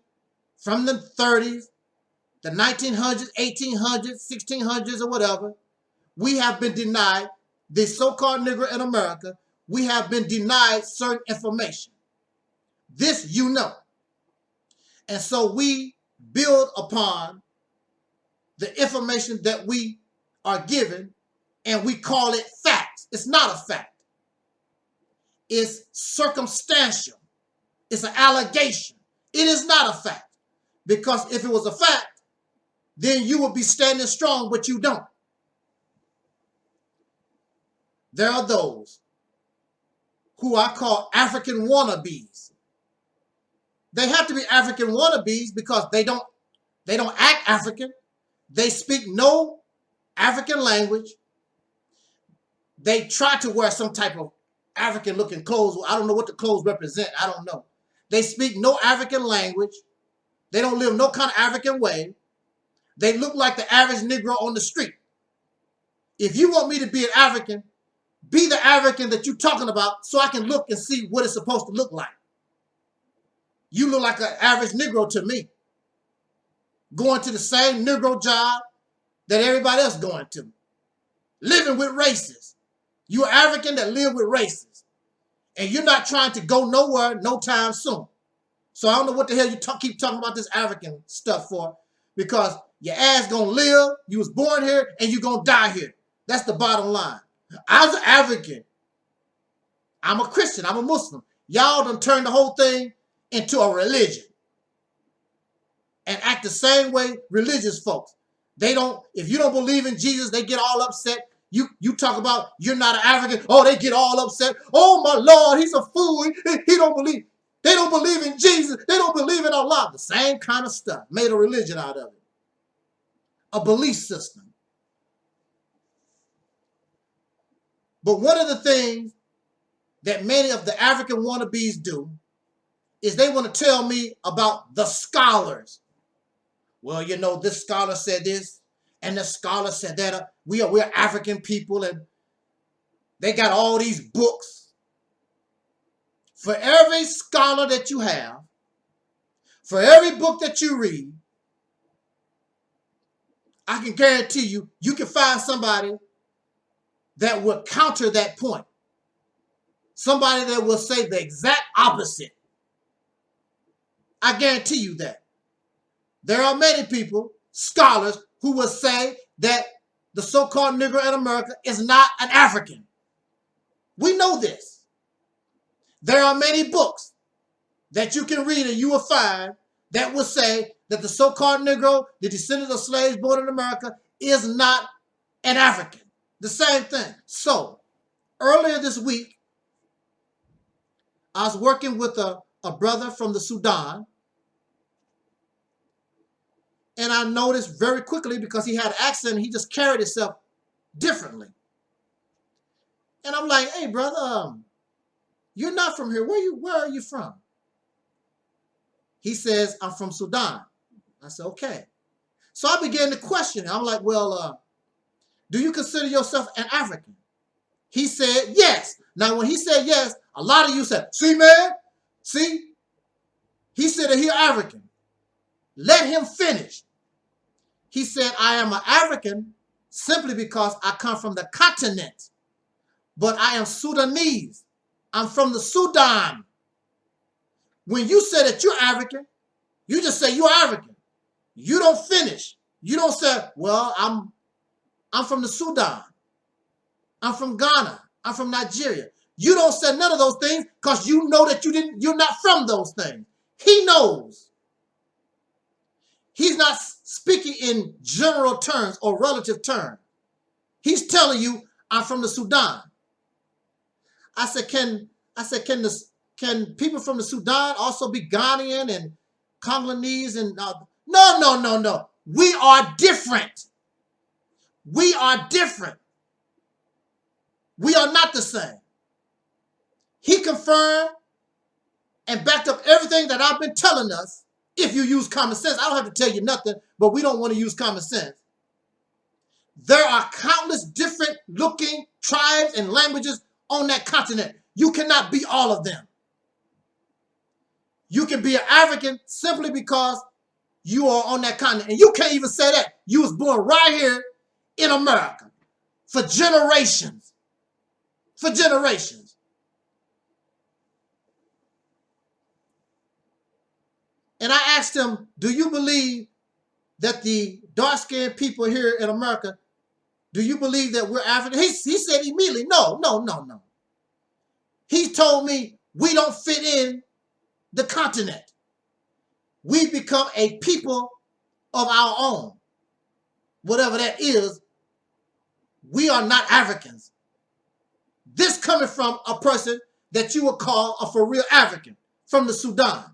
from the 30s, the 1900s, 1800s, 1600s, or whatever. We have been denied, the so-called Negro in America, we have been denied certain information. This you know. And so we build upon the information that we are given, and we call it facts. It's not a fact. It's circumstantial. It's an allegation. It is not a fact. Because if it was a fact, then you would be standing strong, but you don't. There are those who I call African wannabes. They have to be African wannabes because they don't act African. They speak no African language. They try to wear some type of African looking clothes. I don't know what the clothes represent. I don't know. They speak no African language. They don't live no kind of African way. They look like the average Negro on the street. If you want me to be an African, be the African that you're talking about so I can look and see what it's supposed to look like. You look like an average Negro to me. Going to the same Negro job that everybody else going to. Living with racists. You're African that live with racists. And you're not trying to go nowhere no time soon. So I don't know what the hell you keep talking about this African stuff for, because your ass gonna live, you was born here, and you gonna die here. That's the bottom line. I was an African. I'm a Christian, I'm a Muslim. Y'all done turned the whole thing into a religion. And act the same way religious folks. They don't, if you don't believe in Jesus, they get all upset. You talk about you're not an African. Oh, they get all upset. Oh my Lord, he's a fool. He don't believe. They don't believe in Jesus. They don't believe in Allah. The same kind of stuff. Made a religion out of it. A belief system. But one of the things that many of the African wannabes do is they want to tell me about the scholars. Well, you know, this scholar said this, and the scholar said that. We're African people, and they got all these books. For every scholar that you have, for every book that you read, I can guarantee you, you can find somebody that will counter that point. Somebody that will say the exact opposite. I guarantee you that. There are many people, scholars, who will say that the so-called Negro in America is not an African. We know this. There are many books that you can read and you will find that will say that the so-called Negro, the descendants of slaves born in America, is not an African. The same thing. So, earlier this week, I was working with a brother from the Sudan, and I noticed very quickly, because he had an accent, he just carried himself differently. And I'm like, hey, brother, you're not from here. Where are you from? He says, I'm from Sudan. I said, okay. So I began to question him. I'm like, well, do you consider yourself an African? He said, yes. Now, when he said yes, a lot of you said, see, man, see? He said that he's African. Let him finish. He said, I am an African simply because I come from the continent, but I am Sudanese. I'm from the Sudan. When you say that you're African, you just say you're African. You don't finish. You don't say, well, I'm from the Sudan. I'm from Ghana. I'm from Nigeria. You don't say none of those things because you know that you're not from those things. He knows. He's not speaking in general terms or relative terms. He's telling you, I'm from the Sudan. I said, can people from the Sudan also be Ghanaian and Congolese and no. We are different. We are different. We are not the same. He confirmed and backed up everything that I've been telling us. If you use common sense, I don't have to tell you nothing, but we don't want to use common sense. There are countless different looking tribes and languages on that continent. You cannot be all of them. You can be an African simply because you are on that continent. And you can't even say that. You was born right here in America for generations. For generations. And I asked him, do you believe that the dark-skinned people here in America, do you believe that we're African? He said immediately, no. He told me we don't fit in the continent. We become a people of our own. Whatever that is, we are not Africans. This coming from a person that you would call a for real African from the Sudan.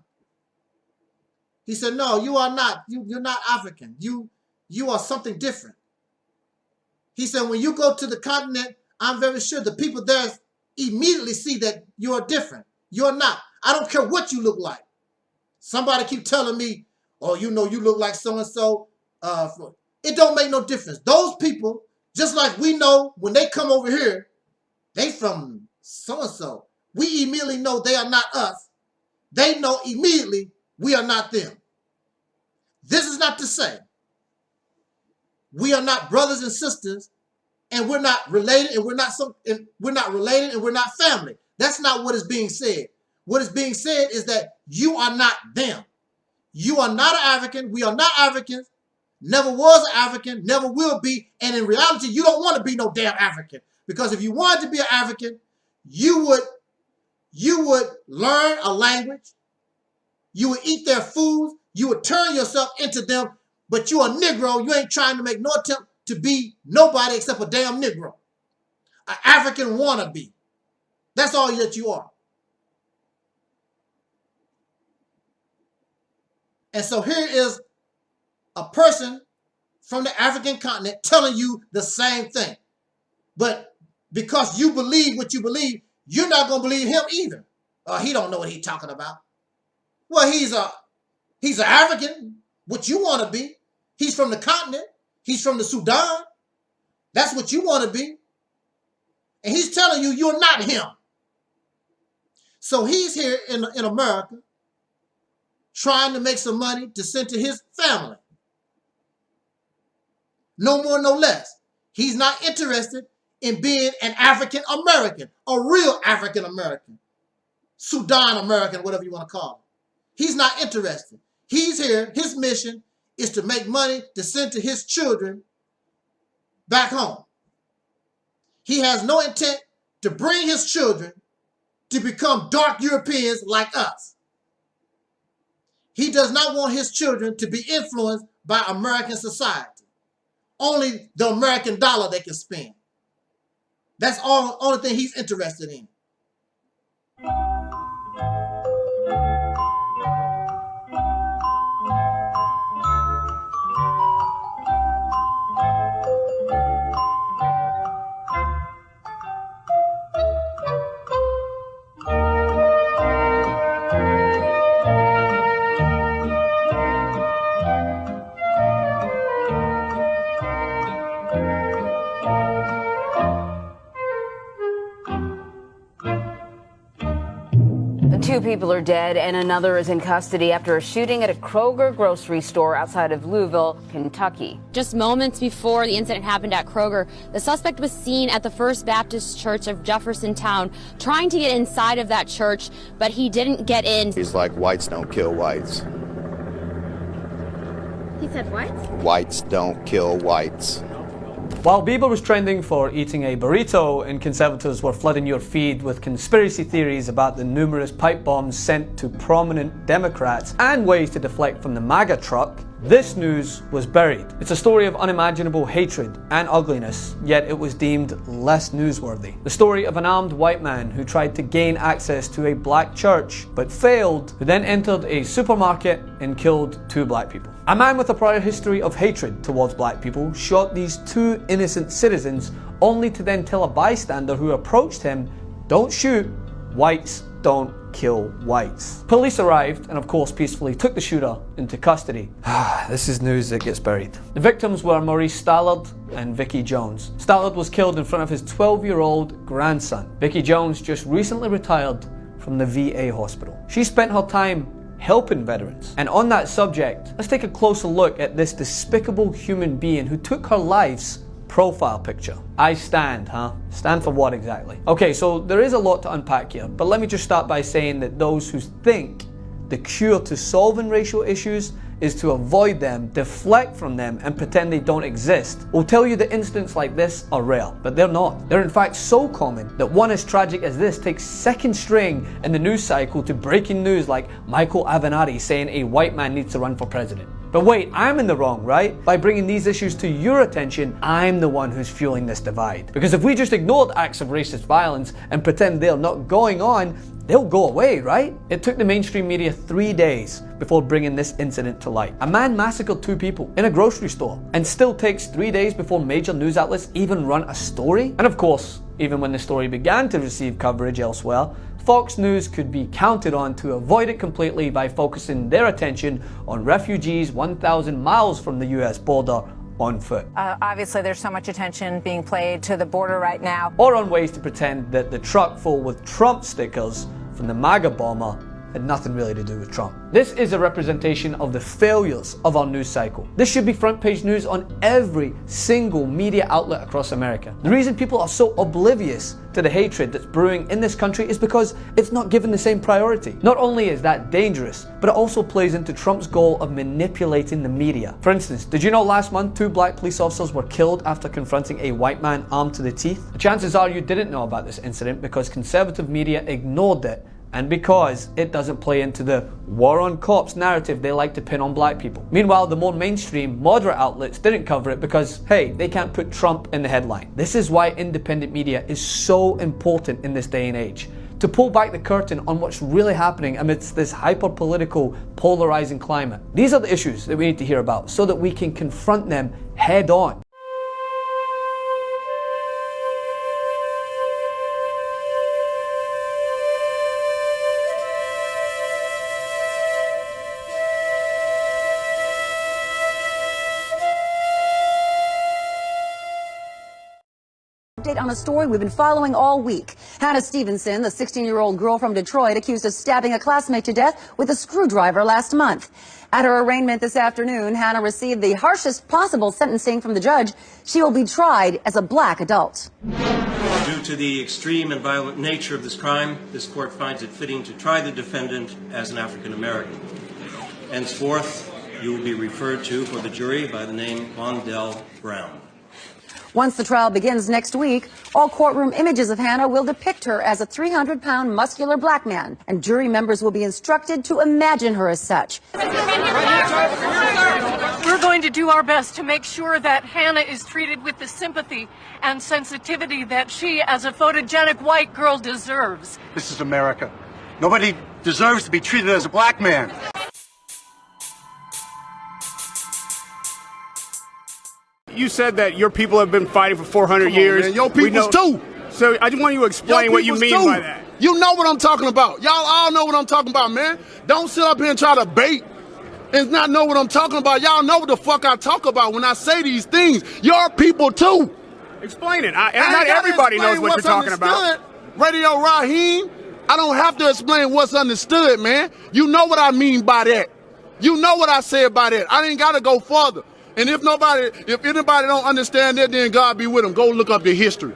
He said, no, you are not. You're not African. You are something different. He said, when you go to the continent, I'm very sure the people there immediately see that you're different. You're not. I don't care what you look like. Somebody keep telling me, oh, you know, you look like so-and-so. It don't make no difference. Those people, just like we know when they come over here, they from so-and-so. We immediately know they are not us. They know immediately we are not them. This is not to say we are not brothers and sisters and we're not related and we're not related and we're not family. That's not what is being said. What is being said is that you are not them. You are not an African. We are not Africans. Never was an African. Never will be. And in reality, you don't want to be no damn African. Because if you wanted to be an African, you would learn a language. You would eat their food. You would turn yourself into them. But you a Negro. You ain't trying to make no attempt to be nobody except a damn Negro. An African wannabe. That's all that you are. And so here is a person from the African continent telling you the same thing. But because you believe what you believe, you're not going to believe him either. He don't know what he's talking about. Well, he's an African, what you want to be. He's from the continent. He's from the Sudan. That's what you want to be. And he's telling you you're not him. So he's here in America trying to make some money to send to his family. No more, no less. He's not interested in being an African American, a real African American, Sudan American, whatever you want to call it. He's not interested. He's here. His mission is to make money to send to his children back home. He has no intent to bring his children to become dark Europeans like us. He does not want his children to be influenced by American society. Only the American dollar they can spend. That's all only thing he's interested in. Two people are dead and another is in custody after a shooting at a Kroger grocery store outside of Louisville, Kentucky. Just moments before the incident happened at Kroger, the suspect was seen at the First Baptist Church of Jeffersontown trying to get inside of that church, but he didn't get in. He's like, whites don't kill whites. He said what? Whites don't kill whites. While Bieber was trending for eating a burrito and conservatives were flooding your feed with conspiracy theories about the numerous pipe bombs sent to prominent Democrats and ways to deflect from the MAGA truck, this news was buried. It's a story of unimaginable hatred and ugliness, yet it was deemed less newsworthy. The story of an armed white man who tried to gain access to a black church, but failed, who then entered a supermarket and killed 2 black people. A man with a prior history of hatred towards black people shot these 2 innocent citizens, only to then tell a bystander who approached him, "Don't shoot, whites don't kill whites." Police arrived and of course peacefully took the shooter into custody. This is news that gets buried. The victims were Maurice Stallard and Vicky Jones. Stallard was killed in front of his 12-year-old grandson. Vicky Jones just recently retired from the VA hospital. She spent her time helping veterans. And on that subject, let's take a closer look at this despicable human being who took her life's profile picture. I stand, huh? Stand for what exactly? Okay, so there is a lot to unpack here, but let me just start by saying that those who think the cure to solving racial issues is to avoid them, deflect from them, and pretend they don't exist will tell you that incidents like this are rare, but they're not. They're in fact so common that one as tragic as this takes second string in the news cycle to breaking news like Michael Avenatti saying a white man needs to run for president. But wait, I'm in the wrong, right? By bringing these issues to your attention, I'm the one who's fueling this divide. Because if we just ignored acts of racist violence and pretend they're not going on, they'll go away, right? It took the mainstream media 3 days before bringing this incident to light. A man massacred 2 people in a grocery store, and still takes 3 days before major news outlets even run a story? And of course, even when the story began to receive coverage elsewhere, Fox News could be counted on to avoid it completely by focusing their attention on refugees 1,000 miles from the US border on foot. Obviously, there's so much attention being played to the border right now. Or on ways to pretend that the truck full with Trump stickers from the MAGA bomber had nothing really to do with Trump. This is a representation of the failures of our news cycle. This should be front page news on every single media outlet across America. The reason people are so oblivious to the hatred that's brewing in this country is because it's not given the same priority. Not only is that dangerous, but it also plays into Trump's goal of manipulating the media. For instance, did you know last month 2 black police officers were killed after confronting a white man armed to the teeth? The chances are you didn't know about this incident because conservative media ignored it, and because it doesn't play into the war on cops narrative they like to pin on black people. Meanwhile, the more mainstream, moderate outlets didn't cover it because, hey, they can't put Trump in the headline. This is why independent media is so important in this day and age. To pull back the curtain on what's really happening amidst this hyper-political, polarizing climate. These are the issues that we need to hear about so that we can confront them head on. On a story we've been following all week. Hannah Stevenson, the 16-year-old girl from Detroit, accused of stabbing a classmate to death with a screwdriver last month. At her arraignment this afternoon, Hannah received the harshest possible sentencing from the judge. She will be tried as a black adult. Due to the extreme and violent nature of this crime, this court finds it fitting to try the defendant as an African American. Henceforth, you will be referred to for the jury by the name Wandell Brown. Once the trial begins next week, all courtroom images of Hannah will depict her as a 300-pound muscular black man, and jury members will be instructed to imagine her as such. We're going to do our best to make sure that Hannah is treated with the sympathy and sensitivity that she, as a photogenic white girl, deserves. This is America. Nobody deserves to be treated as a black man. You said that your people have been fighting for 400 years. Man. Your peoples too. So I just want you to explain what you mean by that. You know what I'm talking about. Y'all all know what I'm talking about, man. Don't sit up here and try to bait and not know what I'm talking about. Y'all know what the fuck I talk about when I say these things. Your people too. Explain it. Not everybody knows what you're talking about. Radio Raheem, I don't have to explain what's understood, man. You know what I mean by that. You know what I say by that. I ain't got to go further. And if anybody don't understand that, then God be with them. Go look up the history.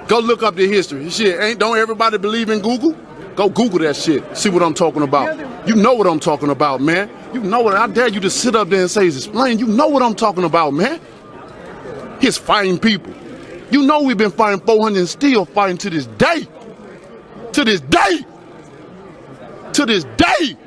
Go look up the history. Shit, don't everybody believe in Google? Go Google that shit. See what I'm talking about. You know what I'm talking about, man. You know what. I dare you to sit up there and say, explain. You know what I'm talking about, man. His fighting people. You know we've been fighting 400 and still fighting to this day. To this day. To this day.